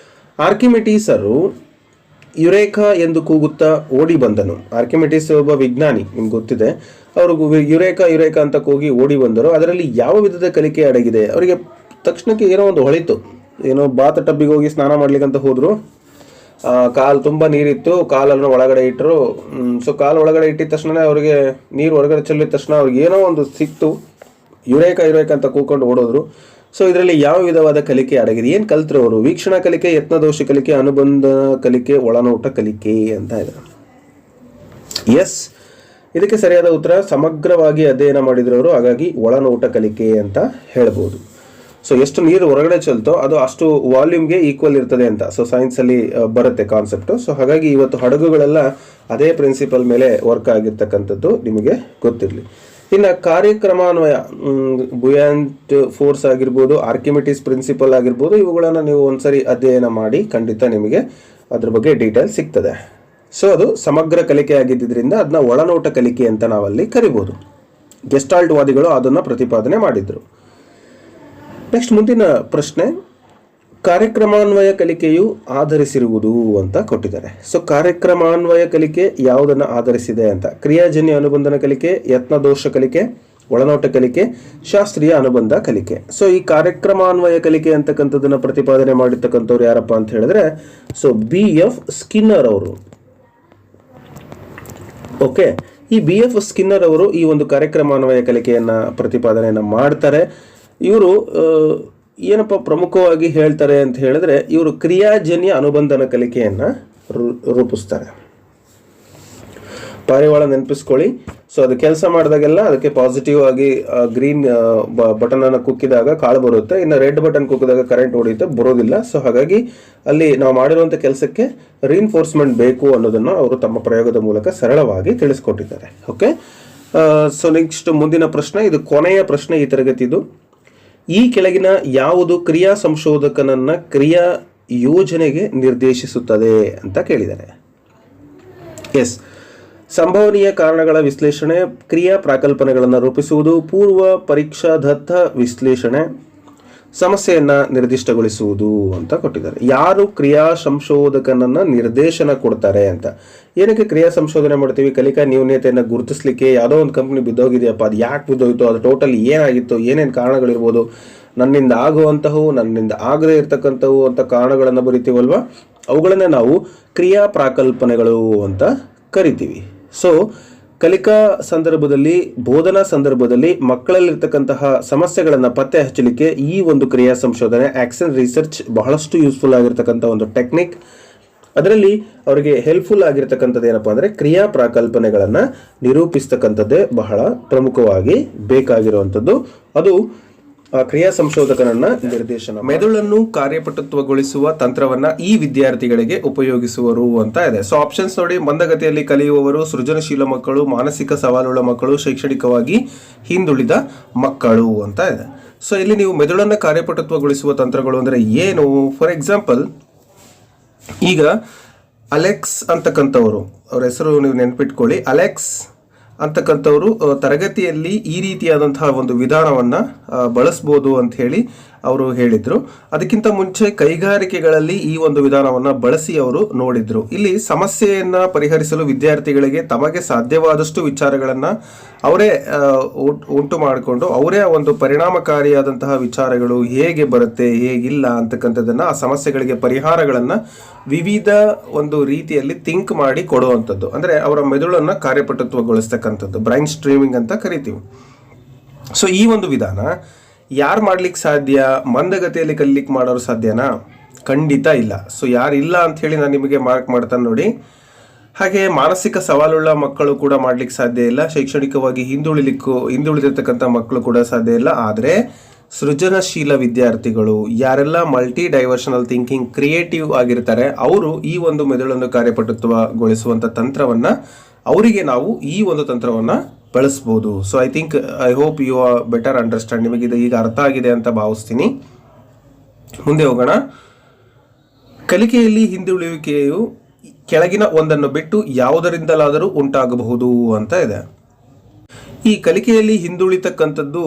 ಆರ್ಕಿಮಿಡೀಸರು ಯುರೇಕಾ ಎಂದು ಕೂಗುತ್ತಾ ಓಡಿ ಬಂದನು. ಆರ್ಕಿಮಿಡೀಸ್ ಒಬ್ಬ ವಿಜ್ಞಾನಿ, ನಿಮ್ಗೆ ಗೊತ್ತಿದೆ. ಅವರು ಯುರೇಕಾ ಅಂತ ಕೂಗಿ ಓಡಿ ಬಂದರು. ಅದರಲ್ಲಿ ಯಾವ ವಿಧದ ಕಲಿಕೆ ಅಡಗಿದೆ? ಅವರಿಗೆ ತಕ್ಷಣಕ್ಕೆ ಏನೋ ಒಂದು ಹೊಳಿತು. ಏನೋ ಬಾತ್ ಟಬ್ಬಿಗೆ ಹೋಗಿ ಸ್ನಾನ ಮಾಡ್ಲಿಕ್ಕಂತ ಹೋದರು. ಕಾಲು ತುಂಬ ನೀರಿತ್ತು, ಕಾಲನ್ನು ಒಳಗಡೆ ಇಟ್ಟರು. ಸೊ ಕಾಲು ಒಳಗಡೆ ಇಟ್ಟಿದ ತಕ್ಷಣ ಅವರಿಗೆ ನೀರು ಹೊರಗಡೆ ಚೆಲ್ಲಿದ ತಕ್ಷಣ ಅವ್ರಿಗೆ ಏನೋ ಒಂದು ಸಿಕ್ತು. ಯುರೇಕಾ ಅಂತ ಕೂಕೊಂಡು ಓಡೋದ್ರು. ಸೊ ಇದರಲ್ಲಿ ಯಾವ ವಿಧವಾದ ಕಲಿಕೆ ಅಡಗಿದೆ? ಏನು ಕಲ್ತರು ಅವರು? ವೀಕ್ಷಣಾ ಕಲಿಕೆ, ಯತ್ನದೋಷ ಕಲಿಕೆ, ಅನುಬಂಧ ಕಲಿಕೆ, ಒಳನೋಟ ಕಲಿಕೆ ಅಂತ ಇದೆ. ಎಸ್, ಇದಕ್ಕೆ ಸರಿಯಾದ ಉತ್ತರ ಸಮಗ್ರವಾಗಿ ಅಧ್ಯಯನ ಮಾಡಿದ್ರು. ಹಾಗಾಗಿ ಒಳನೋಟ ಕಲಿಕೆ ಅಂತ ಹೇಳ್ಬೋದು. ಸೊ ಎಷ್ಟು ನೀರು ಹೊರಗಡೆ ಚೆಲ್ತೋ ಅದು ಅಷ್ಟು ವಾಲ್ಯೂಮ್ಗೆ ಈಕ್ವಲ್ ಇರ್ತದೆ ಅಂತ ಸೊ ಸೈನ್ಸಲ್ಲಿ ಬರುತ್ತೆ ಕಾನ್ಸೆಪ್ಟು. ಸೊ ಹಾಗಾಗಿ ಇವತ್ತು ಹಡಗುಗಳೆಲ್ಲ ಅದೇ ಪ್ರಿನ್ಸಿಪಲ್ ಮೇಲೆ ವರ್ಕ್ ಆಗಿರ್ತಕ್ಕಂಥದ್ದು ನಿಮಗೆ ಗೊತ್ತಿರಲಿ. ಇನ್ನು ಕಾರ್ಯಕ್ರಮಾನ್ವಯ, ಬುಯಾಂಟ್ ಫೋರ್ಸ್ ಆಗಿರ್ಬೋದು, ಆರ್ಕಿಮಿಡೀಸ್ ಪ್ರಿನ್ಸಿಪಲ್ ಆಗಿರ್ಬೋದು, ಇವುಗಳನ್ನು ನೀವು ಒಂದ್ಸರಿ ಅಧ್ಯಯನ ಮಾಡಿ ಖಂಡಿತ ನಿಮಗೆ ಅದ್ರ ಬಗ್ಗೆ ಡೀಟೇಲ್ ಸಿಗ್ತದೆ. ಸೊ ಅದು ಸಮಗ್ರ ಕಲಿಕೆ ಆಗಿದ್ದರಿಂದ ಅದನ್ನ ಒಳನೋಟ ಕಲಿಕೆ ಅಂತ ನಾವಲ್ಲಿ ಕರಿಬೋದು. ಗೆಸ್ಟಾಲ್ಟ್ ವಾದಿಗಳು ಅದನ್ನು ಪ್ರತಿಪಾದನೆ ಮಾಡಿದ್ರು. ನೆಕ್ಸ್ಟ್ ಮುಂದಿನ ಪ್ರಶ್ನೆ, ಕಾರ್ಯಕ್ರಮಾನ್ವಯ ಕಲಿಕೆಯು ಆಧರಿಸಿರುವುದು ಅಂತ ಕೊಟ್ಟಿದ್ದಾರೆ. ಸೊ ಕಾರ್ಯಕ್ರಮಾನ್ವಯ ಕಲಿಕೆ ಯಾವುದನ್ನು ಆಧರಿಸಿದೆ ಅಂತ? ಕ್ರಿಯಾಜನ್ಯ ಅನುಬಂಧನ ಕಲಿಕೆ, ಯತ್ನದೋಷ ಕಲಿಕೆ, ಒಳನೋಟ ಕಲಿಕೆ, ಶಾಸ್ತ್ರೀಯ ಅನುಬಂಧ ಕಲಿಕೆ. ಸೊ ಈ ಕಾರ್ಯಕ್ರಮಾನ್ವಯ ಕಲಿಕೆ ಅಂತಕ್ಕಂಥದ್ದನ್ನು ಪ್ರತಿಪಾದನೆ ಮಾಡಿರ್ತಕ್ಕಂಥವ್ರು ಯಾರಪ್ಪ ಅಂತ ಹೇಳಿದ್ರೆ ಸೊ BF ಸ್ಕಿನ್ನರ್ ಅವರು. ಓಕೆ, ಈ BF ಸ್ಕಿನ್ನರ್ ಅವರು ಈ ಒಂದು ಕಾರ್ಯಕ್ರಮಾನ್ವಯ ಕಲಿಕೆಯನ್ನು ಪ್ರತಿಪಾದನೆಯನ್ನು ಮಾಡ್ತಾರೆ. ಇವರು ಏನಪ್ಪ ಪ್ರಮುಖವಾಗಿ ಹೇಳ್ತಾರೆ ಅಂತ ಹೇಳಿದ್ರೆ ಇವರು ಕ್ರಿಯಾಜನ್ಯ ಅನುಬಂಧನ ಕಲಿಕೆಯನ್ನು ರೂಪಿಸ್ತಾರೆ. ಪಾರಿವಾಳ ನೆನಪಿಸ್ಕೊಳ್ಳಿ. ಸೊ ಅದು ಕೆಲಸ ಮಾಡಿದಾಗೆಲ್ಲ ಅದಕ್ಕೆ ಪಾಸಿಟಿವ್ ಆಗಿ ಗ್ರೀನ್ ಬಟನ್ ಅನ್ನು ಕುಕ್ಕಿದಾಗ ಕಾಳು ಬರುತ್ತೆ, ಇನ್ನು ರೆಡ್ ಬಟನ್ ಕುಕ್ಕಿದಾಗ ಕರೆಂಟ್ ಹೊಡೆಯುತ್ತೆ, ಬರೋದಿಲ್ಲ. ಸೊ ಹಾಗಾಗಿ ಅಲ್ಲಿ ನಾವು ಮಾಡಿರುವಂಥ ಕೆಲಸಕ್ಕೆ ರೀಇನ್ಫೋರ್ಸ್ಮೆಂಟ್ ಬೇಕು ಅನ್ನೋದನ್ನು ಅವರು ತಮ್ಮ ಪ್ರಯೋಗದ ಮೂಲಕ ಸರಳವಾಗಿ ತಿಳಿಸ್ಕೊಟ್ಟಿದ್ದಾರೆ. ಓಕೆ, ಸೊ ನೆಕ್ಸ್ಟ್ ಮುಂದಿನ ಪ್ರಶ್ನೆ, ಇದು ಕೊನೆಯ ಪ್ರಶ್ನೆ ಈ ತರಗತಿದು. ಈ ಕೆಳಗಿನ ಯಾವುದು ಕ್ರಿಯಾ ಸಂಶೋಧಕನನ್ನ ಕ್ರಿಯಾ ಯೋಜನೆಗೆ ನಿರ್ದೇಶಿಸುತ್ತದೆ ಅಂತ ಕೇಳಿದ್ದಾರೆ. ಎಸ್, ಸಂಭವನೀಯ ಕಾರಣಗಳ ವಿಶ್ಲೇಷಣೆ, ಕ್ರಿಯಾ ಪ್ರಾಕಲ್ಪನೆಗಳನ್ನು ರೂಪಿಸುವುದು, ಪೂರ್ವ ಪರೀಕ್ಷಾದತ್ತ ವಿಶ್ಲೇಷಣೆ, ಸಮಸ್ಯೆಯನ್ನು ನಿರ್ದಿಷ್ಟಗೊಳಿಸುವುದು ಅಂತ ಕೊಟ್ಟಿದ್ದಾರೆ. ಯಾರು ಕ್ರಿಯಾ ಸಂಶೋಧಕನನ್ನು ನಿರ್ದೇಶನ ಕೊಡ್ತಾರೆ ಅಂತ? ಏನಕ್ಕೆ ಕ್ರಿಯಾ ಸಂಶೋಧನೆ ಮಾಡ್ತೀವಿ? ಕಲಿಕಾ ನ್ಯೂನ್ಯತೆಯನ್ನು ಗುರುತಿಸಲಿಕ್ಕೆ. ಯಾವುದೋ ಒಂದು ಕಂಪ್ನಿ ಬಿದ್ದೋಗಿದೆಯಪ್ಪ, ಅದು ಯಾಕೆ ಬಿದ್ದೋಯ್ತು, ಅದು ಟೋಟಲ್ ಏನಾಗಿತ್ತು, ಏನೇನು ಕಾರಣಗಳಿರ್ಬೋದು, ನನ್ನಿಂದ ಆಗುವಂತಹವು, ನನ್ನಿಂದ ಆಗದೇ ಇರತಕ್ಕಂಥವು ಅಂತ ಕಾರಣಗಳನ್ನು ಬರಿತೀವಲ್ವಾ, ಅವುಗಳನ್ನೇ ನಾವು ಕ್ರಿಯಾ ಪ್ರಾಕಲ್ಪನೆಗಳು ಅಂತ ಕರಿತೀವಿ. ಸೊ ಕಲಿಕಾ ಸಂದರ್ಭದಲ್ಲಿ, ಬೋಧನಾ ಸಂದರ್ಭದಲ್ಲಿ ಮಕ್ಕಳಲ್ಲಿರ್ತಕ್ಕಂತಹ ಸಮಸ್ಯೆಗಳನ್ನು ಪತ್ತೆ ಹಚ್ಚಲಿಕ್ಕೆ ಈ ಒಂದು ಕ್ರಿಯಾ ಸಂಶೋಧನೆ, ಆಕ್ಷನ್ ರಿಸರ್ಚ್ ಬಹಳಷ್ಟು ಯೂಸ್ಫುಲ್ ಆಗಿರ್ತಕ್ಕಂಥ ಒಂದು ಟೆಕ್ನಿಕ್. ಅದರಲ್ಲಿ ಅವರಿಗೆ ಹೆಲ್ಪ್ಫುಲ್ ಆಗಿರ್ತಕ್ಕಂಥದ್ದು ಏನಪ್ಪಾ ಅಂದರೆ ಕ್ರಿಯಾ ಪ್ರಾಕಲ್ಪನೆಗಳನ್ನು ನಿರೂಪಿಸ್ತಕ್ಕಂಥದ್ದೇ ಬಹಳ ಪ್ರಮುಖವಾಗಿ ಬೇಕಾಗಿರುವಂಥದ್ದು. ಅದು ಕ್ರಿಯಾ ಸಂಶೋಧಕನನ್ನ ನಿರ್ದೇಶನ. ಮೆದುಳನ್ನು ಕಾರ್ಯಪಟುತ್ವಗೊಳಿಸುವ ತಂತ್ರವನ್ನ ಈ ವಿದ್ಯಾರ್ಥಿಗಳಿಗೆ ಉಪಯೋಗಿಸುವರು ಅಂತ ಇದೆ. ಸೊ ಆಪ್ಷನ್ಸ್ ನೋಡಿ: ಮಂದಗತಿಯಲ್ಲಿ ಕಲಿಯುವವರು, ಸೃಜನಶೀಲ ಮಕ್ಕಳು, ಮಾನಸಿಕ ಸವಾಲುಳ್ಳ ಮಕ್ಕಳು, ಶೈಕ್ಷಣಿಕವಾಗಿ ಹಿಂದುಳಿದ ಮಕ್ಕಳು ಅಂತ ಇದೆ. ಸೊ ಇಲ್ಲಿ ನೀವು ಮೆದುಳನ್ನು ಕಾರ್ಯಪಟುತ್ವಗೊಳಿಸುವ ತಂತ್ರಗಳು ಅಂದರೆ ಏನು? ಫಾರ್ ಎಕ್ಸಾಂಪಲ್, ಈಗ ಅಲೆಕ್ಸ್ ಅಂತಕ್ಕಂಥವ್ರು, ಅವ್ರ ಹೆಸರು ನೀವು ನೆನ್ಪಿಟ್ಕೊಳ್ಳಿ, ಅಲೆಕ್ಸ್ ಅಂತಕ್ಕಂಥವ್ರು ತರಗತಿಯಲ್ಲಿ ಈ ರೀತಿಯಾದಂತಹ ಒಂದು ವಿಧಾನವನ್ನು ಬಳಸ್ಬೋದು ಅಂತ ಹೇಳಿ ಅವರು ಹೇಳಿದರು. ಅದಕ್ಕಿಂತ ಮುಂಚೆ ಕೈಗಾರಿಕೆಗಳಲ್ಲಿ ಈ ಒಂದು ವಿಧಾನವನ್ನು ಬಳಸಿ ಅವರು ನೋಡಿದ್ರು. ಇಲ್ಲಿ ಸಮಸ್ಯೆಯನ್ನು ಪರಿಹರಿಸಲು ವಿದ್ಯಾರ್ಥಿಗಳಿಗೆ ತಮಗೆ ಸಾಧ್ಯವಾದಷ್ಟು ವಿಚಾರಗಳನ್ನು ಅವರೇ ಉಂಟು ಮಾಡಿಕೊಂಡು ಅವರೇ ಒಂದು ಪರಿಣಾಮಕಾರಿಯಾದಂತಹ ವಿಚಾರಗಳು ಹೇಗೆ ಬರುತ್ತೆ, ಹೇಗಿಲ್ಲ ಅಂತಕ್ಕಂಥದ್ದನ್ನು, ಆ ಸಮಸ್ಯೆಗಳಿಗೆ ಪರಿಹಾರಗಳನ್ನು ವಿವಿಧ ಒಂದು ರೀತಿಯಲ್ಲಿ ಥಿಂಕ್ ಮಾಡಿ ಕೊಡುವಂಥದ್ದು, ಅಂದರೆ ಅವರ ಮೆದುಳನ್ನು ಕಾರ್ಯಪಟುತ್ವಗೊಳಿಸ್ತಕ್ಕಂಥದ್ದು, ಬ್ರೈನ್ ಸ್ಟ್ರೀಮಿಂಗ್ ಅಂತ ಕರಿತೀವಿ. ಸೊ ಈ ಒಂದು ವಿಧಾನ ಯಾರು ಮಾಡ್ಲಿಕ್ಕೆ ಸಾಧ್ಯ? ಮಂದಗತಿಯಲ್ಲಿ ಕಲಿಲಿಕ್ಕೆ ಮಾಡೋರು ಸಾಧ್ಯನಾ? ಖಂಡಿತ ಇಲ್ಲ. ಸೊ ಯಾರಿಲ್ಲ ಅಂತ ಹೇಳಿ ನಾನು ನಿಮಗೆ ಮಾರ್ಕ್ ಮಾಡ್ತಾನೆ ನೋಡಿ. ಹಾಗೆ ಮಾನಸಿಕ ಸವಾಲುಳ್ಳ ಮಕ್ಕಳು ಕೂಡ ಮಾಡ್ಲಿಕ್ಕೆ ಸಾಧ್ಯ ಇಲ್ಲ, ಶೈಕ್ಷಣಿಕವಾಗಿ ಹಿಂದುಳಿದಿರ್ತಕ್ಕಂಥ ಮಕ್ಕಳು ಕೂಡ ಸಾಧ್ಯ ಇಲ್ಲ. ಆದರೆ ಸೃಜನಶೀಲ ವಿದ್ಯಾರ್ಥಿಗಳು, ಯಾರೆಲ್ಲ ಮಲ್ಟಿ ಡೈವರ್ಷನಲ್ ಥಿಂಕಿಂಗ್, ಕ್ರಿಯೇಟಿವ್ ಆಗಿರ್ತಾರೆ, ಅವರು ಈ ಒಂದು ಮೆದುಳನ್ನು ಕಾರ್ಯಪಟುತ್ವಗೊಳಿಸುವಂಥ ತಂತ್ರವನ್ನು, ಅವರಿಗೆ ನಾವು ಈ ಒಂದು ತಂತ್ರವನ್ನು ಬಳಸ್ಬೋದು. So I hope you are better understand. ನಿಮಗೆ ಇದು ಈಗ ಅರ್ಥ ಆಗಿದೆ ಅಂತ ಭಾವಿಸ್ತೀನಿ. ಮುಂದೆ ಹೋಗೋಣ. ಕಲಿಕೆಯಲ್ಲಿ ಹಿಂದುಳಿಯುವಿಕೆಯು ಕೆಳಗಿನ ಒಂದನ್ನು ಬಿಟ್ಟು ಯಾವುದರಿಂದಲಾದರೂ ಉಂಟಾಗಬಹುದು ಅಂತ ಇದೆ. ಈ ಕಲಿಕೆಯಲ್ಲಿ ಹಿಂದುಳಿತಕ್ಕಂಥದ್ದು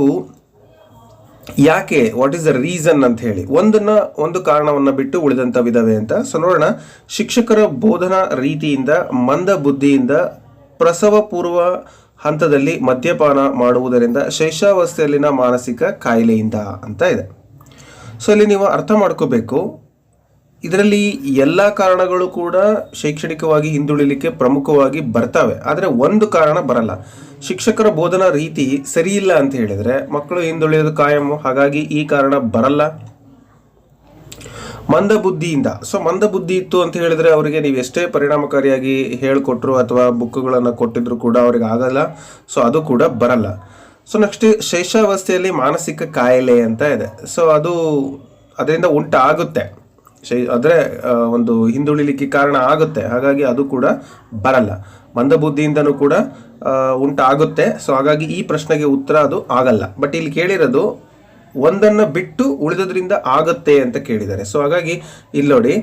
ಯಾಕೆ, ವಾಟ್ ಈಸ್ ದ ರೀಸನ್ ಅಂತ ಹೇಳಿ ಒಂದು ಕಾರಣವನ್ನು ಬಿಟ್ಟು ಉಳಿದಂಥ ವಿಧವೇ ಅಂತ. ಸೊ ನೋಡೋಣ. ಶಿಕ್ಷಕರ ಬೋಧನಾ ರೀತಿಯಿಂದ, ಮಂದ ಬುದ್ಧಿಯಿಂದ, ಪ್ರಸವ ಪೂರ್ವ ಹಂತದಲ್ಲಿ ಮದ್ಯಪಾನ ಮಾಡುವುದರಿಂದ, ಶೈಶವಾವಸ್ಥೆಯಲ್ಲಿನ ಮಾನಸಿಕ ಕಾಯಿಲೆಯಿಂದ ಅಂತ ಇದೆ. ಸೊ ಇಲ್ಲಿ ನೀವು ಅರ್ಥ ಮಾಡ್ಕೋಬೇಕು, ಇದರಲ್ಲಿ ಎಲ್ಲ ಕಾರಣಗಳು ಕೂಡ ಶೈಕ್ಷಣಿಕವಾಗಿ ಹಿಂದುಳಿಲಿಕ್ಕೆ ಪ್ರಮುಖವಾಗಿ ಬರ್ತವೆ. ಆದರೆ ಒಂದು ಕಾರಣ ಬರಲ್ಲ. ಶಿಕ್ಷಕರ ಬೋಧನಾ ರೀತಿ ಸರಿಯಿಲ್ಲ ಅಂತ ಹೇಳಿದರೆ ಮಕ್ಕಳು ಹಿಂದುಳಿಯೋದು ಕಾಯಂ. ಹಾಗಾಗಿ ಈ ಕಾರಣ ಬರಲ್ಲ. ಮಂದ ಬುದ್ಧಿಯಿಂದ, ಸೊ ಮಂದ ಬುದ್ಧಿ ಇತ್ತು ಅಂತ ಹೇಳಿದ್ರೆ ಅವರಿಗೆ ನೀವು ಎಷ್ಟೇ ಪರಿಣಾಮಕಾರಿಯಾಗಿ ಹೇಳಿಕೊಟ್ರು ಅಥವಾ ಬುಕ್ಗಳನ್ನು ಕೊಟ್ಟಿದ್ರು ಕೂಡ ಅವ್ರಿಗೆ ಆಗಲ್ಲ. ಸೊ ಅದು ಕೂಡ ಬರಲ್ಲ. ಸೊ ನೆಕ್ಸ್ಟ್, ಶೈಶವಾವಸ್ಥೆಯಲ್ಲಿ ಮಾನಸಿಕ ಕಾಯಿಲೆ ಅಂತ ಇದೆ. ಸೊ ಅದರಿಂದ ಉಂಟಾಗುತ್ತೆ, ಅಂದರೆ ಒಂದು ಹಿಂದುಳಿಲಿಕ್ಕೆ ಕಾರಣ ಆಗುತ್ತೆ. ಹಾಗಾಗಿ ಅದು ಕೂಡ ಬರಲ್ಲ. ಮಂದಬುದ್ಧಿಯಿಂದನೂ ಕೂಡ ಉಂಟಾಗುತ್ತೆ. ಸೊ ಹಾಗಾಗಿ ಈ ಪ್ರಶ್ನೆಗೆ ಉತ್ತರ ಅದು ಆಗಲ್ಲ. ಬಟ್ ಇಲ್ಲಿ ಕೇಳಿರೋದು ಒಂದನ್ನು ಬಿಟ್ಟು ಉಳಿದದ್ರಿಂದ ಆಗತ್ತೆ ಅಂತ ಕೇಳಿದ್ದಾರೆ. ಸೊ ಹಾಗಾಗಿ ಇಲ್ಲಿ ನೋಡಿ,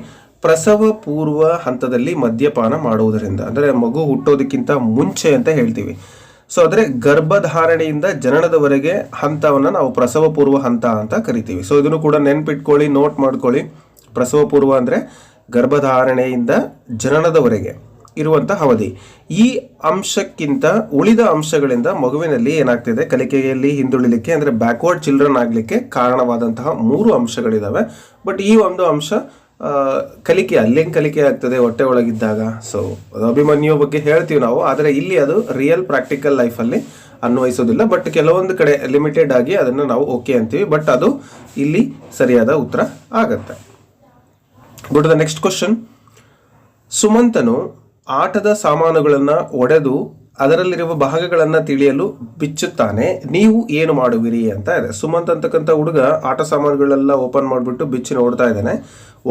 ಪ್ರಸವ ಪೂರ್ವ ಹಂತದಲ್ಲಿ ಮದ್ಯಪಾನ ಮಾಡುವುದರಿಂದ, ಅಂದರೆ ಮಗು ಹುಟ್ಟೋದಕ್ಕಿಂತ ಮುಂಚೆ ಅಂತ ಹೇಳ್ತೀವಿ. ಸೊ ಅಂದರೆ ಗರ್ಭಧಾರಣೆಯಿಂದ ಜನನದವರೆಗೆ ಹಂತವನ್ನು ನಾವು ಪ್ರಸವ ಪೂರ್ವ ಹಂತ ಅಂತ ಕರಿತೀವಿ. ಸೊ ಇದನ್ನು ಕೂಡ ನೆನ್ಪಿಟ್ಕೊಳ್ಳಿ, ನೋಟ್ ಮಾಡ್ಕೊಳ್ಳಿ. ಪ್ರಸವ ಪೂರ್ವ ಅಂದರೆ ಗರ್ಭಧಾರಣೆಯಿಂದ ಜನನದವರೆಗೆ ಇರುವಂಥ ಅವಧಿ. ಈ ಅಂಶಕ್ಕಿಂತ ಉಳಿದ ಅಂಶಗಳಿಂದ ಮಗುವಿನಲ್ಲಿ ಏನಾಗ್ತಿದೆ, ಕಲಿಕೆಯಲ್ಲಿ ಹಿಂದುಳಿಲಿಕ್ಕೆ, ಅಂದರೆ ಬ್ಯಾಕ್ವರ್ಡ್ ಚಿಲ್ಡ್ರನ್ ಆಗಲಿಕ್ಕೆ ಕಾರಣವಾದಂತಹ 3 ಅಂಶಗಳಿದ್ದಾವೆ. ಬಟ್ ಈ ಒಂದು ಅಂಶ ಅಲ್ಲೇನು ಕಲಿಕೆ ಆಗ್ತದೆ ಹೊಟ್ಟೆ ಒಳಗಿದ್ದಾಗ. ಸೊ ಅಭಿಮನ್ಯು ಬಗ್ಗೆ ಹೇಳ್ತೀವಿ ನಾವು, ಆದರೆ ಇಲ್ಲಿ ಅದು ರಿಯಲ್ ಪ್ರಾಕ್ಟಿಕಲ್ ಲೈಫಲ್ಲಿ ಅನ್ವಯಿಸೋದಿಲ್ಲ. ಬಟ್ ಕೆಲವೊಂದು ಕಡೆ ಲಿಮಿಟೆಡ್ ಆಗಿ ಅದನ್ನು ನಾವು ಓಕೆ ಅಂತೀವಿ. ಬಟ್ ಅದು ಇಲ್ಲಿ ಸರಿಯಾದ ಉತ್ತರ ಆಗತ್ತೆ. Go to the next question. ಸುಮಂತನು ಆಟದ ಸಾಮಾನುಗಳನ್ನು ಒಡೆದು ಅದರಲ್ಲಿರುವ ಭಾಗಗಳನ್ನು ತಿಳಿಯಲು ಬಿಚ್ಚುತ್ತಾನೆ, ನೀವು ಏನು ಮಾಡುವಿರಿ ಅಂತ ಇದೆ. ಸುಮಂತ್ ಅಂತಕ್ಕಂಥ ಹುಡುಗ ಆಟ ಸಾಮಾನುಗಳೆಲ್ಲ ಓಪನ್ ಮಾಡಿಬಿಟ್ಟು ಬಿಚ್ಚಿ ನೋಡ್ತಾ ಇದ್ದಾನೆ,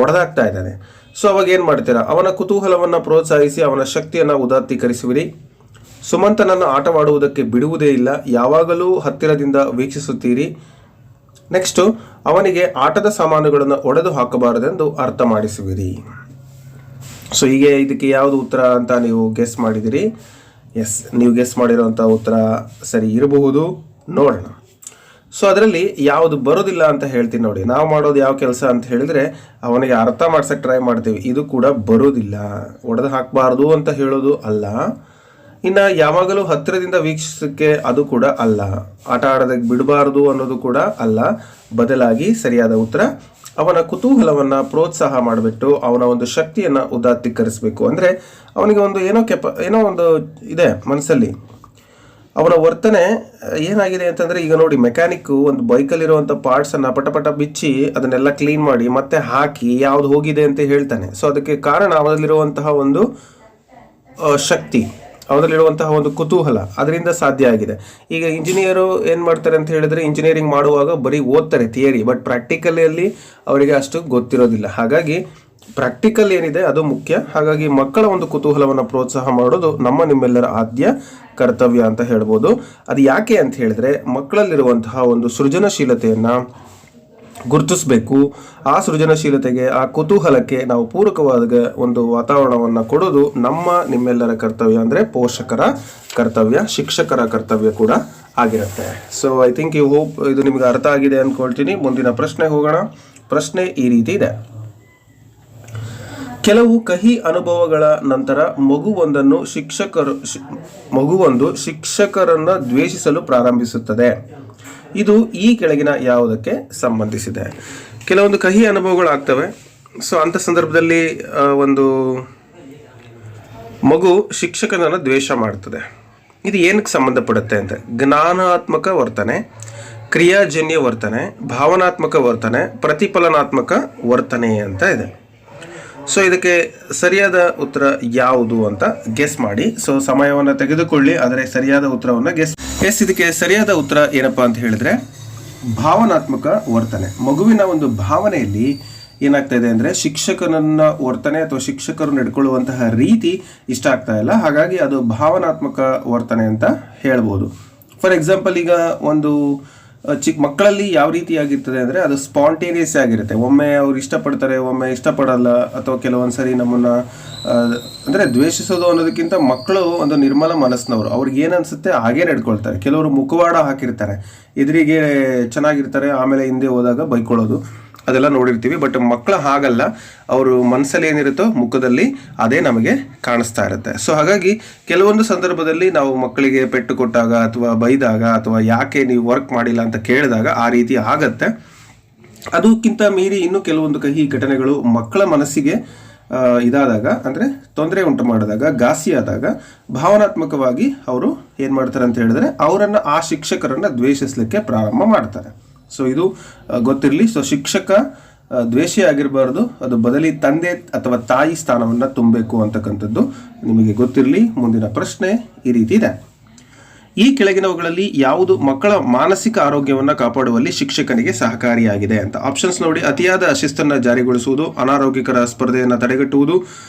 ಒಡೆದಾಗ್ತಾ ಇದ್ದಾನೆ. ಸೊ ಅವಾಗ ಏನು ಮಾಡ್ತೀರಾ? ಅವನ ಕುತೂಹಲವನ್ನು ಪ್ರೋತ್ಸಾಹಿಸಿ ಅವನ ಶಕ್ತಿಯನ್ನು ಉದಾತ್ತೀಕರಿಸುವಿರಿ. ಸುಮಂತನನ್ನು ಆಟವಾಡುವುದಕ್ಕೆ ಬಿಡುವುದೇ ಇಲ್ಲ, ಯಾವಾಗಲೂ ಹತ್ತಿರದಿಂದ ವೀಕ್ಷಿಸುತ್ತೀರಿ. ನೆಕ್ಸ್ಟು, ಅವನಿಗೆ ಆಟದ ಸಾಮಾನುಗಳನ್ನು ಒಡೆದು ಹಾಕಬಾರದೆಂದು ಅರ್ಥ ಮಾಡಿಸುವಿರಿ. ಸೊ ಹೀಗೆ ಇದಕ್ಕೆ ಯಾವುದು ಉತ್ತರ ಅಂತ ನೀವು ಗೆಸ್ ಮಾಡಿದಿರಿ. ಎಸ್, ನೀವು ಗೆಸ್ ಮಾಡಿರೋಂಥ ಉತ್ತರ ಸರಿ ಇರಬಹುದು. ನೋಡೋಣ. ಸೊ ಅದರಲ್ಲಿ ಯಾವುದು ಬರೋದಿಲ್ಲ ಅಂತ ಹೇಳ್ತೀನಿ ನೋಡಿ. ನಾವು ಮಾಡೋದು ಯಾವ ಕೆಲಸ ಅಂತ ಹೇಳಿದರೆ ಅವನಿಗೆ ಅರ್ಥ ಮಾಡ್ಸೋಕ್ಕೆ ಟ್ರೈ ಮಾಡ್ತೀವಿ. ಇದು ಕೂಡ ಬರೋದಿಲ್ಲ. ಒಡೆದು ಹಾಕಬಾರ್ದು ಅಂತ ಹೇಳೋದು ಅಲ್ಲ, ಇನ್ನು ಯಾವಾಗಲೂ ಹತ್ತಿರದಿಂದ ವೀಕ್ಷಿಸೋಕ್ಕೆ ಅದು ಕೂಡ ಅಲ್ಲ. ಆಟ ಆಡೋದಕ್ಕೆ ಬಿಡಬಾರ್ದು ಅನ್ನೋದು ಕೂಡ ಅಲ್ಲ. ಬದಲಾಗಿ ಸರಿಯಾದ ಉತ್ತರ ಅವನ ಕುತೂಹಲವನ್ನು ಪ್ರೋತ್ಸಾಹ ಮಾಡಿಬಿಟ್ಟು ಅವನ ಒಂದು ಶಕ್ತಿಯನ್ನು ಉದಾತ್ತೀಕರಿಸಬೇಕು. ಅಂದರೆ ಅವನಿಗೆ ಒಂದು ಏನೋ ಒಂದು ಇದೆ ಮನಸ್ಸಲ್ಲಿ. ಅವನ ವರ್ತನೆ ಏನಾಗಿದೆ ಅಂತಂದರೆ, ಈಗ ನೋಡಿ ಮೆಕ್ಯಾನಿಕ್ಕು ಒಂದು ಬೈಕಲ್ಲಿರುವಂಥ ಪಾರ್ಟ್ಸನ್ನು ಪಟ ಬಿಚ್ಚಿ ಅದನ್ನೆಲ್ಲ ಕ್ಲೀನ್ ಮಾಡಿ ಮತ್ತೆ ಹಾಕಿ ಯಾವುದು ಹೋಗಿದೆ ಅಂತ ಹೇಳ್ತಾನೆ. ಸೊ ಅದಕ್ಕೆ ಕಾರಣ ಅವನಲ್ಲಿರುವಂತಹ ಒಂದು ಶಕ್ತಿ, ಅವರಲ್ಲಿರುವಂತಹ ಒಂದು ಕುತೂಹಲ, ಅದರಿಂದ ಸಾಧ್ಯ ಆಗಿದೆ. ಈಗ ಇಂಜಿನಿಯರು ಏನು ಮಾಡ್ತಾರೆ ಅಂತ ಹೇಳಿದ್ರೆ, ಇಂಜಿನಿಯರಿಂಗ್ ಮಾಡುವಾಗ ಬರೀ ಓದ್ತಾರೆ ಥಿಯರಿ, ಬಟ್ ಪ್ರಾಕ್ಟಿಕಲಿಯಲ್ಲಿ ಅವರಿಗೆ ಅಷ್ಟು ಗೊತ್ತಿರೋದಿಲ್ಲ. ಹಾಗಾಗಿ ಪ್ರಾಕ್ಟಿಕಲ್ ಏನಿದೆ ಅದು ಮುಖ್ಯ. ಹಾಗಾಗಿ ಮಕ್ಕಳ ಒಂದು ಕುತೂಹಲವನ್ನು ಪ್ರೋತ್ಸಾಹ ಮಾಡೋದು ನಿಮ್ಮೆಲ್ಲರ ಆದ್ಯ ಕರ್ತವ್ಯ ಅಂತ ಹೇಳ್ಬೋದು. ಅದು ಯಾಕೆ ಅಂತ ಹೇಳಿದ್ರೆ, ಮಕ್ಕಳಲ್ಲಿರುವಂತಹ ಒಂದು ಸೃಜನಶೀಲತೆಯನ್ನು ಗುರುತಿಸಬೇಕು. ಆ ಸೃಜನಶೀಲತೆಗೆ, ಆ ಕುತೂಹಲಕ್ಕೆ ನಾವು ಪೂರಕವಾದ ಒಂದು ವಾತಾವರಣವನ್ನು ಕೊಡೋದು ನಿಮ್ಮೆಲ್ಲರ ಕರ್ತವ್ಯ. ಅಂದರೆ ಪೋಷಕರ ಕರ್ತವ್ಯ, ಶಿಕ್ಷಕರ ಕರ್ತವ್ಯ ಕೂಡ ಆಗಿರುತ್ತೆ. ಸೊ ಐ ಥಿಂಕ್ ಇದು ನಿಮಗೆ ಅರ್ಥ ಆಗಿದೆ ಅಂದ್ಕೊಳ್ತೀನಿ. ಮುಂದಿನ ಪ್ರಶ್ನೆಗೆ ಹೋಗೋಣ. ಪ್ರಶ್ನೆ ಈ ರೀತಿ ಇದೆ. ಕೆಲವು ಕಹಿ ಅನುಭವಗಳ ನಂತರ ಮಗುವೊಂದು ಶಿಕ್ಷಕರನ್ನು ದ್ವೇಷಿಸಲು ಪ್ರಾರಂಭಿಸುತ್ತದೆ. ಇದು ಈ ಕೆಳಗಿನ ಯಾವುದಕ್ಕೆ ಸಂಬಂಧಿಸಿದೆ? ಕೆಲವೊಂದು ಕಹಿ ಅನುಭವಗಳಾಗ್ತವೆ. ಸೊ ಅಂಥ ಸಂದರ್ಭದಲ್ಲಿ ಒಂದು ಮಗು ಶಿಕ್ಷಕನನ್ನು ದ್ವೇಷ ಮಾಡ್ತದೆ. ಇದು ಏನಕ್ಕೆ ಸಂಬಂಧಪಡುತ್ತೆ ಅಂತ, ಜ್ಞಾನಾತ್ಮಕ ವರ್ತನೆ, ಕ್ರಿಯಾಜನ್ಯ ವರ್ತನೆ, ಭಾವನಾತ್ಮಕ ವರ್ತನೆ, ಪ್ರತಿಫಲನಾತ್ಮಕ ವರ್ತನೆ ಅಂತ ಇದೆ. ಸೊ ಇದಕ್ಕೆ ಸರಿಯಾದ ಉತ್ತರ ಯಾವುದು ಅಂತ ಗೆಸ್ ಮಾಡಿ. ಸೊ ಸಮಯವನ್ನು ತೆಗೆದುಕೊಳ್ಳಿ, ಆದರೆ ಸರಿಯಾದ ಉತ್ತರವನ್ನು ಗೆಸ್. ಇದಕ್ಕೆ ಸರಿಯಾದ ಉತ್ತರ ಏನಪ್ಪಾ ಅಂತ ಹೇಳಿದ್ರೆ, ಭಾವನಾತ್ಮಕ ವರ್ತನೆ. ಮಗುವಿನ ಒಂದು ಭಾವನೆಯಲ್ಲಿ ಏನಾಗ್ತಾ ಇದೆ ಅಂದರೆ, ಶಿಕ್ಷಕನನ್ನ ವರ್ತನೆ ಅಥವಾ ಶಿಕ್ಷಕರು ನಡ್ಕೊಳ್ಳುವಂತಹ ರೀತಿ ಇಷ್ಟ ಆಗ್ತಾ ಇಲ್ಲ. ಹಾಗಾಗಿ ಅದು ಭಾವನಾತ್ಮಕ ವರ್ತನೆ ಅಂತ ಹೇಳ್ಬೋದು. ಫಾರ್ ಎಕ್ಸಾಂಪಲ್, ಈಗ ಒಂದು ಚಿಕ್ಕ ಮಕ್ಕಳಲ್ಲಿ ಯಾವ ರೀತಿಯಾಗಿರ್ತದೆ ಅಂದರೆ, ಅದು ಸ್ಪಾಂಟೇನಿಯಸ್ ಆಗಿರುತ್ತೆ. ಒಮ್ಮೆ ಅವ್ರು ಇಷ್ಟಪಡ್ತಾರೆ, ಒಮ್ಮೆ ಇಷ್ಟಪಡಲ್ಲ. ಅಥವಾ ಕೆಲವೊಂದು ಸರಿ ನಮ್ಮನ್ನು ಅಂದರೆ ದ್ವೇಷಿಸೋದು ಅನ್ನೋದಕ್ಕಿಂತ ಮಕ್ಕಳು ಒಂದು ನಿರ್ಮಲ ಮನಸ್ಸಿನವರು. ಅವ್ರಿಗೆ ಏನು ಅನಿಸುತ್ತೆ ಹಾಗೇ ನಡ್ಕೊಳ್ತಾರೆ. ಕೆಲವರು ಮುಖವಾಡ ಹಾಕಿರ್ತಾರೆ, ಎದುರಿಗೆ ಚೆನ್ನಾಗಿರ್ತಾರೆ, ಆಮೇಲೆ ಹಿಂದೆ ಹೋದಾಗ ಬೈಕೊಳ್ಳೋದು, ಅದೆಲ್ಲ ನೋಡಿರ್ತೀವಿ. ಬಟ್ ಮಕ್ಕಳು ಹಾಗಲ್ಲ, ಅವರು ಮನಸ್ಸಲ್ಲಿ ಏನಿರುತ್ತೋ ಮುಖದಲ್ಲಿ ಅದೇ ನಮಗೆ ಕಾಣಿಸ್ತಾ ಇರುತ್ತೆ. ಸೊ ಹಾಗಾಗಿ ಕೆಲವೊಂದು ಸಂದರ್ಭದಲ್ಲಿ ನಾವು ಮಕ್ಕಳಿಗೆ ಪೆಟ್ಟು ಕೊಟ್ಟಾಗ ಅಥವಾ ಬೈದಾಗ ಅಥವಾ ಯಾಕೆ ನೀವು ವರ್ಕ್ ಮಾಡಿಲ್ಲ ಅಂತ ಕೇಳಿದಾಗ ಆ ರೀತಿ ಆಗತ್ತೆ. ಅದಕ್ಕಿಂತ ಮೀರಿ ಇನ್ನೂ ಕೆಲವೊಂದು ಕಹಿ ಘಟನೆಗಳು ಮಕ್ಕಳ ಮನಸ್ಸಿಗೆ ಇದಾದಾಗ, ಅಂದರೆ ತೊಂದರೆ ಉಂಟು ಮಾಡಿದಾಗ, ಘಾಸಿ ಆದಾಗ ಭಾವನಾತ್ಮಕವಾಗಿ ಅವರು ಏನು ಮಾಡ್ತಾರೆ ಅಂತ ಹೇಳಿದ್ರೆ, ಅವರನ್ನು ಆ ಶಿಕ್ಷಕರನ್ನು ದ್ವೇಷಿಸಲಿಕ್ಕೆ ಪ್ರಾರಂಭ ಮಾಡ್ತಾರೆ. ಸೊ ಇದು ಗೊತ್ತಿರಲಿ. ಸೊ ಶಿಕ್ಷಕ ದ್ವೇಷಿ ಆಗಿರಬಾರ್ದು, ಅದು ಬದಲಿ ತಂದೆ ಅಥವಾ ತಾಯಿ ಸ್ಥಾನವನ್ನು ತುಂಬಬೇಕು ಅಂತಕ್ಕಂಥದ್ದು ನಿಮಗೆ ಗೊತ್ತಿರಲಿ. ಮುಂದಿನ ಪ್ರಶ್ನೆ ಈ ರೀತಿ ಇದೆ. ಈ ಕೆಳಗಿನವುಗಳಲ್ಲಿ ಯಾವುದು ಮಕ್ಕಳ ಮಾನಸಿಕ ಆರೋಗ್ಯವನ್ನು ಕಾಪಾಡುವಲ್ಲಿ ಶಿಕ್ಷಕನಿಗೆ ಸಹಕಾರಿಯಾಗಿದೆ ಅಂತ? ಆಪ್ಷನ್ಸ್ ನೋಡಿ. ಅತಿಯಾದ ಶಿಸ್ತನ್ನು ಜಾರಿಗೊಳಿಸುವುದು, ಅನಾರೋಗ್ಯಕರ ಸ್ಪರ್ಧೆಯನ್ನು ತಡೆಗಟ್ಟುವುದು,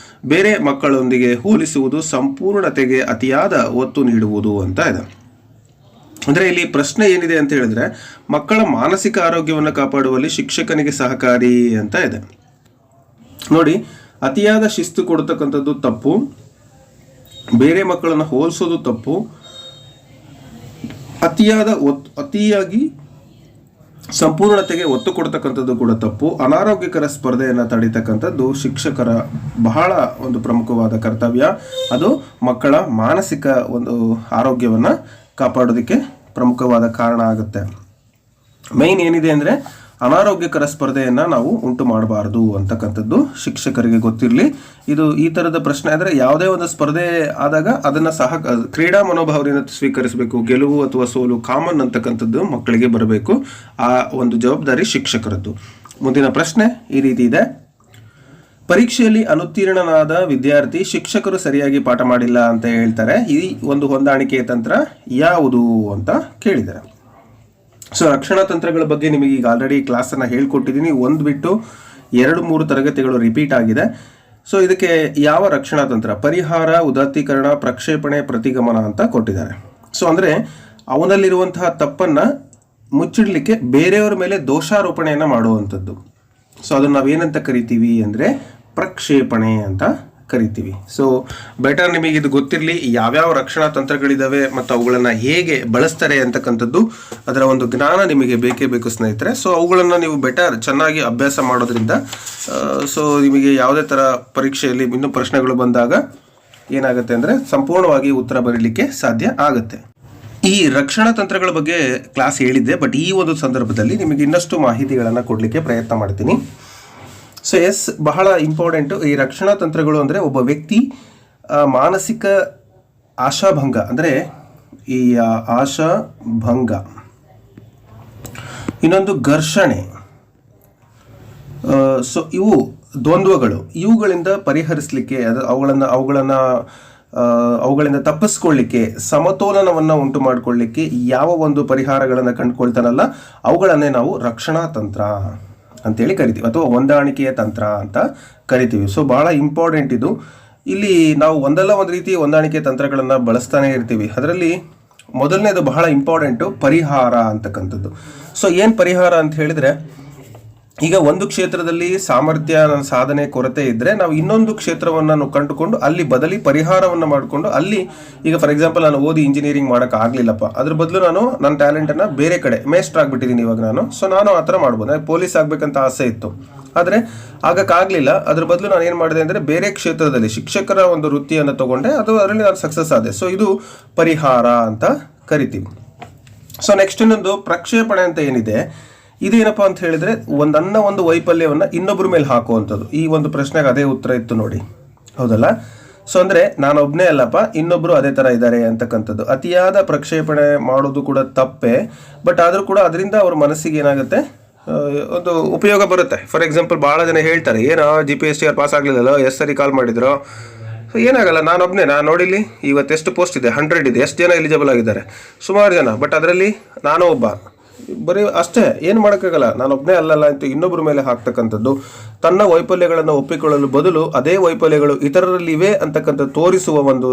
ಬೇರೆ ಮಕ್ಕಳೊಂದಿಗೆ ಹೋಲಿಸುವುದು, ಸಂಪೂರ್ಣತೆಗೆ ಅತಿಯಾದ ಒತ್ತು ನೀಡುವುದು ಅಂತ ಇದೆ. ಅಂದರೆ ಇಲ್ಲಿ ಪ್ರಶ್ನೆ ಏನಿದೆ ಅಂತ ಹೇಳಿದ್ರೆ, ಮಕ್ಕಳ ಮಾನಸಿಕ ಆರೋಗ್ಯವನ್ನು ಕಾಪಾಡುವಲ್ಲಿ ಶಿಕ್ಷಕನಿಗೆ ಸಹಕಾರಿ ಅಂತ ಇದೆ. ನೋಡಿ, ಅತಿಯಾದ ಶಿಸ್ತು ಕೊಡ್ತಕ್ಕಂಥದ್ದು ತಪ್ಪು, ಬೇರೆ ಮಕ್ಕಳನ್ನು ಹೋಲಿಸೋದು ತಪ್ಪು, ಅತಿಯಾಗಿ ಸಂಪೂರ್ಣತೆಗೆ ಒತ್ತು ಕೊಡ್ತಕ್ಕಂಥದ್ದು ಕೂಡ ತಪ್ಪು, ಅನಾರೋಗ್ಯಕರ ಸ್ಪರ್ಧೆಯನ್ನು ತಡೀತಕ್ಕಂಥದ್ದು ಶಿಕ್ಷಕರ ಬಹಳ ಒಂದು ಪ್ರಮುಖವಾದ ಕರ್ತವ್ಯ. ಅದು ಮಕ್ಕಳ ಮಾನಸಿಕ ಒಂದು ಆರೋಗ್ಯವನ್ನು ಕಾಪಾಡೋದಕ್ಕೆ ಪ್ರಮುಖವಾದ ಕಾರಣ ಆಗುತ್ತೆ. ಮೈನ್ ಏನಿದೆ ಅಂದರೆ, ಅನಾರೋಗ್ಯಕರ ಸ್ಪರ್ಧೆಯನ್ನು ನಾವು ಉಂಟು ಮಾಡಬಾರ್ದು ಅಂತಕ್ಕಂಥದ್ದು ಶಿಕ್ಷಕರಿಗೆ ಗೊತ್ತಿರಲಿ. ಇದು ಈ ಥರದ ಪ್ರಶ್ನೆ ಅಂದರೆ, ಯಾವುದೇ ಒಂದು ಸ್ಪರ್ಧೆ ಆದಾಗ ಅದನ್ನು ಕ್ರೀಡಾ ಮನೋಭಾವದಿಂದ ಸ್ವೀಕರಿಸಬೇಕು. ಗೆಲುವು ಅಥವಾ ಸೋಲು ಕಾಮನ್ ಅಂತಕ್ಕಂಥದ್ದು ಮಕ್ಕಳಿಗೆ ಬರಬೇಕು. ಆ ಒಂದು ಜವಾಬ್ದಾರಿ ಶಿಕ್ಷಕರದ್ದು. ಮುಂದಿನ ಪ್ರಶ್ನೆ ಈ ರೀತಿ ಇದೆ. ಪರೀಕ್ಷೆಯಲ್ಲಿ ಅನುತ್ತೀರ್ಣನಾದ ವಿದ್ಯಾರ್ಥಿ ಶಿಕ್ಷಕರು ಸರಿಯಾಗಿ ಪಾಠ ಮಾಡಿಲ್ಲ ಅಂತ ಹೇಳ್ತಾರೆ. ಈ ಒಂದು ಹೊಂದಾಣಿಕೆಯ ತಂತ್ರ ಯಾವುದು ಅಂತ ಕೇಳಿದ್ದಾರೆ. ಸೊ ರಕ್ಷಣಾ ತಂತ್ರಗಳ ಬಗ್ಗೆ ನಿಮಗೆ ಈಗ ಆಲ್ರೆಡಿ ಕ್ಲಾಸನ್ನು ಹೇಳ್ಕೊಟ್ಟಿದ್ದೀನಿ. ಒಂದು ಬಿಟ್ಟು 2-3 ತರಗತಿಗಳು ರಿಪೀಟ್ ಆಗಿದೆ. ಸೊ ಇದಕ್ಕೆ ಯಾವ ರಕ್ಷಣಾ ತಂತ್ರ? ಪರಿಹಾರ, ಉದಾತ್ತೀಕರಣ, ಪ್ರಕ್ಷೇಪಣೆ, ಪ್ರತಿಗಮನ ಅಂತ ಕೊಟ್ಟಿದ್ದಾರೆ. ಸೊ ಅಂದರೆ ಅವನಲ್ಲಿರುವಂತಹ ತಪ್ಪನ್ನು ಮುಚ್ಚಿಡಲಿಕ್ಕೆ ಬೇರೆಯವರ ಮೇಲೆ ದೋಷಾರೋಪಣೆಯನ್ನು ಮಾಡುವಂಥದ್ದು. ಸೊ ಅದನ್ನು ನಾವೇನಂತ ಕರಿತೀವಿ ಅಂದರೆ ಪ್ರಕ್ಷೇಪಣೆ ಅಂತ ಕರಿತೀವಿ. ಸೊ ಬೆಟರ್ ನಿಮಗೆ ಇದು ಗೊತ್ತಿರಲಿ, ಯಾವ್ಯಾವ ರಕ್ಷಣಾ ತಂತ್ರಗಳಿದ್ದಾವೆ ಮತ್ತು ಅವುಗಳನ್ನು ಹೇಗೆ ಬಳಸ್ತಾರೆ ಅಂತಕ್ಕಂಥದ್ದು, ಅದರ ಒಂದು ಜ್ಞಾನ ನಿಮಗೆ ಬೇಕೇ ಬೇಕು ಸ್ನೇಹಿತರೆ. ಸೊ ಅವುಗಳನ್ನು ನೀವು ಬೆಟರ್ ಚೆನ್ನಾಗಿ ಅಭ್ಯಾಸ ಮಾಡೋದ್ರಿಂದ ಸೊ ನಿಮಗೆ ಯಾವುದೇ ಥರ ಪರೀಕ್ಷೆಯಲ್ಲಿ ಇನ್ನೂ ಪ್ರಶ್ನೆಗಳು ಬಂದಾಗ ಏನಾಗುತ್ತೆ ಅಂದರೆ ಸಂಪೂರ್ಣವಾಗಿ ಉತ್ತರ ಬರೀಲಿಕ್ಕೆ ಸಾಧ್ಯ ಆಗುತ್ತೆ. ಈ ರಕ್ಷಣಾ ತಂತ್ರಗಳ ಬಗ್ಗೆ ಕ್ಲಾಸ್ ಹೇಳಿದ್ದೆ, ಬಟ್ ಈ ಒಂದು ಸಂದರ್ಭದಲ್ಲಿ ನಿಮಗೆ ಇನ್ನಷ್ಟು ಮಾಹಿತಿಗಳನ್ನು ಕೊಡಲಿಕ್ಕೆ ಪ್ರಯತ್ನ ಮಾಡ್ತೀನಿ. ಸೊ ಬಹಳ ಇಂಪಾರ್ಟೆಂಟು ಈ ರಕ್ಷಣಾ ತಂತ್ರಗಳು ಅಂದರೆ ಒಬ್ಬ ವ್ಯಕ್ತಿ ಮಾನಸಿಕ ಆಶಾಭಂಗ, ಅಂದರೆ ಈ ಆಶಾಭಂಗ, ಇನ್ನೊಂದು ಘರ್ಷಣೆ, ಸೊ ಇವು ದ್ವಂದ್ವಗಳು, ಇವುಗಳಿಂದ ಪರಿಹರಿಸಲಿಕ್ಕೆ ಅವುಗಳಿಂದ ತಪ್ಪಿಸ್ಕೊಳ್ಳಿಕ್ಕೆ, ಸಮತೋಲನವನ್ನು ಉಂಟು ಮಾಡಿಕೊಳ್ಳಿಕ್ಕೆ ಯಾವ ಒಂದು ಪರಿಹಾರಗಳನ್ನು ಕಂಡುಕೊಳ್ತಾನಲ್ಲ ಅವುಗಳನ್ನೇ ನಾವು ರಕ್ಷಣಾ ತಂತ್ರ ಅಂತೇಳಿ ಕರಿತೀವಿ, ಅಥವಾ ಹೊಂದಾಣಿಕೆಯ ತಂತ್ರ ಅಂತ ಕರಿತೀವಿ. ಸೊ ಭಾಳ ಇಂಪಾರ್ಟೆಂಟ್ ಇದು. ಇಲ್ಲಿ ನಾವು ಒಂದಲ್ಲ ಒಂದು ರೀತಿ ಹೊಂದಾಣಿಕೆ ತಂತ್ರಗಳನ್ನು ಬಳಸ್ತಾನೆ ಇರ್ತೀವಿ. ಅದರಲ್ಲಿ ಮೊದಲನೇದು ಬಹಳ ಇಂಪಾರ್ಟೆಂಟು ಪರಿಹಾರ ಅಂತಕ್ಕಂಥದ್ದು. ಸೊ ಏನು ಪರಿಹಾರ ಅಂತ ಹೇಳಿದರೆ, ಈಗ ಒಂದು ಕ್ಷೇತ್ರದಲ್ಲಿ ಸಾಮರ್ಥ್ಯ ಸಾಧನೆ ಕೊರತೆ ಇದ್ದರೆ ನಾವು ಇನ್ನೊಂದು ಕ್ಷೇತ್ರವನ್ನು ಕಂಡುಕೊಂಡು ಅಲ್ಲಿ ಬದಲಿ ಪರಿಹಾರವನ್ನು ಮಾಡಿಕೊಂಡು ಅಲ್ಲಿ, ಈಗ ಫಾರ್ ಎಕ್ಸಾಂಪಲ್ ನಾನು ಓದಿ ಇಂಜಿನಿಯರಿಂಗ್ ಮಾಡೋಕ್ಕಾಗಲಿಲ್ಲಪ್ಪ, ಅದ್ರ ಬದಲು ನಾನು ನನ್ನ ಟ್ಯಾಲೆಂಟನ್ನು ಬೇರೆ ಕಡೆ ಮೇಸ್ಟ್ರ್ ಆಗಿಬಿಟ್ಟಿದ್ದೀನಿ ಇವಾಗ ನಾನು. ಸೊ ನಾನು ಆ ಥರ ಮಾಡ್ಬೋದು. ನನಗೆ ಪೊಲೀಸ್ ಆಗಬೇಕಂತ ಆಸೆ ಇತ್ತು, ಆದರೆ ಆಗಕ್ಕಾಗಲಿಲ್ಲ. ಅದ್ರ ಬದಲು ನಾನು ಏನು ಮಾಡಿದೆ ಅಂದರೆ ಬೇರೆ ಕ್ಷೇತ್ರದಲ್ಲಿ ಶಿಕ್ಷಕರ ಒಂದು ವೃತ್ತಿಯನ್ನು ತೊಗೊಂಡೆ, ಅದು ಅದರಲ್ಲಿ ನಾನು ಸಕ್ಸಸ್ ಆದೆ. ಸೊ ಇದು ಪರಿಹಾರ ಅಂತ ಕರಿತೀವಿ. ಸೊ ನೆಕ್ಸ್ಟ್ ಇನ್ನೊಂದು ಪ್ರಕ್ಷೇಪಣೆ ಅಂತ ಏನಿದೆ, ಇದೇನಪ್ಪ ಅಂತ ಹೇಳಿದರೆ ಒಂದು ವೈಫಲ್ಯವನ್ನು ಇನ್ನೊಬ್ಬರ ಮೇಲೆ ಹಾಕುವಂಥದ್ದು. ಈ ಒಂದು ಪ್ರಶ್ನೆಗೆ ಅದೇ ಉತ್ತರ ಇತ್ತು ನೋಡಿ, ಹೌದಲ್ಲ? ಸೊ ಅಂದರೆ ನಾನೊಬ್ಬನೇ ಅಲ್ಲಪ್ಪ, ಇನ್ನೊಬ್ಬರು ಅದೇ ಥರ ಇದ್ದಾರೆ ಅಂತಕ್ಕಂಥದ್ದು. ಅತಿಯಾದ ಪ್ರಕ್ಷೇಪಣೆ ಮಾಡೋದು ಕೂಡ ತಪ್ಪೇ, ಬಟ್ ಆದರೂ ಕೂಡ ಅದರಿಂದ ಅವ್ರ ಮನಸ್ಸಿಗೆ ಏನಾಗುತ್ತೆ, ಒಂದು ಉಪಯೋಗ ಬರುತ್ತೆ. ಫಾರ್ ಎಕ್ಸಾಂಪಲ್ ಭಾಳ ಜನ ಹೇಳ್ತಾರೆ, ಏನೋ GPSC ಪಾಸ್ ಆಗಲಿಲ್ಲല്ലോ, ಸರಿ ಕಾಲ್ ಮಾಡಿದ್ರು. ಸೊ ಏನಾಗಲ್ಲ, ನಾನು ನೋಡಿಲಿ ಇವತ್ತು ಎಷ್ಟು ಪೋಸ್ಟ್ ಇದೆ, 100 ಇದೆ, ಎಷ್ಟು ಜನ ಎಲಿಜಿಬಲ್ ಆಗಿದ್ದಾರೆ, ಸುಮಾರು ಜನ, ಬಟ್ ಅದರಲ್ಲಿ ನಾನು ಒಬ್ಬ, ಬರೀ ಅಷ್ಟೇ, ಏನು ಮಾಡೋಕ್ಕಾಗಲ್ಲ, ನಾನೊಬ್ಬನೇ ಅಲ್ಲಲ್ಲ ಅಂತ ಇನ್ನೊಬ್ಬರ ಮೇಲೆ ಹಾಕ್ತಕ್ಕಂಥದ್ದು. ತನ್ನ ವೈಫಲ್ಯಗಳನ್ನು ಒಪ್ಪಿಕೊಳ್ಳಲು ಬದಲು ಅದೇ ವೈಫಲ್ಯಗಳು ಇತರರಲ್ಲಿವೆ ಅಂತಕ್ಕಂಥ ತೋರಿಸುವ ಒಂದು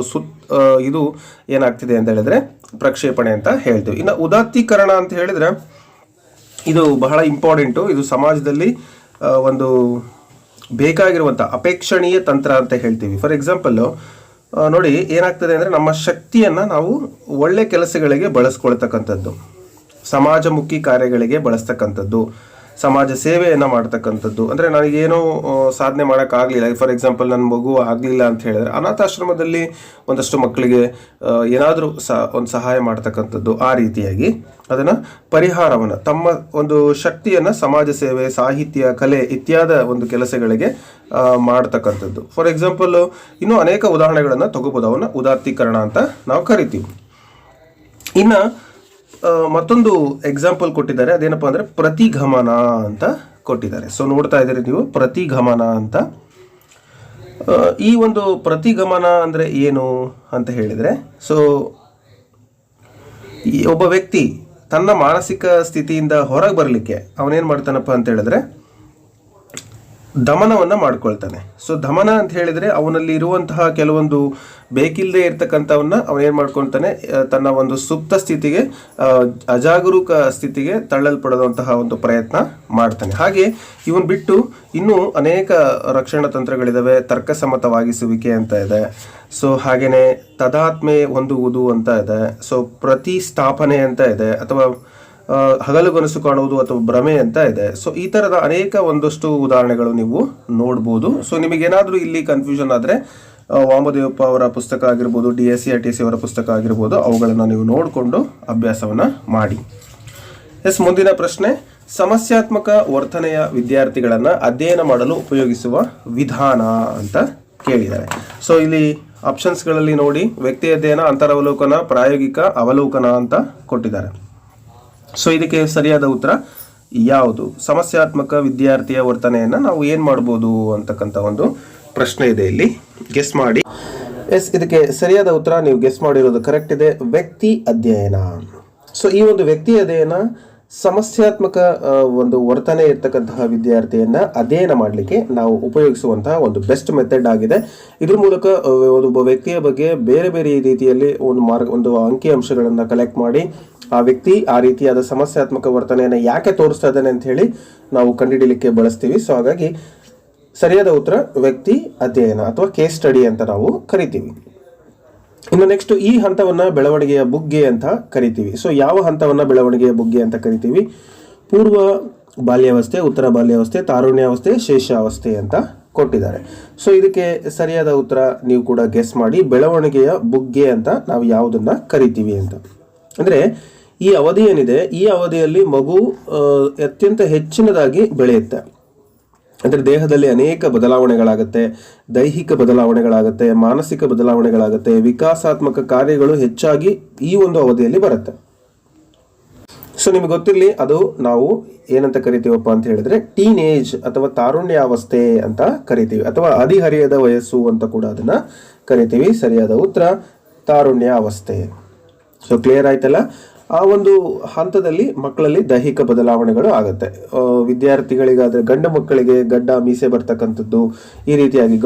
ಇದು ಏನಾಗ್ತಿದೆ ಅಂತ ಹೇಳಿದ್ರೆ ಪ್ರಕ್ಷೇಪಣೆ ಅಂತ ಹೇಳ್ತೀವಿ. ಇನ್ನು ಉದಾತ್ತೀಕರಣ ಅಂತ ಹೇಳಿದ್ರೆ ಇದು ಬಹಳ ಇಂಪಾರ್ಟೆಂಟು. ಇದು ಸಮಾಜದಲ್ಲಿ ಒಂದು ಬೇಕಾಗಿರುವಂಥ ಅಪೇಕ್ಷಣೀಯ ತಂತ್ರ ಅಂತ ಹೇಳ್ತೀವಿ. ಫಾರ್ ಎಕ್ಸಾಂಪಲ್ಲು ನೋಡಿ, ಏನಾಗ್ತದೆ ಅಂದರೆ ನಮ್ಮ ಶಕ್ತಿಯನ್ನು ನಾವು ಒಳ್ಳೆ ಕೆಲಸಗಳಿಗೆ ಬಳಸ್ಕೊಳ್ತಕ್ಕಂಥದ್ದು, ಸಮಾಜಮುಖಿ ಕಾರ್ಯಗಳಿಗೆ ಬಳಸ್ತಕ್ಕಂಥದ್ದು, ಸಮಾಜ ಸೇವೆಯನ್ನು ಮಾಡ್ತಕ್ಕಂಥದ್ದು. ಅಂದರೆ ನನಗೇನೋ ಸಾಧನೆ ಮಾಡೋಕ್ಕಾಗಲಿಲ್ಲ, ಫಾರ್ ಎಕ್ಸಾಂಪಲ್ ನನ್ನ ಮಗು ಆಗಲಿಲ್ಲ ಅಂತ ಹೇಳಿದ್ರೆ ಅನಾಥಾಶ್ರಮದಲ್ಲಿ ಒಂದಷ್ಟು ಮಕ್ಕಳಿಗೆ ಏನಾದರೂ ಒಂದು ಸಹಾಯ ಮಾಡ್ತಕ್ಕಂಥದ್ದು. ಆ ರೀತಿಯಾಗಿ ಅದನ್ನು ಪರಿಹಾರವನ್ನು, ತಮ್ಮ ಒಂದು ಶಕ್ತಿಯನ್ನು ಸಮಾಜ ಸೇವೆ, ಸಾಹಿತ್ಯ, ಕಲೆ ಇತ್ಯಾದಿ ಒಂದು ಕೆಲಸಗಳಿಗೆ ಮಾಡ್ತಕ್ಕಂಥದ್ದು. ಫಾರ್ ಎಕ್ಸಾಂಪಲ್ಲು ಇನ್ನೂ ಅನೇಕ ಉದಾಹರಣೆಗಳನ್ನು ತಗೋಬೋದು. ಅವನ್ನ ಉದಾತ್ತೀಕರಣ ಅಂತ ನಾವು ಕರಿತೀವಿ. ಇನ್ನು ಮತ್ತೊಂದು ಎಕ್ಸಾಂಪಲ್ ಕೊಟ್ಟಿದ್ದಾರೆ, ಅದೇನಪ್ಪ ಅಂದರೆ ಪ್ರತಿಗಮನ ಅಂತ ಕೊಟ್ಟಿದ್ದಾರೆ. ಸೊ ನೋಡ್ತಾ ಇದ್ದೀರಿ ನೀವು, ಪ್ರತಿಗಮನ ಅಂತ. ಈ ಒಂದು ಪ್ರತಿಗಮನ ಅಂದರೆ ಏನು ಅಂತ ಹೇಳಿದರೆ, ಸೊ ಒಬ್ಬ ವ್ಯಕ್ತಿ ತನ್ನ ಮಾನಸಿಕ ಸ್ಥಿತಿಯಿಂದ ಹೊರಗೆ ಬರಲಿಕ್ಕೆ ಅವನೇನು ಮಾಡ್ತಾನಪ್ಪ ಅಂತ ಹೇಳಿದ್ರೆ ದಮನವನ್ನು ಮಾಡ್ಕೊಳ್ತಾನೆ. ಸೊ ದಮನ ಅಂತ ಹೇಳಿದರೆ ಅವನಲ್ಲಿ ಇರುವಂತಹ ಕೆಲವೊಂದು ಬೇಕಿಲ್ಲದೆ ಇರ್ತಕ್ಕಂಥವನ್ನ ಅವನೇನು ಮಾಡ್ಕೊಳ್ತಾನೆ, ತನ್ನ ಒಂದು ಸುಪ್ತ ಸ್ಥಿತಿಗೆ, ಅಜಾಗರೂಕ ಸ್ಥಿತಿಗೆ ತಳ್ಳಲ್ಪಡುವಂತಹ ಒಂದು ಪ್ರಯತ್ನ ಮಾಡ್ತಾನೆ. ಹಾಗೆ ಇವನ್ ಬಿಟ್ಟು ಇನ್ನೂ ಅನೇಕ ರಕ್ಷಣಾ ತಂತ್ರಗಳಿದ್ದಾವೆ. ತರ್ಕಸಮ್ಮತವಾಗಿಸುವಿಕೆ ಅಂತ ಇದೆ. ಸೊ ಹಾಗೆಯೇ ತದಾತ್ಮೆ ಹೊಂದುವುದು ಅಂತ ಇದೆ. ಸೊ ಪ್ರತಿಸ್ಥಾಪನೆ ಅಂತ ಇದೆ, ಅಥವಾ ಹಗಲುಗನಸು ಕಾಣುವುದು ಅಥವಾ ಭ್ರಮೆ ಅಂತ ಇದೆ. ಸೊ ಈ ಥರದ ಅನೇಕ ಒಂದಷ್ಟು ಉದಾಹರಣೆಗಳು ನೀವು ನೋಡ್ಬೋದು. ಸೊ ನಿಮಗೇನಾದರೂ ಇಲ್ಲಿ ಕನ್ಫ್ಯೂಷನ್ ಆದರೆ ವಾಮದೇವಪ್ಪ ಅವರ ಪುಸ್ತಕ ಆಗಿರ್ಬೋದು, DSC ಅವರ ಪುಸ್ತಕ ಆಗಿರ್ಬೋದು, ಅವುಗಳನ್ನು ನೀವು ನೋಡಿಕೊಂಡು ಅಭ್ಯಾಸವನ್ನು ಮಾಡಿ. ಮುಂದಿನ ಪ್ರಶ್ನೆ, ಸಮಸ್ಯಾತ್ಮಕ ವರ್ತನೆಯ ವಿದ್ಯಾರ್ಥಿಗಳನ್ನು ಅಧ್ಯಯನ ಮಾಡಲು ಉಪಯೋಗಿಸುವ ವಿಧಾನ ಅಂತ ಕೇಳಿದ್ದಾರೆ. ಸೊ ಇಲ್ಲಿ ಆಪ್ಷನ್ಸ್ಗಳಲ್ಲಿ ನೋಡಿ, ವ್ಯಕ್ತಿ ಅಧ್ಯಯನ, ಅಂತರವಲೋಕನ, ಪ್ರಾಯೋಗಿಕ ಅವಲೋಕನ ಅಂತ ಕೊಟ್ಟಿದ್ದಾರೆ. ಸೊ ಇದಕ್ಕೆ ಸರಿಯಾದ ಉತ್ತರ ಯಾವುದು? ಸಮಸ್ಯಾತ್ಮಕ ವಿದ್ಯಾರ್ಥಿಯ ವರ್ತನೆಯನ್ನು ನಾವು ಏನು ಮಾಡ್ಬೋದು ಅಂತಕ್ಕಂಥ ಒಂದು ಪ್ರಶ್ನೆ ಇದೆ, ಇಲ್ಲಿ ಗೆಸ್ ಮಾಡಿ. ಇದಕ್ಕೆ ಸರಿಯಾದ ಉತ್ತರ ನೀವು ಗೆಸ್ ಮಾಡಿರೋದು ಕರೆಕ್ಟ್ ಇದೆ, ವ್ಯಕ್ತಿ ಅಧ್ಯಯನ. ಸೊ ಈ ಒಂದು ವ್ಯಕ್ತಿ ಅಧ್ಯಯನ ಸಮಸ್ಯಾತ್ಮಕ ಒಂದು ವರ್ತನೆ ಇರ್ತಕ್ಕಂತಹ ವಿದ್ಯಾರ್ಥಿಯನ್ನ ಅಧ್ಯಯನ ಮಾಡಲಿಕ್ಕೆ ನಾವು ಉಪಯೋಗಿಸುವಂತಹ ಒಂದು ಬೆಸ್ಟ್ ಮೆಥಡ್ ಆಗಿದೆ. ಇದ್ರ ಮೂಲಕ ಒಬ್ಬ ವ್ಯಕ್ತಿಯ ಬಗ್ಗೆ ಬೇರೆ ಬೇರೆ ರೀತಿಯಲ್ಲಿ ಒಂದು ಅಂಕಿ ಅಂಶಗಳನ್ನು ಕಲೆಕ್ಟ್ ಮಾಡಿ ಆ ವ್ಯಕ್ತಿ ಆ ರೀತಿಯಾದ ಸಮಸ್ಯಾತ್ಮಕ ವರ್ತನೆಯನ್ನು ಯಾಕೆ ತೋರಿಸ್ತಾ ಇದ್ದಾನೆ ಅಂತ ಹೇಳಿ ನಾವು ಕಂಡುಹಿಡಿಯಲಿಕ್ಕೆ ಬಳಸ್ತೀವಿ. ಸೊ ಹಾಗಾಗಿ ಸರಿಯಾದ ಉತ್ತರ ವ್ಯಕ್ತಿ ಅಧ್ಯಯನ ಅಥವಾ ಕೇಸ್ ಸ್ಟಡಿ ಅಂತ ನಾವು ಕರಿತೀವಿ. ಇನ್ನು ನೆಕ್ಸ್ಟ್, ಈ ಹಂತವನ್ನ ಬೆಳವಣಿಗೆಯ ಬುಗ್ಗೆ ಅಂತ ಕರಿತೀವಿ. ಸೊ ಯಾವ ಹಂತವನ್ನ ಬೆಳವಣಿಗೆಯ ಬುಗ್ಗೆ ಅಂತ ಕರಿತೀವಿ? ಪೂರ್ವ ಬಾಲ್ಯಾವಸ್ಥೆ, ಉತ್ತರ ಬಾಲ್ಯಾವಸ್ಥೆ, ತಾರುಣ್ಯಾವಸ್ಥೆ, ಶೇಷಾವಸ್ಥೆ ಅಂತ ಕೊಟ್ಟಿದ್ದಾರೆ. ಸೊ ಇದಕ್ಕೆ ಸರಿಯಾದ ಉತ್ತರ ನೀವು ಕೂಡ ಗೆಸ್ ಮಾಡಿ. ಬೆಳವಣಿಗೆಯ ಬುಗ್ಗೆ ಅಂತ ನಾವು ಯಾವುದನ್ನ ಕರಿತೀವಿ ಅಂತ. ಅಂದರೆ ಈ ಅವಧಿ ಏನಿದೆ, ಈ ಅವಧಿಯಲ್ಲಿ ಮಗು ಅತ್ಯಂತ ಹೆಚ್ಚಿನದಾಗಿ ಬೆಳೆಯುತ್ತೆ. ಅಂದರೆ ದೇಹದಲ್ಲಿ ಅನೇಕ ಬದಲಾವಣೆಗಳಾಗುತ್ತೆ, ದೈಹಿಕ ಬದಲಾವಣೆಗಳಾಗುತ್ತೆ, ಮಾನಸಿಕ ಬದಲಾವಣೆಗಳಾಗುತ್ತೆ, ವಿಕಾಸಾತ್ಮಕ ಕಾರ್ಯಗಳು ಹೆಚ್ಚಾಗಿ ಈ ಒಂದು ಅವಧಿಯಲ್ಲಿ ಬರುತ್ತೆ. ಸೊ ನಿಮಗೆ ಗೊತ್ತಿರಲಿ, ಅದು ನಾವು ಏನಂತ ಕರಿತೀವಪ್ಪ ಅಂತ ಹೇಳಿದ್ರೆ ಟೀನೇಜ್ ಅಥವಾ ತಾರುಣ್ಯಾವಸ್ಥೆ ಅಂತ ಕರಿತೀವಿ, ಅಥವಾ ಹದಿಹರೆಯದ ವಯಸ್ಸು ಅಂತ ಕೂಡ ಅದನ್ನ ಕರಿತೀವಿ. ಸರಿಯಾದ ಉತ್ತರ ತಾರುಣ್ಯಾವಸ್ಥೆ. ಸೊ ಕ್ಲಿಯರ್ ಆಯ್ತಲ್ಲ. ಆ ಒಂದು ಹಂತದಲ್ಲಿ ಮಕ್ಕಳಲ್ಲಿ ದೈಹಿಕ ಬದಲಾವಣೆಗಳು ಆಗುತ್ತೆ. ವಿದ್ಯಾರ್ಥಿಗಳಿಗಾದ್ರೆ, ಗಂಡು ಮಕ್ಕಳಿಗೆ ಗಡ್ಡ ಮೀಸೆ ಬರ್ತಕ್ಕಂಥದ್ದು, ಈ ರೀತಿಯಾಗಿ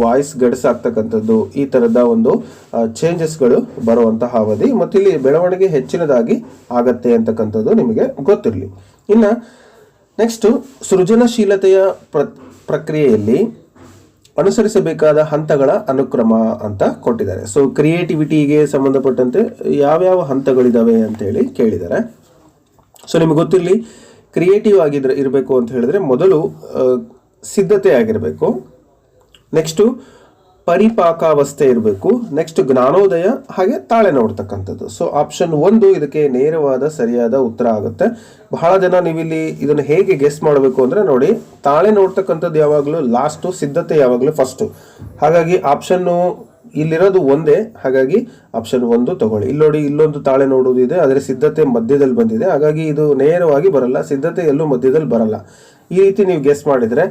ವಾಯ್ಸ್ ಗಡಸಾಗ್ತಕ್ಕಂಥದ್ದು, ಈ ಥರದ ಒಂದು ಚೇಂಜಸ್ಗಳು ಬರುವಂತಹ ಅವಧಿ. ಮತ್ತು ಇಲ್ಲಿ ಬೆಳವಣಿಗೆ ಹೆಚ್ಚಿನದಾಗಿ ಆಗತ್ತೆ ಅಂತಕ್ಕಂಥದ್ದು ನಿಮಗೆ ಗೊತ್ತಿರಲಿ. ಇನ್ನು ನೆಕ್ಸ್ಟ್, ಸೃಜನಶೀಲತೆಯ ಪ್ರಕ್ರಿಯೆಯಲ್ಲಿ ಅನುಸರಿಸಬೇಕಾದ ಹಂತಗಳ ಅನುಕ್ರಮ ಅಂತ ಕೊಟ್ಟಿದ್ದಾರೆ. ಸೊ ಕ್ರಿಯೇಟಿವಿಟಿಗೆ ಸಂಬಂಧಪಟ್ಟಂತೆ ಯಾವ್ಯಾವ ಹಂತಗಳಿದಾವೆ ಅಂತ ಹೇಳಿ ಕೇಳಿದ್ದಾರೆ. ಸೊ ನಿಮಗೆ ಗೊತ್ತಿರಲಿ, ಕ್ರಿಯೇಟಿವ್ ಇರಬೇಕು ಅಂತ ಹೇಳಿದ್ರೆ ಮೊದಲು ಸಿದ್ಧತೆ ಆಗಿರಬೇಕು, ನೆಕ್ಸ್ಟು ಪರಿಪಾಕಾವಸ್ಥೆ ಇರಬೇಕು, ನೆಕ್ಸ್ಟ್ ಜ್ಞಾನೋದಯ, ಹಾಗೆ ತಾಳೆ ನೋಡ್ತಕ್ಕಂಥದ್ದು. ಸೊ ಆಪ್ಷನ್ 1 ಇದಕ್ಕೆ ನೇರವಾದ ಸರಿಯಾದ ಉತ್ತರ ಆಗುತ್ತೆ. ಬಹಳ ಜನ ನೀವಿಲ್ಲಿ ಇದನ್ನು ಹೇಗೆ ಗೆಸ್ ಮಾಡಬೇಕು ಅಂದರೆ ನೋಡಿ, ತಾಳೆ ನೋಡ್ತಕ್ಕಂಥದ್ದು ಯಾವಾಗಲೂ ಲಾಸ್ಟು, ಸಿದ್ಧತೆ ಯಾವಾಗಲೂ ಫಸ್ಟು. ಹಾಗಾಗಿ ಆಪ್ಷನ್ನು ಇಲ್ಲಿರೋದು ಒಂದೇ, ಹಾಗಾಗಿ ಆಪ್ಷನ್ 1 ತಗೊಳ್ಳಿ. ಇಲ್ಲಿ ನೋಡಿ, ಇಲ್ಲೊಂದು ತಾಳೆ ನೋಡುವುದು ಇದೆ, ಆದರೆ ಸಿದ್ಧತೆ ಮಧ್ಯದಲ್ಲಿ ಬಂದಿದೆ, ಹಾಗಾಗಿ ಇದು ನೇರವಾಗಿ ಬರಲ್ಲ, ಸಿದ್ಧತೆ ಎಲ್ಲೂ ಮಧ್ಯದಲ್ಲಿ ಬರಲ್ಲ. ಈ ರೀತಿ ನೀವು ಗೆಸ್ ಮಾಡಿದರೆ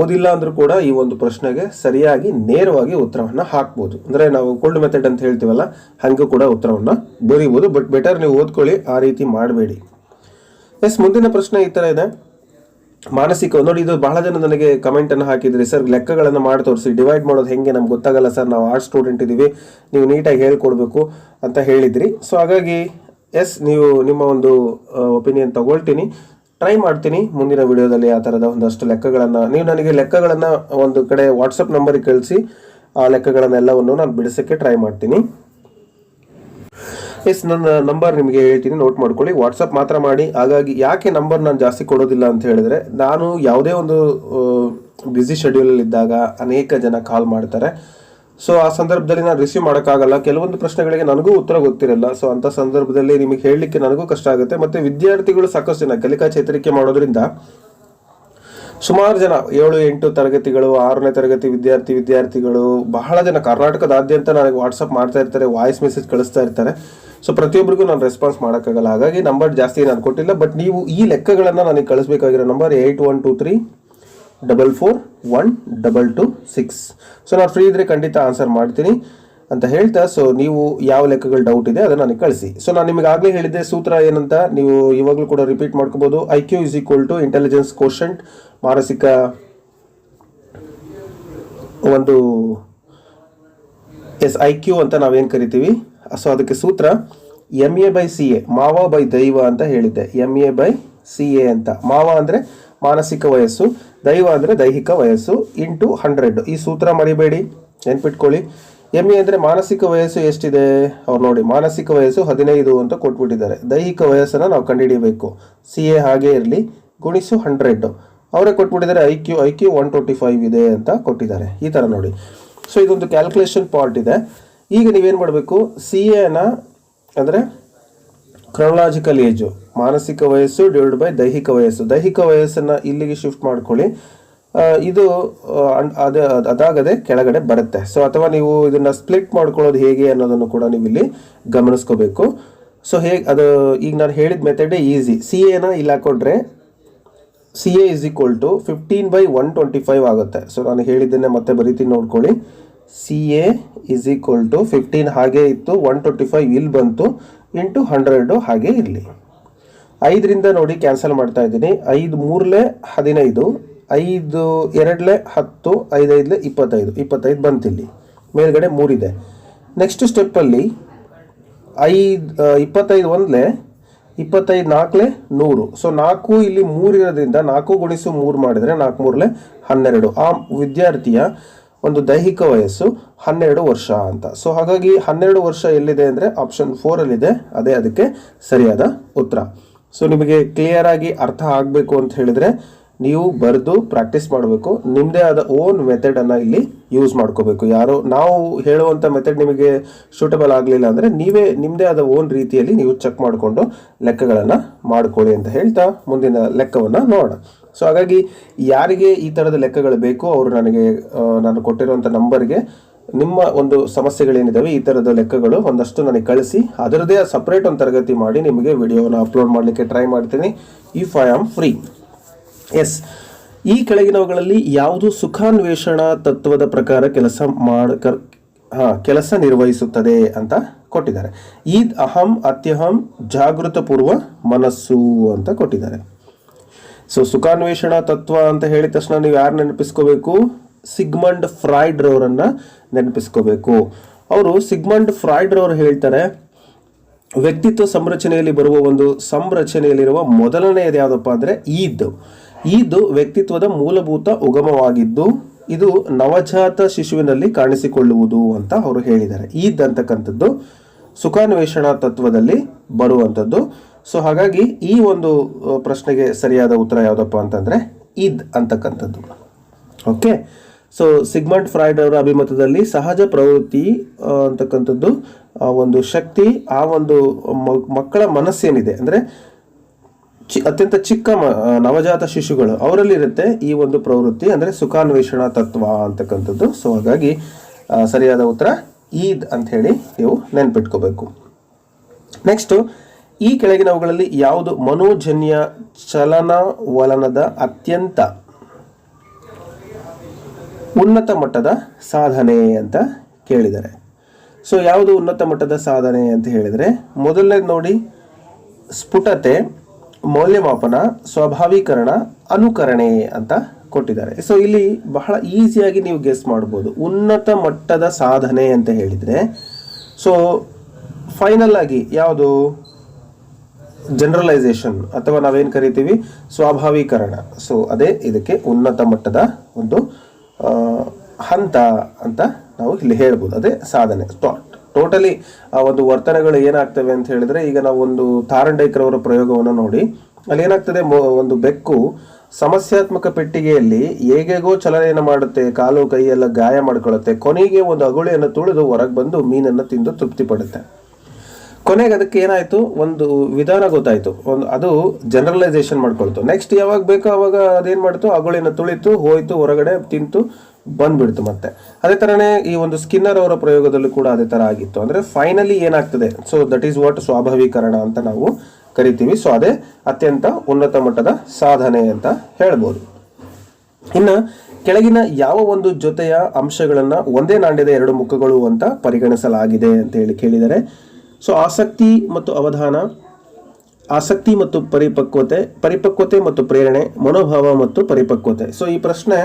ಓದಿಲ್ಲ ಅಂದ್ರೂ ಕೂಡ ಈ ಒಂದು ಪ್ರಶ್ನೆಗೆ ಸರಿಯಾಗಿ ನೇರವಾಗಿ ಉತ್ತರವನ್ನು ಹಾಕ್ಬೋದು. ಅಂದರೆ ನಾವು ಕೋಲ್ಡ್ ಮೆಥಡ್ ಅಂತ ಹೇಳ್ತೀವಲ್ಲ, ಹಾಗೆ ಕೂಡ ಉತ್ತರವನ್ನು ಬರೀಬೋದು. ಬಟ್ ಬೆಟರ್ ನೀವು ಓದ್ಕೊಳ್ಳಿ, ಆ ರೀತಿ ಮಾಡಬೇಡಿ. ಮುಂದಿನ ಪ್ರಶ್ನೆ ಈ ಥರ ಇದೆ. ಮಾನಸಿಕ ನೋಡಿ, ಇದು ಬಹಳ ಜನ ನನಗೆ ಕಮೆಂಟನ್ನು ಹಾಕಿದ್ರಿ, ಸರ್ ಲೆಕ್ಕಗಳನ್ನು ಮಾಡಿ ತೋರಿಸಿ, ಡಿವೈಡ್ ಮಾಡೋದು ಹೆಂಗೆ ನಮ್ಗೆ ಗೊತ್ತಾಗಲ್ಲ ಸರ್, ನಾವು ಆರ್ಟ್ಸ್ ಸ್ಟೂಡೆಂಟ್ ಇದ್ದೀವಿ, ನೀವು ನೀಟಾಗಿ ಹೇಳ್ಕೊಡ್ಬೇಕು ಅಂತ ಹೇಳಿದ್ರಿ. ಸೊ ಹಾಗಾಗಿ ನೀವು ನಿಮ್ಮ ಒಂದು ಒಪಿನಿಯನ್ ತಗೊಳ್ತೀನಿ, ಟ್ರೈ ಮಾಡ್ತೀನಿ ಮುಂದಿನ ವಿಡಿಯೋದಲ್ಲಿ ಆ ಥರದ ಒಂದಷ್ಟು ಲೆಕ್ಕಗಳನ್ನು. ನೀವು ನನಗೆ ಲೆಕ್ಕಗಳನ್ನು ಒಂದು ಕಡೆ ವಾಟ್ಸಪ್ ನಂಬರಿಗೆ ಕಳಿಸಿ, ಆ ಲೆಕ್ಕಗಳನ್ನೆಲ್ಲವನ್ನು ನಾನು ಬಿಡಿಸೋಕ್ಕೆ ಟ್ರೈ ಮಾಡ್ತೀನಿ. ನನ್ನ ನಂಬರ್ ನಿಮಗೆ ಹೇಳ್ತೀನಿ, ನೋಟ್ ಮಾಡ್ಕೊಳ್ಳಿ. ವಾಟ್ಸಪ್ ಮಾತ್ರ ಮಾಡಿ. ಹಾಗಾಗಿ ಯಾಕೆ ನಂಬರ್ ನಾನು ಜಾಸ್ತಿ ಕೊಡೋದಿಲ್ಲ ಅಂತ ಹೇಳಿದ್ರೆ, ನಾನು ಯಾವುದೇ ಒಂದು ಬ್ಯುಸಿ ಶೆಡ್ಯೂಲಲ್ಲಿ ಇದ್ದಾಗ ಅನೇಕ ಜನ ಕಾಲ್ ಮಾಡ್ತಾರೆ. ಸೊ ಆ ಸಂದರ್ಭದಲ್ಲಿ ನಾನು ರಿಸೀವ್ ಮಾಡೋಕ್ಕಾಗಲ್ಲ. ಕೆಲವೊಂದು ಪ್ರಶ್ನೆಗಳಿಗೆ ನನಗೂ ಉತ್ತರ ಗೊತ್ತಿರಲ್ಲ. ಸೊ ಅಂಥ ಸಂದರ್ಭದಲ್ಲಿ ನಿಮಗೆ ಹೇಳಲಿಕ್ಕೆ ನನಗೂ ಕಷ್ಟ ಆಗುತ್ತೆ. ಮತ್ತು ವಿದ್ಯಾರ್ಥಿಗಳು ಸಾಕಷ್ಟು ಜನ ಕಲಿಕಾ ಚೇತರಿಕೆ ಮಾಡೋದ್ರಿಂದ ಸುಮಾರು ಜನ 7-8 ತರಗತಿಗಳು, 6ನೇ ತರಗತಿ ವಿದ್ಯಾರ್ಥಿಗಳು ಬಹಳ ಜನ ಕರ್ನಾಟಕದಾದ್ಯಂತ ನನಗೆ ವಾಟ್ಸಪ್ ಮಾಡ್ತಾ ಇರ್ತಾರೆ, ವಾಯ್ಸ್ ಮೆಸೇಜ್ ಕಳಿಸ್ತಾ ಇರ್ತಾರೆ. ಸೊ ಪ್ರತಿಯೊಬ್ಬರಿಗೂ ನಾನು ರೆಸ್ಪಾನ್ಸ್ ಮಾಡೋಕ್ಕಾಗಲ್ಲ. ಹಾಗಾಗಿ ನಂಬರ್ ಜಾಸ್ತಿ ನಾನು ಕೊಟ್ಟಿಲ್ಲ. ಬಟ್ ನೀವು ಈ ಲೆಕ್ಕಗಳನ್ನು ನನಗೆ ಕಳಿಸ್ಬೇಕಾಗಿರೋ ನಂಬರ್ 8123441226. ಸೊ ನಾನು ಫ್ರೀ ಇದ್ರೆ ಖಂಡಿತ ಆನ್ಸರ್ ಮಾಡ್ತೀನಿ ಅಂತ ಹೇಳ್ತಾ, ಸೊ ನೀವು ಯಾವ ಲೆಕ್ಕಗಳು ಡೌಟ್ ಇದೆ ಅದನ್ನು ನನಗೆ ಕಳಿಸಿ. ಸೊ ನಾನು ನಿಮಗೆ ಆಗಲೇ ಹೇಳಿದ್ದೆ ಸೂತ್ರ ಏನಂತ, ನೀವು ಇವಾಗಲೂ ಕೂಡ ರಿಪೀಟ್ ಮಾಡ್ಕೋಬೋದು. IQ = ಇಂಟೆಲಿಜೆನ್ಸ್ ಕೋಶೆಂಟ್, ಮಾನಸಿಕ ಒಂದು IQ ಅಂತ ನಾವೇನು ಕರಿತೀವಿ. ಸೊ ಅದಕ್ಕೆ ಸೂತ್ರ MA/CA, ಮಾವ ಬೈ ದೈವ ಅಂತ ಹೇಳಿದ್ದೆ. MA/CA ಅಂತ. ಮಾವ ಅಂದರೆ ಮಾನಸಿಕ ವಯಸ್ಸು, ದೈವ ಅಂದರೆ ದೈಹಿಕ ವಯಸ್ಸು, ಇಂಟು 100. ಈ ಸೂತ್ರ ಮರಿಬೇಡಿ, ನೆನ್ಪಿಟ್ಕೊಳ್ಳಿ. MA ಅಂದರೆ ಮಾನಸಿಕ ವಯಸ್ಸು ಎಷ್ಟಿದೆ ಅವ್ರು ನೋಡಿ, ಮಾನಸಿಕ ವಯಸ್ಸು 15 ಅಂತ ಕೊಟ್ಬಿಟ್ಟಿದ್ದಾರೆ. ದೈಹಿಕ ವಯಸ್ಸನ್ನು ನಾವು ಕಂಡುಹಿಡಿಯಬೇಕು. CA ಹಾಗೇ ಇರಲಿ, ಗುಣಿಸು 100 ಅವರೇ ಕೊಟ್ಬಿಟ್ಟಿದ್ದಾರೆ. IQ 125 ಇದೆ ಅಂತ ಕೊಟ್ಟಿದ್ದಾರೆ. ಈ ಥರ ನೋಡಿ. ಸೊ ಇದೊಂದು ಕ್ಯಾಲ್ಕುಲೇಷನ್ ಪಾರ್ಟ್ ಇದೆ. ಈಗ ನೀವೇನು ಮಾಡಬೇಕು, CAನ ಅಂದರೆ ಕ್ರೊನಾಲಜಿಕಲ್ ಏಜು, ಮಾನಸಿಕ ವಯಸ್ಸು / ದೈಹಿಕ ವಯಸ್ಸು. ದೈಹಿಕ ವಯಸ್ಸನ್ನು ಇಲ್ಲಿಗೆ ಶಿಫ್ಟ್ ಮಾಡ್ಕೊಳ್ಳಿ. ಇದು ಅದಾಗದೆ ಕೆಳಗಡೆ ಬರುತ್ತೆ. ಸೊ ಅಥವಾ ನೀವು ಇದನ್ನು ಸ್ಪ್ಲಿಟ್ ಮಾಡ್ಕೊಳ್ಳೋದು ಹೇಗೆ ಅನ್ನೋದನ್ನು ಕೂಡ ನೀವು ಇಲ್ಲಿ ಗಮನಿಸ್ಕೋಬೇಕು. ಸೊ ಅದು ಈಗ ನಾನು ಹೇಳಿದ ಮೆಥಡೇ ಈಸಿ. CAನ ಇಲ್ಲಿ ಹಾಕೊಂಡ್ರೆ CA = 15/125 ಆಗುತ್ತೆ. ಸೊ ನಾನು ಹೇಳಿದ್ದನ್ನೇ ಮತ್ತೆ ಬರೀತೀನಿ, ನೋಡ್ಕೊಳ್ಳಿ. CA = 15 ಹಾಗೆ ಇತ್ತು, 125 ಇಲ್ಲಿ ಬಂತು, ಇಂಟು 100 ಹಾಗೆ ಇರಲಿ. 5ರಿಂದ ನೋಡಿ ಕ್ಯಾನ್ಸಲ್ ಮಾಡ್ತಾ ಇದ್ದೀನಿ. 5 3 15, 5 2 10, 5 5 25 ಬಂತಿಲ್ಲಿ. ಮೇಲ್ಗಡೆ 3 ಇದೆ. ನೆಕ್ಸ್ಟ್ ಸ್ಟೆಪ್ಪಲ್ಲಿ 25 1 25 4 100. ಸೊ 4 ಇಲ್ಲಿ 3 ಇರೋದ್ರಿಂದ 4 × 3 ಮಾಡಿದರೆ 4 3 12. ಆ ವಿದ್ಯಾರ್ಥಿಯ ಒಂದು ದೈಹಿಕ ವಯಸ್ಸು 12 ವರ್ಷ ಅಂತ. ಸೊ ಹಾಗಾಗಿ 12 ವರ್ಷ ಎಲ್ಲಿದೆ ಅಂದರೆ ಆಪ್ಷನ್ 4ಅಲ್ಲಿದೆ. ಅದೇ ಅದಕ್ಕೆ ಸರಿಯಾದ ಉತ್ತರ. ಸೊ ನಿಮಗೆ ಕ್ಲಿಯರ್ ಆಗಿ ಅರ್ಥ ಆಗಬೇಕು ಅಂತ ಹೇಳಿದರೆ ನೀವು ಬರೆದು ಪ್ರಾಕ್ಟೀಸ್ ಮಾಡಬೇಕು. ನಿಮ್ಮದೇ ಆದ ಓನ್ ಮೆಥಡನ್ನು ಇಲ್ಲಿ ಯೂಸ್ ಮಾಡ್ಕೋಬೇಕು. ಯಾರೋ ನಾವು ಹೇಳುವಂಥ ಮೆಥಡ್ ನಿಮಗೆ ಸೂಟಬಲ್ ಆಗಲಿಲ್ಲ ಅಂದರೆ ನೀವೇ ನಿಮ್ಮದೇ ಆದ ಓನ್ ರೀತಿಯಲ್ಲಿ ನೀವು ಚೆಕ್ ಮಾಡಿಕೊಂಡು ಲೆಕ್ಕಗಳನ್ನು ಮಾಡ್ಕೊಳ್ಳಿ ಅಂತ ಹೇಳ್ತಾ ಮುಂದಿನ ಲೆಕ್ಕವನ್ನು ನೋಡೋಣ. ಸೊ ಹಾಗಾಗಿ ಯಾರಿಗೆ ಈ ಥರದ ಲೆಕ್ಕಗಳು ಬೇಕು ಅವರು ನನಗೆ ನಾನು ಕೊಟ್ಟಿರುವಂಥ ನಂಬರ್ಗೆ ನಿಮ್ಮ ಒಂದು ಸಮಸ್ಯೆಗಳೇನಿದ್ದಾವೆ ಈ ಥರದ ಲೆಕ್ಕಗಳು ಒಂದಷ್ಟು ನನಗೆ ಕಳಿಸಿ, ಅದರದೇ ಸಪ್ರೇಟ್ ಒಂದು ತರಗತಿ ಮಾಡಿ ನಿಮಗೆ ವಿಡಿಯೋನ ಅಪ್ಲೋಡ್ ಮಾಡಲಿಕ್ಕೆ ಟ್ರೈ ಮಾಡ್ತೀನಿ if I am free. Yes, ಈ ಕೆಳಗಿನವುಗಳಲ್ಲಿ ಯಾವುದು ಸುಖಾನ್ವೇಷಣ ತತ್ವದ ಪ್ರಕಾರ ಕೆಲಸ ನಿರ್ವಹಿಸುತ್ತದೆ ಅಂತ ಕೊಟ್ಟಿದ್ದಾರೆ. ಈದ್ ಅಹಂ ಅತ್ಯಹಂ ಜಾಗೃತಪೂರ್ವ ಮನಸ್ಸು ಅಂತ ಕೊಟ್ಟಿದ್ದಾರೆ. ಸೊ ಸುಖಾನ್ವೇಷಣ ತತ್ವ ಅಂತ ಹೇಳಿದ ತಕ್ಷಣ ನೀವು ಯಾರು ನೆನಪಿಸ್ಕೋಬೇಕು? Sigmund Freud ರವರನ್ನ ನೆನಪಿಸ್ಕೋಬೇಕು. ಅವರು ಸಿಗ್ಮಂಡ್ ಫ್ರಾಯ್ಡ್ ರವರು ಹೇಳ್ತಾರೆ, ವ್ಯಕ್ತಿತ್ವ ಸಂರಚನೆಯಲ್ಲಿ ಬರುವ ಒಂದು ಸಂರಚನೆಯಲ್ಲಿರುವ ಮೊದಲನೆಯದು ಯಾವುದಪ್ಪ ಅಂದರೆ ಈದ್ ವ್ಯಕ್ತಿತ್ವದ ಮೂಲಭೂತ ಉಗಮವಾಗಿದ್ದು ಇದು ನವಜಾತ ಶಿಶುವಿನಲ್ಲಿ ಕಾಣಿಸಿಕೊಳ್ಳುವುದು ಅಂತ ಅವರು ಹೇಳಿದ್ದಾರೆ. ಈದ್ ಅಂತಕ್ಕಂಥದ್ದು ಸುಖಾನ್ವೇಷಣ ತತ್ವದಲ್ಲಿ ಬರುವಂಥದ್ದು. ಸೊ ಹಾಗಾಗಿ ಈ ಒಂದು ಪ್ರಶ್ನೆಗೆ ಸರಿಯಾದ ಉತ್ತರ ಯಾವುದಪ್ಪ ಅಂತಂದರೆ ಈದ್ ಅಂತಕ್ಕಂಥದ್ದು. ಓಕೆ, ಸೊ ಸಿಗ್ಮಂಡ್ ಫ್ರಾಯ್ಡ್ ಅವರ ಅಭಿಮತದಲ್ಲಿ ಸಹಜ ಪ್ರವೃತ್ತಿ ಅಂತಕ್ಕಂಥದ್ದು ಒಂದು ಶಕ್ತಿ ಆ ಒಂದು ಮಕ್ಕಳ ಮನಸ್ಸೇನಿದೆ ಅಂದರೆ ಅತ್ಯಂತ ಚಿಕ್ಕ ನವಜಾತ ಶಿಶುಗಳು ಅವರಲ್ಲಿರುತ್ತೆ ಈ ಒಂದು ಪ್ರವೃತ್ತಿ ಅಂದರೆ ಸುಖಾನ್ವೇಷಣ ತತ್ವ ಅಂತಕ್ಕಂಥದ್ದು. ಸೊ ಹಾಗಾಗಿ ಸರಿಯಾದ ಉತ್ತರ ಈದ್ ಅಂತ ಹೇಳಿ ನೀವು ನೆನ್ಪಿಟ್ಕೋಬೇಕು. ನೆಕ್ಸ್ಟು, ಈ ಕೆಳಗಿನವುಗಳಲ್ಲಿ ಯಾವುದು ಮನೋಜನ್ಯ ಚಲನವಲನದ ಅತ್ಯಂತ ಉನ್ನತ ಮಟ್ಟದ ಸಾಧನೆ ಅಂತ ಕೇಳಿದ್ದಾರೆ. ಸೊ ಯಾವುದು ಉನ್ನತ ಮಟ್ಟದ ಸಾಧನೆ ಅಂತ ಹೇಳಿದರೆ ಮೊದಲನೇದು ನೋಡಿ, ಸ್ಫುಟತೆ, ಮೌಲ್ಯಮಾಪನ, ಸ್ವಾಭಾವೀಕರಣ, ಅನುಕರಣೆ ಅಂತ ಕೊಟ್ಟಿದ್ದಾರೆ. ಸೊ ಇಲ್ಲಿ ಬಹಳ ಈಸಿಯಾಗಿ ನೀವು ಗೆಸ್ ಮಾಡ್ಬೋದು. ಉನ್ನತ ಮಟ್ಟದ ಸಾಧನೆ ಅಂತ ಹೇಳಿದರೆ ಸೊ ಫೈನಲ್ ಆಗಿ ಯಾವುದು ಜನರಲೈಸೇಷನ್ ಅಥವಾ ನಾವೇನು ಕರಿತೀವಿ ಸ್ವಾಭಾವೀಕರಣ. ಸೊ ಅದೇ ಇದಕ್ಕೆ ಉನ್ನತ ಮಟ್ಟದ ಒಂದು ಹಂತ ಅಂತ ನಾವು ಇಲ್ಲಿ ಹೇಳ್ಬೋದು. ಅದೇ ಸಾಧನೆ. ಟೋಟಲಿ ಆ ಒಂದು ವರ್ತನೆಗಳು ಏನಾಗ್ತವೆ ಅಂತ ಹೇಳಿದ್ರೆ, ಈಗ ನಾವು ಒಂದು ಥಾರ್ನ್ಡೈಕರ್ ಅವರ ಪ್ರಯೋಗವನ್ನು ನೋಡಿ, ಅಲ್ಲಿ ಏನಾಗ್ತದೆ, ಒಂದು ಬೆಕ್ಕು ಸಮಸ್ಯಾತ್ಮಕ ಪೆಟ್ಟಿಗೆಯಲ್ಲಿ ಹೇಗೇಗೋ ಚಲನೆಯನ್ನು ಮಾಡುತ್ತೆ, ಕಾಲು ಕೈ ಎಲ್ಲ ಗಾಯ ಮಾಡ್ಕೊಳ್ಳುತ್ತೆ, ಕೊನೆಗೆ ಒಂದು ಅಗುಳಿಯನ್ನು ತುಳಿದು ಹೊರಗೆ ಬಂದು ಮೀನನ್ನು ತಿಂದು ತೃಪ್ತಿ ಪಡುತ್ತೆ. ಕೊನೆಗೆ ಅದಕ್ಕೆ ಏನಾಯಿತು, ಒಂದು ವಿಧಾನ ಗೊತ್ತಾಯಿತು, ಅದು ಜನರಲೈಸೇಷನ್ ಮಾಡ್ಕೊಳ್ತು. ನೆಕ್ಸ್ಟ್ ಯಾವಾಗ ಬೇಕೋ ಅವಾಗ ಅದೇನು ಮಾಡ್ತು, ಅಗುಳಿನ ತುಳಿತು, ಹೋಯ್ತು, ಹೊರಗಡೆ ತಿಂತು ಬಂದ್ಬಿಡ್ತು. ಮತ್ತೆ ಅದೇ ಥರನೇ ಈ ಒಂದು ಸ್ಕಿನ್ನರ್ ಅವರ ಪ್ರಯೋಗದಲ್ಲೂ ಕೂಡ ಅದೇ ಥರ ಆಗಿತ್ತು. ಅಂದರೆ ಫೈನಲಿ ಏನಾಗ್ತದೆ, ಸೊ ದಟ್ ಈಸ್ ವಾಟ್ ಸ್ವಾಭಾವೀಕರಣ ಅಂತ ನಾವು ಕರಿತೀವಿ. ಸೊ ಅದೇ ಅತ್ಯಂತ ಉನ್ನತ ಮಟ್ಟದ ಸಾಧನೆ ಅಂತ ಹೇಳ್ಬೋದು. ಇನ್ನು ಕೆಳಗಿನ ಯಾವ ಒಂದು ಜೊತೆಯ ಅಂಶಗಳನ್ನು ಒಂದೇ ನಾಣ್ಯದ ಎರಡು ಮುಖಗಳು ಅಂತ ಪರಿಗಣಿಸಲಾಗಿದೆ ಅಂತ ಹೇಳಿ ಕೇಳಿದರೆ, ಸೊ ಆಸಕ್ತಿ ಮತ್ತು ಅವಧಾನ, ಆಸಕ್ತಿ ಮತ್ತು ಪರಿಪಕ್ವತೆ ಮತ್ತು ಪ್ರೇರಣೆ, ಮನೋಭಾವ ಮತ್ತು ಪರಿಪಕ್ವತೆ. ಸೊ ಈ ಪ್ರಶ್ನೆ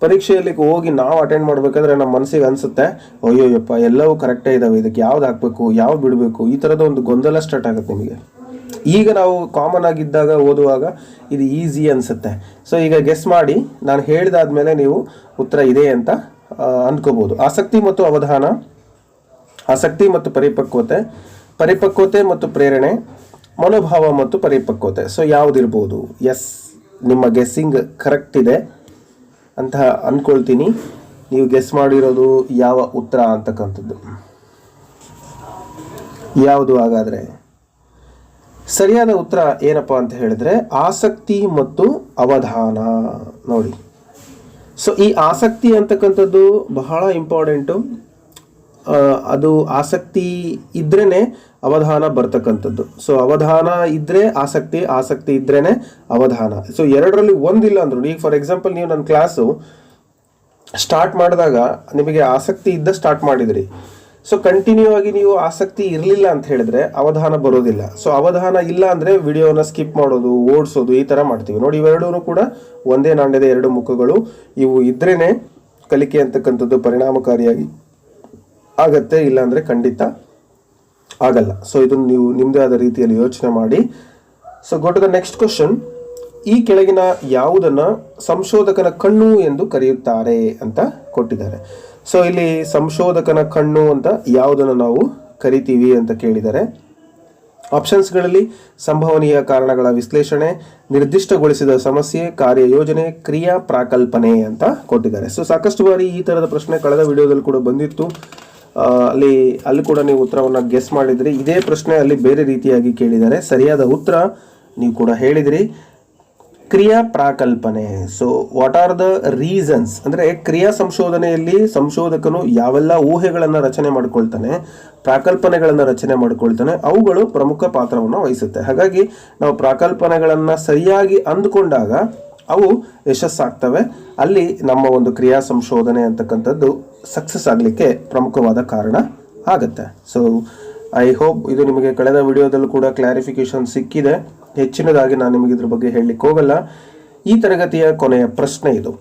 ಪರೀಕ್ಷೆಯಲ್ಲಿ ಹೋಗಿ ನಾವು ಅಟೆಂಡ್ ಮಾಡಬೇಕಾದ್ರೆ ನಮ್ಮ ಮನಸ್ಸಿಗೆ ಅನಿಸುತ್ತೆ, ಅಯ್ಯೋಯಪ್ಪ ಎಲ್ಲವೂ ಕರೆಕ್ಟೇ ಇದ್ದಾವೆ, ಇದಕ್ಕೆ ಯಾವ್ದು ಹಾಕಬೇಕು ಯಾವ್ದು ಬಿಡಬೇಕು, ಈ ಥರದ ಒಂದು ಗೊಂದಲ ಸ್ಟಾರ್ಟ್ ಆಗುತ್ತೆ ನಿಮಗೆ. ಈಗ ನಾವು ಕಾಮನ್ ಆಗಿದ್ದಾಗ ಓದುವಾಗ ಇದು ಈಸಿ ಅನಿಸುತ್ತೆ. ಸೊ ಈಗ ಗೆಸ್ ಮಾಡಿ, ನಾನು ಹೇಳಿದಾದ್ಮೇಲೆ ನೀವು ಉತ್ತರ ಇದೆ ಅಂತ ಅಂದ್ಕೋಬೋದು. ಆಸಕ್ತಿ ಮತ್ತು ಅವಧಾನ, ಆಸಕ್ತಿ ಮತ್ತು ಪರಿಪಕ್ವತೆ ಮತ್ತು ಪ್ರೇರಣೆ, ಮನೋಭಾವ ಮತ್ತು ಪರಿಪಕ್ವತೆ. ಸೊ ಯಾವುದಿರ್ಬೋದು? ಎಸ್, ನಿಮ್ಮ ಗೆಸ್ಸಿಂಗ್ ಕರೆಕ್ಟ್ ಇದೆ ಅಂತ ಅಂದ್ಕೊಳ್ತೀನಿ. ನೀವು ಗೆಸ್ ಮಾಡಿರೋದು ಯಾವ ಉತ್ತರ ಅಂತಕ್ಕಂಥದ್ದು ಯಾವುದು? ಹಾಗಾದರೆ ಸರಿಯಾದ ಉತ್ತರ ಏನಪ್ಪ ಅಂತ ಹೇಳಿದ್ರೆ ಆಸಕ್ತಿ ಮತ್ತು ಅವಧಾನ. ನೋಡಿ, ಸೊ ಈ ಆಸಕ್ತಿ ಅಂತಕ್ಕಂಥದ್ದು ಬಹಳ ಇಂಪಾರ್ಟೆಂಟು. ಅದು ಆಸಕ್ತಿ ಇದ್ರೇ ಅವಧಾನ ಬರ್ತಕ್ಕಂಥದ್ದು. ಸೊ ಅವಧಾನ ಇದ್ದರೆ ಆಸಕ್ತಿ, ಆಸಕ್ತಿ ಇದ್ರೇ ಅವಧಾನ. ಸೊ ಎರಡರಲ್ಲಿ ಒಂದಿಲ್ಲ ಅಂದ್ರು, ಈಗ ಫಾರ್ ಎಕ್ಸಾಂಪಲ್ ನೀವು ನನ್ನ ಕ್ಲಾಸು ಸ್ಟಾರ್ಟ್ ಮಾಡಿದಾಗ ನಿಮಗೆ ಆಸಕ್ತಿ ಇದ್ದ ಸ್ಟಾರ್ಟ್ ಮಾಡಿದ್ರಿ, ಸೊ ಕಂಟಿನ್ಯೂ ಆಗಿ ನೀವು ಆಸಕ್ತಿ ಇರಲಿಲ್ಲ ಅಂತ ಹೇಳಿದ್ರೆ ಅವಧಾನ ಬರೋದಿಲ್ಲ. ಸೊ ಅವಧಾನ ಇಲ್ಲ ಅಂದರೆ ವಿಡಿಯೋನ ಸ್ಕಿಪ್ ಮಾಡೋದು, ಓಡಿಸೋದು, ಈ ಥರ ಮಾಡ್ತೀವಿ. ನೋಡಿ, ಇವೆರಡೂ ಕೂಡ ಒಂದೇ ನಾಣ್ಯದ ಎರಡು ಮುಖಗಳು. ಇವು ಇದ್ರೇ ಕಲಿಕೆ ಅಂತಕ್ಕಂಥದ್ದು ಪರಿಣಾಮಕಾರಿಯಾಗಿ ಆಗತ್ತೆ, ಇಲ್ಲಾಂದರೆ ಖಂಡಿತ ಆಗಲ್ಲ. ಸೊ ಇದನ್ನು ನೀವು ನಿಮ್ಮದೇ ಆದ ರೀತಿಯಲ್ಲಿ ಯೋಚನೆ ಮಾಡಿ. So go to the next question. ಈ ಕೆಳಗಿನ ಯಾವುದನ್ನು ಸಂಶೋಧಕನ ಕಣ್ಣು ಎಂದು ಕರೆಯುತ್ತಾರೆ ಅಂತ ಕೊಟ್ಟಿದ್ದಾರೆ. ಸೊ ಇಲ್ಲಿ ಸಂಶೋಧಕನ ಕಣ್ಣು ಅಂತ ಯಾವುದನ್ನು ನಾವು ಕರಿತೀವಿ ಅಂತ ಕೇಳಿದ್ದಾರೆ. ಆಪ್ಷನ್ಸ್ಗಳಲ್ಲಿ ಸಂಭವನೀಯ ಕಾರಣಗಳ ವಿಶ್ಲೇಷಣೆ, ನಿರ್ದಿಷ್ಟಗೊಳಿಸಿದ ಸಮಸ್ಯೆ, ಕಾರ್ಯಯೋಜನೆ, ಕ್ರಿಯಾ ಪ್ರಾಕಲ್ಪನೆ ಅಂತ ಕೊಟ್ಟಿದ್ದಾರೆ. ಸೊ ಸಾಕಷ್ಟು ಬಾರಿ ಈ ಥರದ ಪ್ರಶ್ನೆ ಕಳೆದ ವಿಡಿಯೋದಲ್ಲಿ ಕೂಡ ಬಂದಿತ್ತು. ಅಲ್ಲಿ ಕೂಡ ನೀವು ಉತ್ತರವನ್ನು ಗೆಸ್ ಮಾಡಿದ್ರಿ. ಇದೇ ಪ್ರಶ್ನೆ ಅಲ್ಲಿ ಬೇರೆ ರೀತಿಯಾಗಿ ಕೇಳಿದ್ದಾರೆ. ಸರಿಯಾದ ಉತ್ತರ ನೀವು ಕೂಡ ಹೇಳಿದ್ರಿ, ಕ್ರಿಯಾ ಪ್ರಾಕಲ್ಪನೆ. So what are the reasons ಅಂದರೆ ಕ್ರಿಯಾ ಸಂಶೋಧನೆಯಲ್ಲಿ ಸಂಶೋಧಕನು ಯಾವೆಲ್ಲ ಊಹೆಗಳನ್ನು ರಚನೆ ಮಾಡ್ಕೊಳ್ತಾನೆ, ಪ್ರಾಕಲ್ಪನೆಗಳನ್ನು ರಚನೆ ಮಾಡ್ಕೊಳ್ತಾನೆ, ಅವುಗಳು ಪ್ರಮುಖ ಪಾತ್ರವನ್ನು ವಹಿಸುತ್ತೆ. ಹಾಗಾಗಿ ನಾವು ಪ್ರಾಕಲ್ಪನೆಗಳನ್ನು ಸರಿಯಾಗಿ ಅಂದುಕೊಂಡಾಗ ಅವು ಯಶಸ್ಸಾಗ್ತವೆ. ಅಲ್ಲಿ ನಮ್ಮ ಒಂದು ಕ್ರಿಯಾ ಸಂಶೋಧನೆ ಅಂತಕ್ಕಂಥದ್ದು ಸಕ್ಸಸ್ ಆಗಲಿಕ್ಕೆ ಪ್ರಮುಖವಾದ ಕಾರಣ ಆಗುತ್ತೆ. ಸೊ ಐ ಹೋಪ್ ಇದು ನಿಮಗೆ ಕಳೆದ ವಿಡಿಯೋದಲ್ಲೂ ಕೂಡ ಕ್ಲಾರಿಫಿಕೇಶನ್ ಸಿಕ್ಕಿದೆ. ಹೆಚ್ಚಿನದಾಗಿ ನಾನು ನಿಮಗೆ ಇದ್ರ ಬಗ್ಗೆ ಹೇಳಲಿಕ್ಕೆ ಹೋಗಲ್ಲ. ಈ ತರಗತಿಯ ಕೊನೆಯ ಪ್ರಶ್ನೆ ಇದು.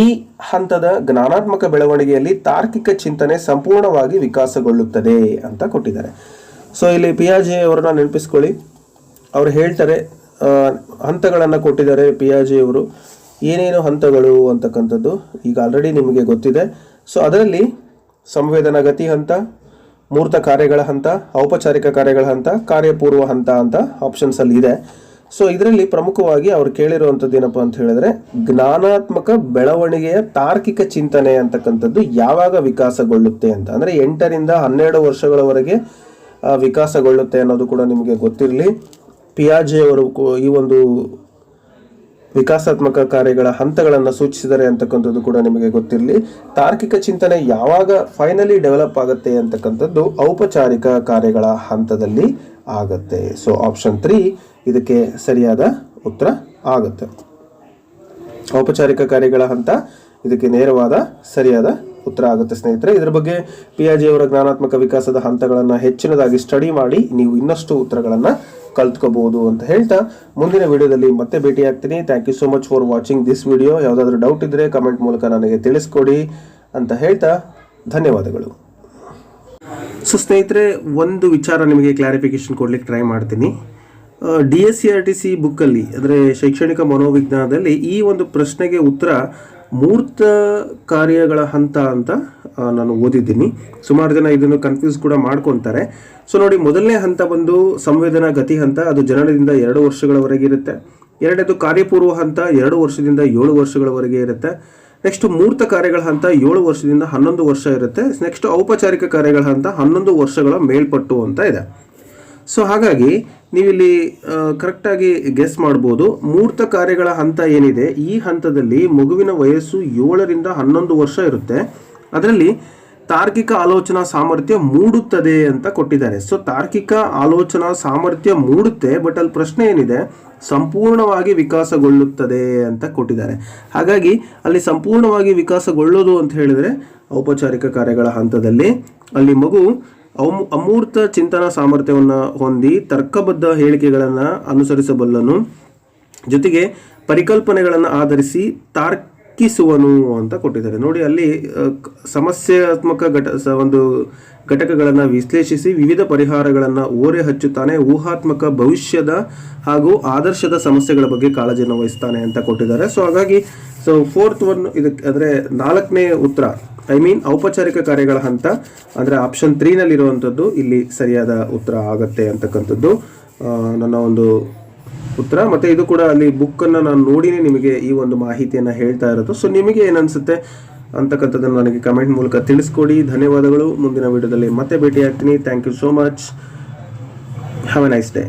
ಈ ಹಂತದ ಜ್ಞಾನಾತ್ಮಕ ಬೆಳವಣಿಗೆಯಲ್ಲಿ ತಾರ್ಕಿಕ ಚಿಂತನೆ ಸಂಪೂರ್ಣವಾಗಿ ವಿಕಾಸಗೊಳ್ಳುತ್ತದೆ ಅಂತ ಕೊಟ್ಟಿದ್ದಾರೆ. ಸೊ ಇಲ್ಲಿ ಪಿಯಾಜೆ ಅವರನ್ನ ನೆನಪಿಸ್ಕೊಳ್ಳಿ. ಅವ್ರು ಹೇಳ್ತಾರೆ, ಹಂತಗಳನ್ನು ಕೊಟ್ಟಿದ್ದಾರೆ ಪಿಯಾಜೆ ಅವರು. ಏನೇನು ಹಂತಗಳು ಅಂತಕ್ಕಂಥದ್ದು ಈಗ ಆಲ್ರೆಡಿ ನಿಮಗೆ ಗೊತ್ತಿದೆ. ಸೊ ಅದರಲ್ಲಿ ಸಂವೇದನಾ ಗತಿ ಹಂತ, ಮೂರ್ತ ಕಾರ್ಯಗಳ ಹಂತ, ಔಪಚಾರಿಕ ಕಾರ್ಯಗಳ ಹಂತ, ಕಾರ್ಯಪೂರ್ವ ಹಂತ ಅಂತ ಆಪ್ಷನ್ಸ್ ಅಲ್ಲಿ ಇದೆ. ಸೊ ಇದರಲ್ಲಿ ಪ್ರಮುಖವಾಗಿ ಅವ್ರು ಕೇಳಿರುವಂಥದ್ದು ಏನಪ್ಪಾ ಅಂತ ಹೇಳಿದ್ರೆ, ಜ್ಞಾನಾತ್ಮಕ ಬೆಳವಣಿಗೆಯ ತಾರ್ಕಿಕ ಚಿಂತನೆ ಅಂತಕ್ಕಂಥದ್ದು ಯಾವಾಗ ವಿಕಾಸಗೊಳ್ಳುತ್ತೆ ಅಂತ. ಅಂದರೆ 8 ರಿಂದ 12 ವರ್ಷಗಳವರೆಗೆ ವಿಕಾಸಗೊಳ್ಳುತ್ತೆ ಅನ್ನೋದು ಕೂಡ ನಿಮಗೆ ಗೊತ್ತಿರಲಿ. ಪಿಯಾಜೆ ಅವರು ಈ ಒಂದು ವಿಕಾಸಾತ್ಮಕ ಕಾರ್ಯಗಳ ಹಂತಗಳನ್ನು ಸೂಚಿಸಿದರೆ ಅಂತಕ್ಕಂಥದ್ದು ಕೂಡ ನಿಮಗೆ ಗೊತ್ತಿರಲಿ. ತಾರ್ಕಿಕ ಚಿಂತನೆ ಯಾವಾಗ ಫೈನಲಿ ಡೆವಲಪ್ ಆಗುತ್ತೆ ಅಂತಕ್ಕಂಥದ್ದು ಔಪಚಾರಿಕ ಕಾರ್ಯಗಳ ಹಂತದಲ್ಲಿ ಆಗುತ್ತೆ. ಸೊ ಆಪ್ಷನ್ 3 ಇದಕ್ಕೆ ಸರಿಯಾದ ಉತ್ತರ ಆಗುತ್ತೆ. ಔಪಚಾರಿಕ ಕಾರ್ಯಗಳ ಹಂತ ಇದಕ್ಕೆ ನೇರವಾದ ಸರಿಯಾದ ಉತ್ತರ ಆಗುತ್ತೆ ಸ್ನೇಹಿತರೆ. ಇದರ ಬಗ್ಗೆ ಪಿಯಾಜೆ ಅವರ ಜ್ಞಾನಾತ್ಮಕ ವಿಕಾಸದ ಹಂತಗಳನ್ನು ಹೆಚ್ಚಿನದಾಗಿ ಸ್ಟಡಿ ಮಾಡಿ ನೀವು ಇನ್ನಷ್ಟು ಉತ್ತರಗಳನ್ನು ಕಲ್ತ್ಕೋಬಹುದು ಅಂತ ಹೇಳ್ತಾ ಮುಂದಿನ ವಿಡಿಯೋದಲ್ಲಿ ಮತ್ತೆ ಭೇಟಿ ಆಗ್ತೀನಿ. Thank you so much for watching this video. ಯಾವುದಾದ್ರೂ ಡೌಟ್ ಇದ್ದರೆ ಕಮೆಂಟ್ ಮೂಲಕ ನನಗೆ ತಿಳಿಸ್ಕೊಡಿ ಅಂತ ಹೇಳ್ತಾ ಧನ್ಯವಾದಗಳು. ಸೊ ಸ್ನೇಹಿತರೆ, ಒಂದು ವಿಚಾರ ನಿಮಗೆ ಕ್ಲಾರಿಫಿಕೇಶನ್ ಕೊಡ್ಲಿಕ್ಕೆ ಟ್ರೈ ಮಾಡ್ತೀನಿ. DSCRTC ಬುಕ್ಕಲ್ಲಿ ಅಂದರೆ ಶೈಕ್ಷಣಿಕ ಮನೋವಿಜ್ಞಾನದಲ್ಲಿ ಈ ಒಂದು ಪ್ರಶ್ನೆಗೆ ಉತ್ತರ ಮೂರ್ತ ಕಾರ್ಯಗಳ ಹಂತ ಅಂತ ನಾನು ಓದಿದ್ದೀನಿ. ಸುಮಾರು ಜನ ಇದನ್ನು ಕನ್ಫ್ಯೂಸ್ ಕೂಡ ಮಾಡ್ಕೊತಾರೆ. ಸೊ ನೋಡಿ, ಮೊದಲನೇ ಹಂತ ಬಂದು ಸಂವೇದನಾ ಗತಿ ಹಂತ, ಅದು ಜನನದಿಂದ 2 ವರ್ಷಗಳವರೆಗೆ ಇರುತ್ತೆ. ಎರಡನೇದು ಕಾರ್ಯಪೂರ್ವ ಹಂತ 2 ವರ್ಷದಿಂದ 7 ವರ್ಷಗಳವರೆಗೆ ಇರುತ್ತೆ. ನೆಕ್ಸ್ಟ್ ಮೂರ್ತ ಕಾರ್ಯಗಳ ಹಂತ 7 ವರ್ಷದಿಂದ 11 ವರ್ಷ ಇರುತ್ತೆ. ನೆಕ್ಸ್ಟ್ ಔಪಚಾರಿಕ ಕಾರ್ಯಗಳ ಹಂತ 11 ವರ್ಷಗಳ ಮೇಲ್ಪಟ್ಟು ಅಂತ ಇದೆ. ಸೊ ಹಾಗಾಗಿ ನೀವಿಲ್ಲಿ ಕರೆಕ್ಟಾಗಿ ಗೆಸ್ ಮಾಡ್ಬೋದು. ಮೂರ್ತ ಕಾರ್ಯಗಳ ಹಂತ ಏನಿದೆ, ಈ ಹಂತದಲ್ಲಿ ಮಗುವಿನ ವಯಸ್ಸು 7 ರಿಂದ 11 ವರ್ಷ ಇರುತ್ತೆ. ಅದರಲ್ಲಿ ತಾರ್ಕಿಕ ಆಲೋಚನಾ ಸಾಮರ್ಥ್ಯ ಮೂಡುತ್ತದೆ ಅಂತ ಕೊಟ್ಟಿದ್ದಾರೆ. ಸೊ ತಾರ್ಕಿಕ ಆಲೋಚನಾ ಸಾಮರ್ಥ್ಯ ಮೂಡುತ್ತೆ, ಬಟ್ ಅಲ್ಲಿ ಪ್ರಶ್ನೆ ಏನಿದೆ, ಸಂಪೂರ್ಣವಾಗಿ ವಿಕಾಸಗೊಳ್ಳುತ್ತದೆ ಅಂತ ಕೊಟ್ಟಿದ್ದಾರೆ. ಹಾಗಾಗಿ ಅಲ್ಲಿ ಸಂಪೂರ್ಣವಾಗಿ ವಿಕಾಸಗೊಳ್ಳೋದು ಅಂತ ಹೇಳಿದ್ರೆ ಔಪಚಾರಿಕ ಕಾರ್ಯಗಳ ಹಂತದಲ್ಲಿ ಅಲ್ಲಿ ಮಗು ಅಮೂರ್ತ ಚಿಂತನಾ ಸಾಮರ್ಥ್ಯವನ್ನು ಹೊಂದಿ ತರ್ಕಬದ್ಧ ಹೇಳಿಕೆಗಳನ್ನು ಅನುಸರಿಸಬಲ್ಲನು, ಜೊತೆಗೆ ಪರಿಕಲ್ಪನೆಗಳನ್ನು ಆಧರಿಸಿ ತಾರ್ಕಿಸುವನು ಅಂತ ಕೊಟ್ಟಿದ್ದಾರೆ. ನೋಡಿ, ಅಲ್ಲಿ ಸಮಸ್ಯಾತ್ಮಕ ಒಂದು ಘಟಕಗಳನ್ನು ವಿಶ್ಲೇಷಿಸಿ ವಿವಿಧ ಪರಿಹಾರಗಳನ್ನು ಓರೆ ಹಚ್ಚುತ್ತಾನೆ, ಊಹಾತ್ಮಕ ಭವಿಷ್ಯದ ಹಾಗೂ ಆದರ್ಶದ ಸಮಸ್ಯೆಗಳ ಬಗ್ಗೆ ಕಾಳಜಿಯನ್ನು ವಹಿಸ್ತಾನೆ ಅಂತ ಕೊಟ್ಟಿದ್ದಾರೆ. ಸೊ ಹಾಗಾಗಿ ಫೋರ್ತ್ ಒನ್ ಇದಕ್ಕೆ ಅಂದರೆ 4ನೇ ಉತ್ತರ, ಔಪಚಾರಿಕ ಕಾರ್ಯಗಳ ಹಂತ ಅಂದರೆ ಆಪ್ಷನ್ 3 ನಲ್ಲಿರುವಂಥದ್ದು ಇಲ್ಲಿ ಸರಿಯಾದ ಉತ್ತರ ಆಗತ್ತೆ ಅಂತಕ್ಕಂಥದ್ದು ನನ್ನ ಒಂದು ಉತ್ತರ. ಮತ್ತು ಇದು ಕೂಡ ಅಲ್ಲಿ ಬುಕ್ಕನ್ನು ನಾನು ನೋಡಿನೇ ನಿಮಗೆ ಈ ಒಂದು ಮಾಹಿತಿಯನ್ನು ಹೇಳ್ತಾ ಇರೋದು. ಸೊ ನಿಮಗೆ ಏನನ್ಸುತ್ತೆ ಅಂತಕ್ಕಂಥದ್ದನ್ನು ನನಗೆ ಕಮೆಂಟ್ ಮೂಲಕ ತಿಳಿಸ್ಕೊಡಿ. ಧನ್ಯವಾದಗಳು. ಮುಂದಿನ ವಿಡಿಯೋದಲ್ಲಿ ಮತ್ತೆ ಭೇಟಿ ಆಗ್ತೀನಿ. Thank you so much. Have a nice day.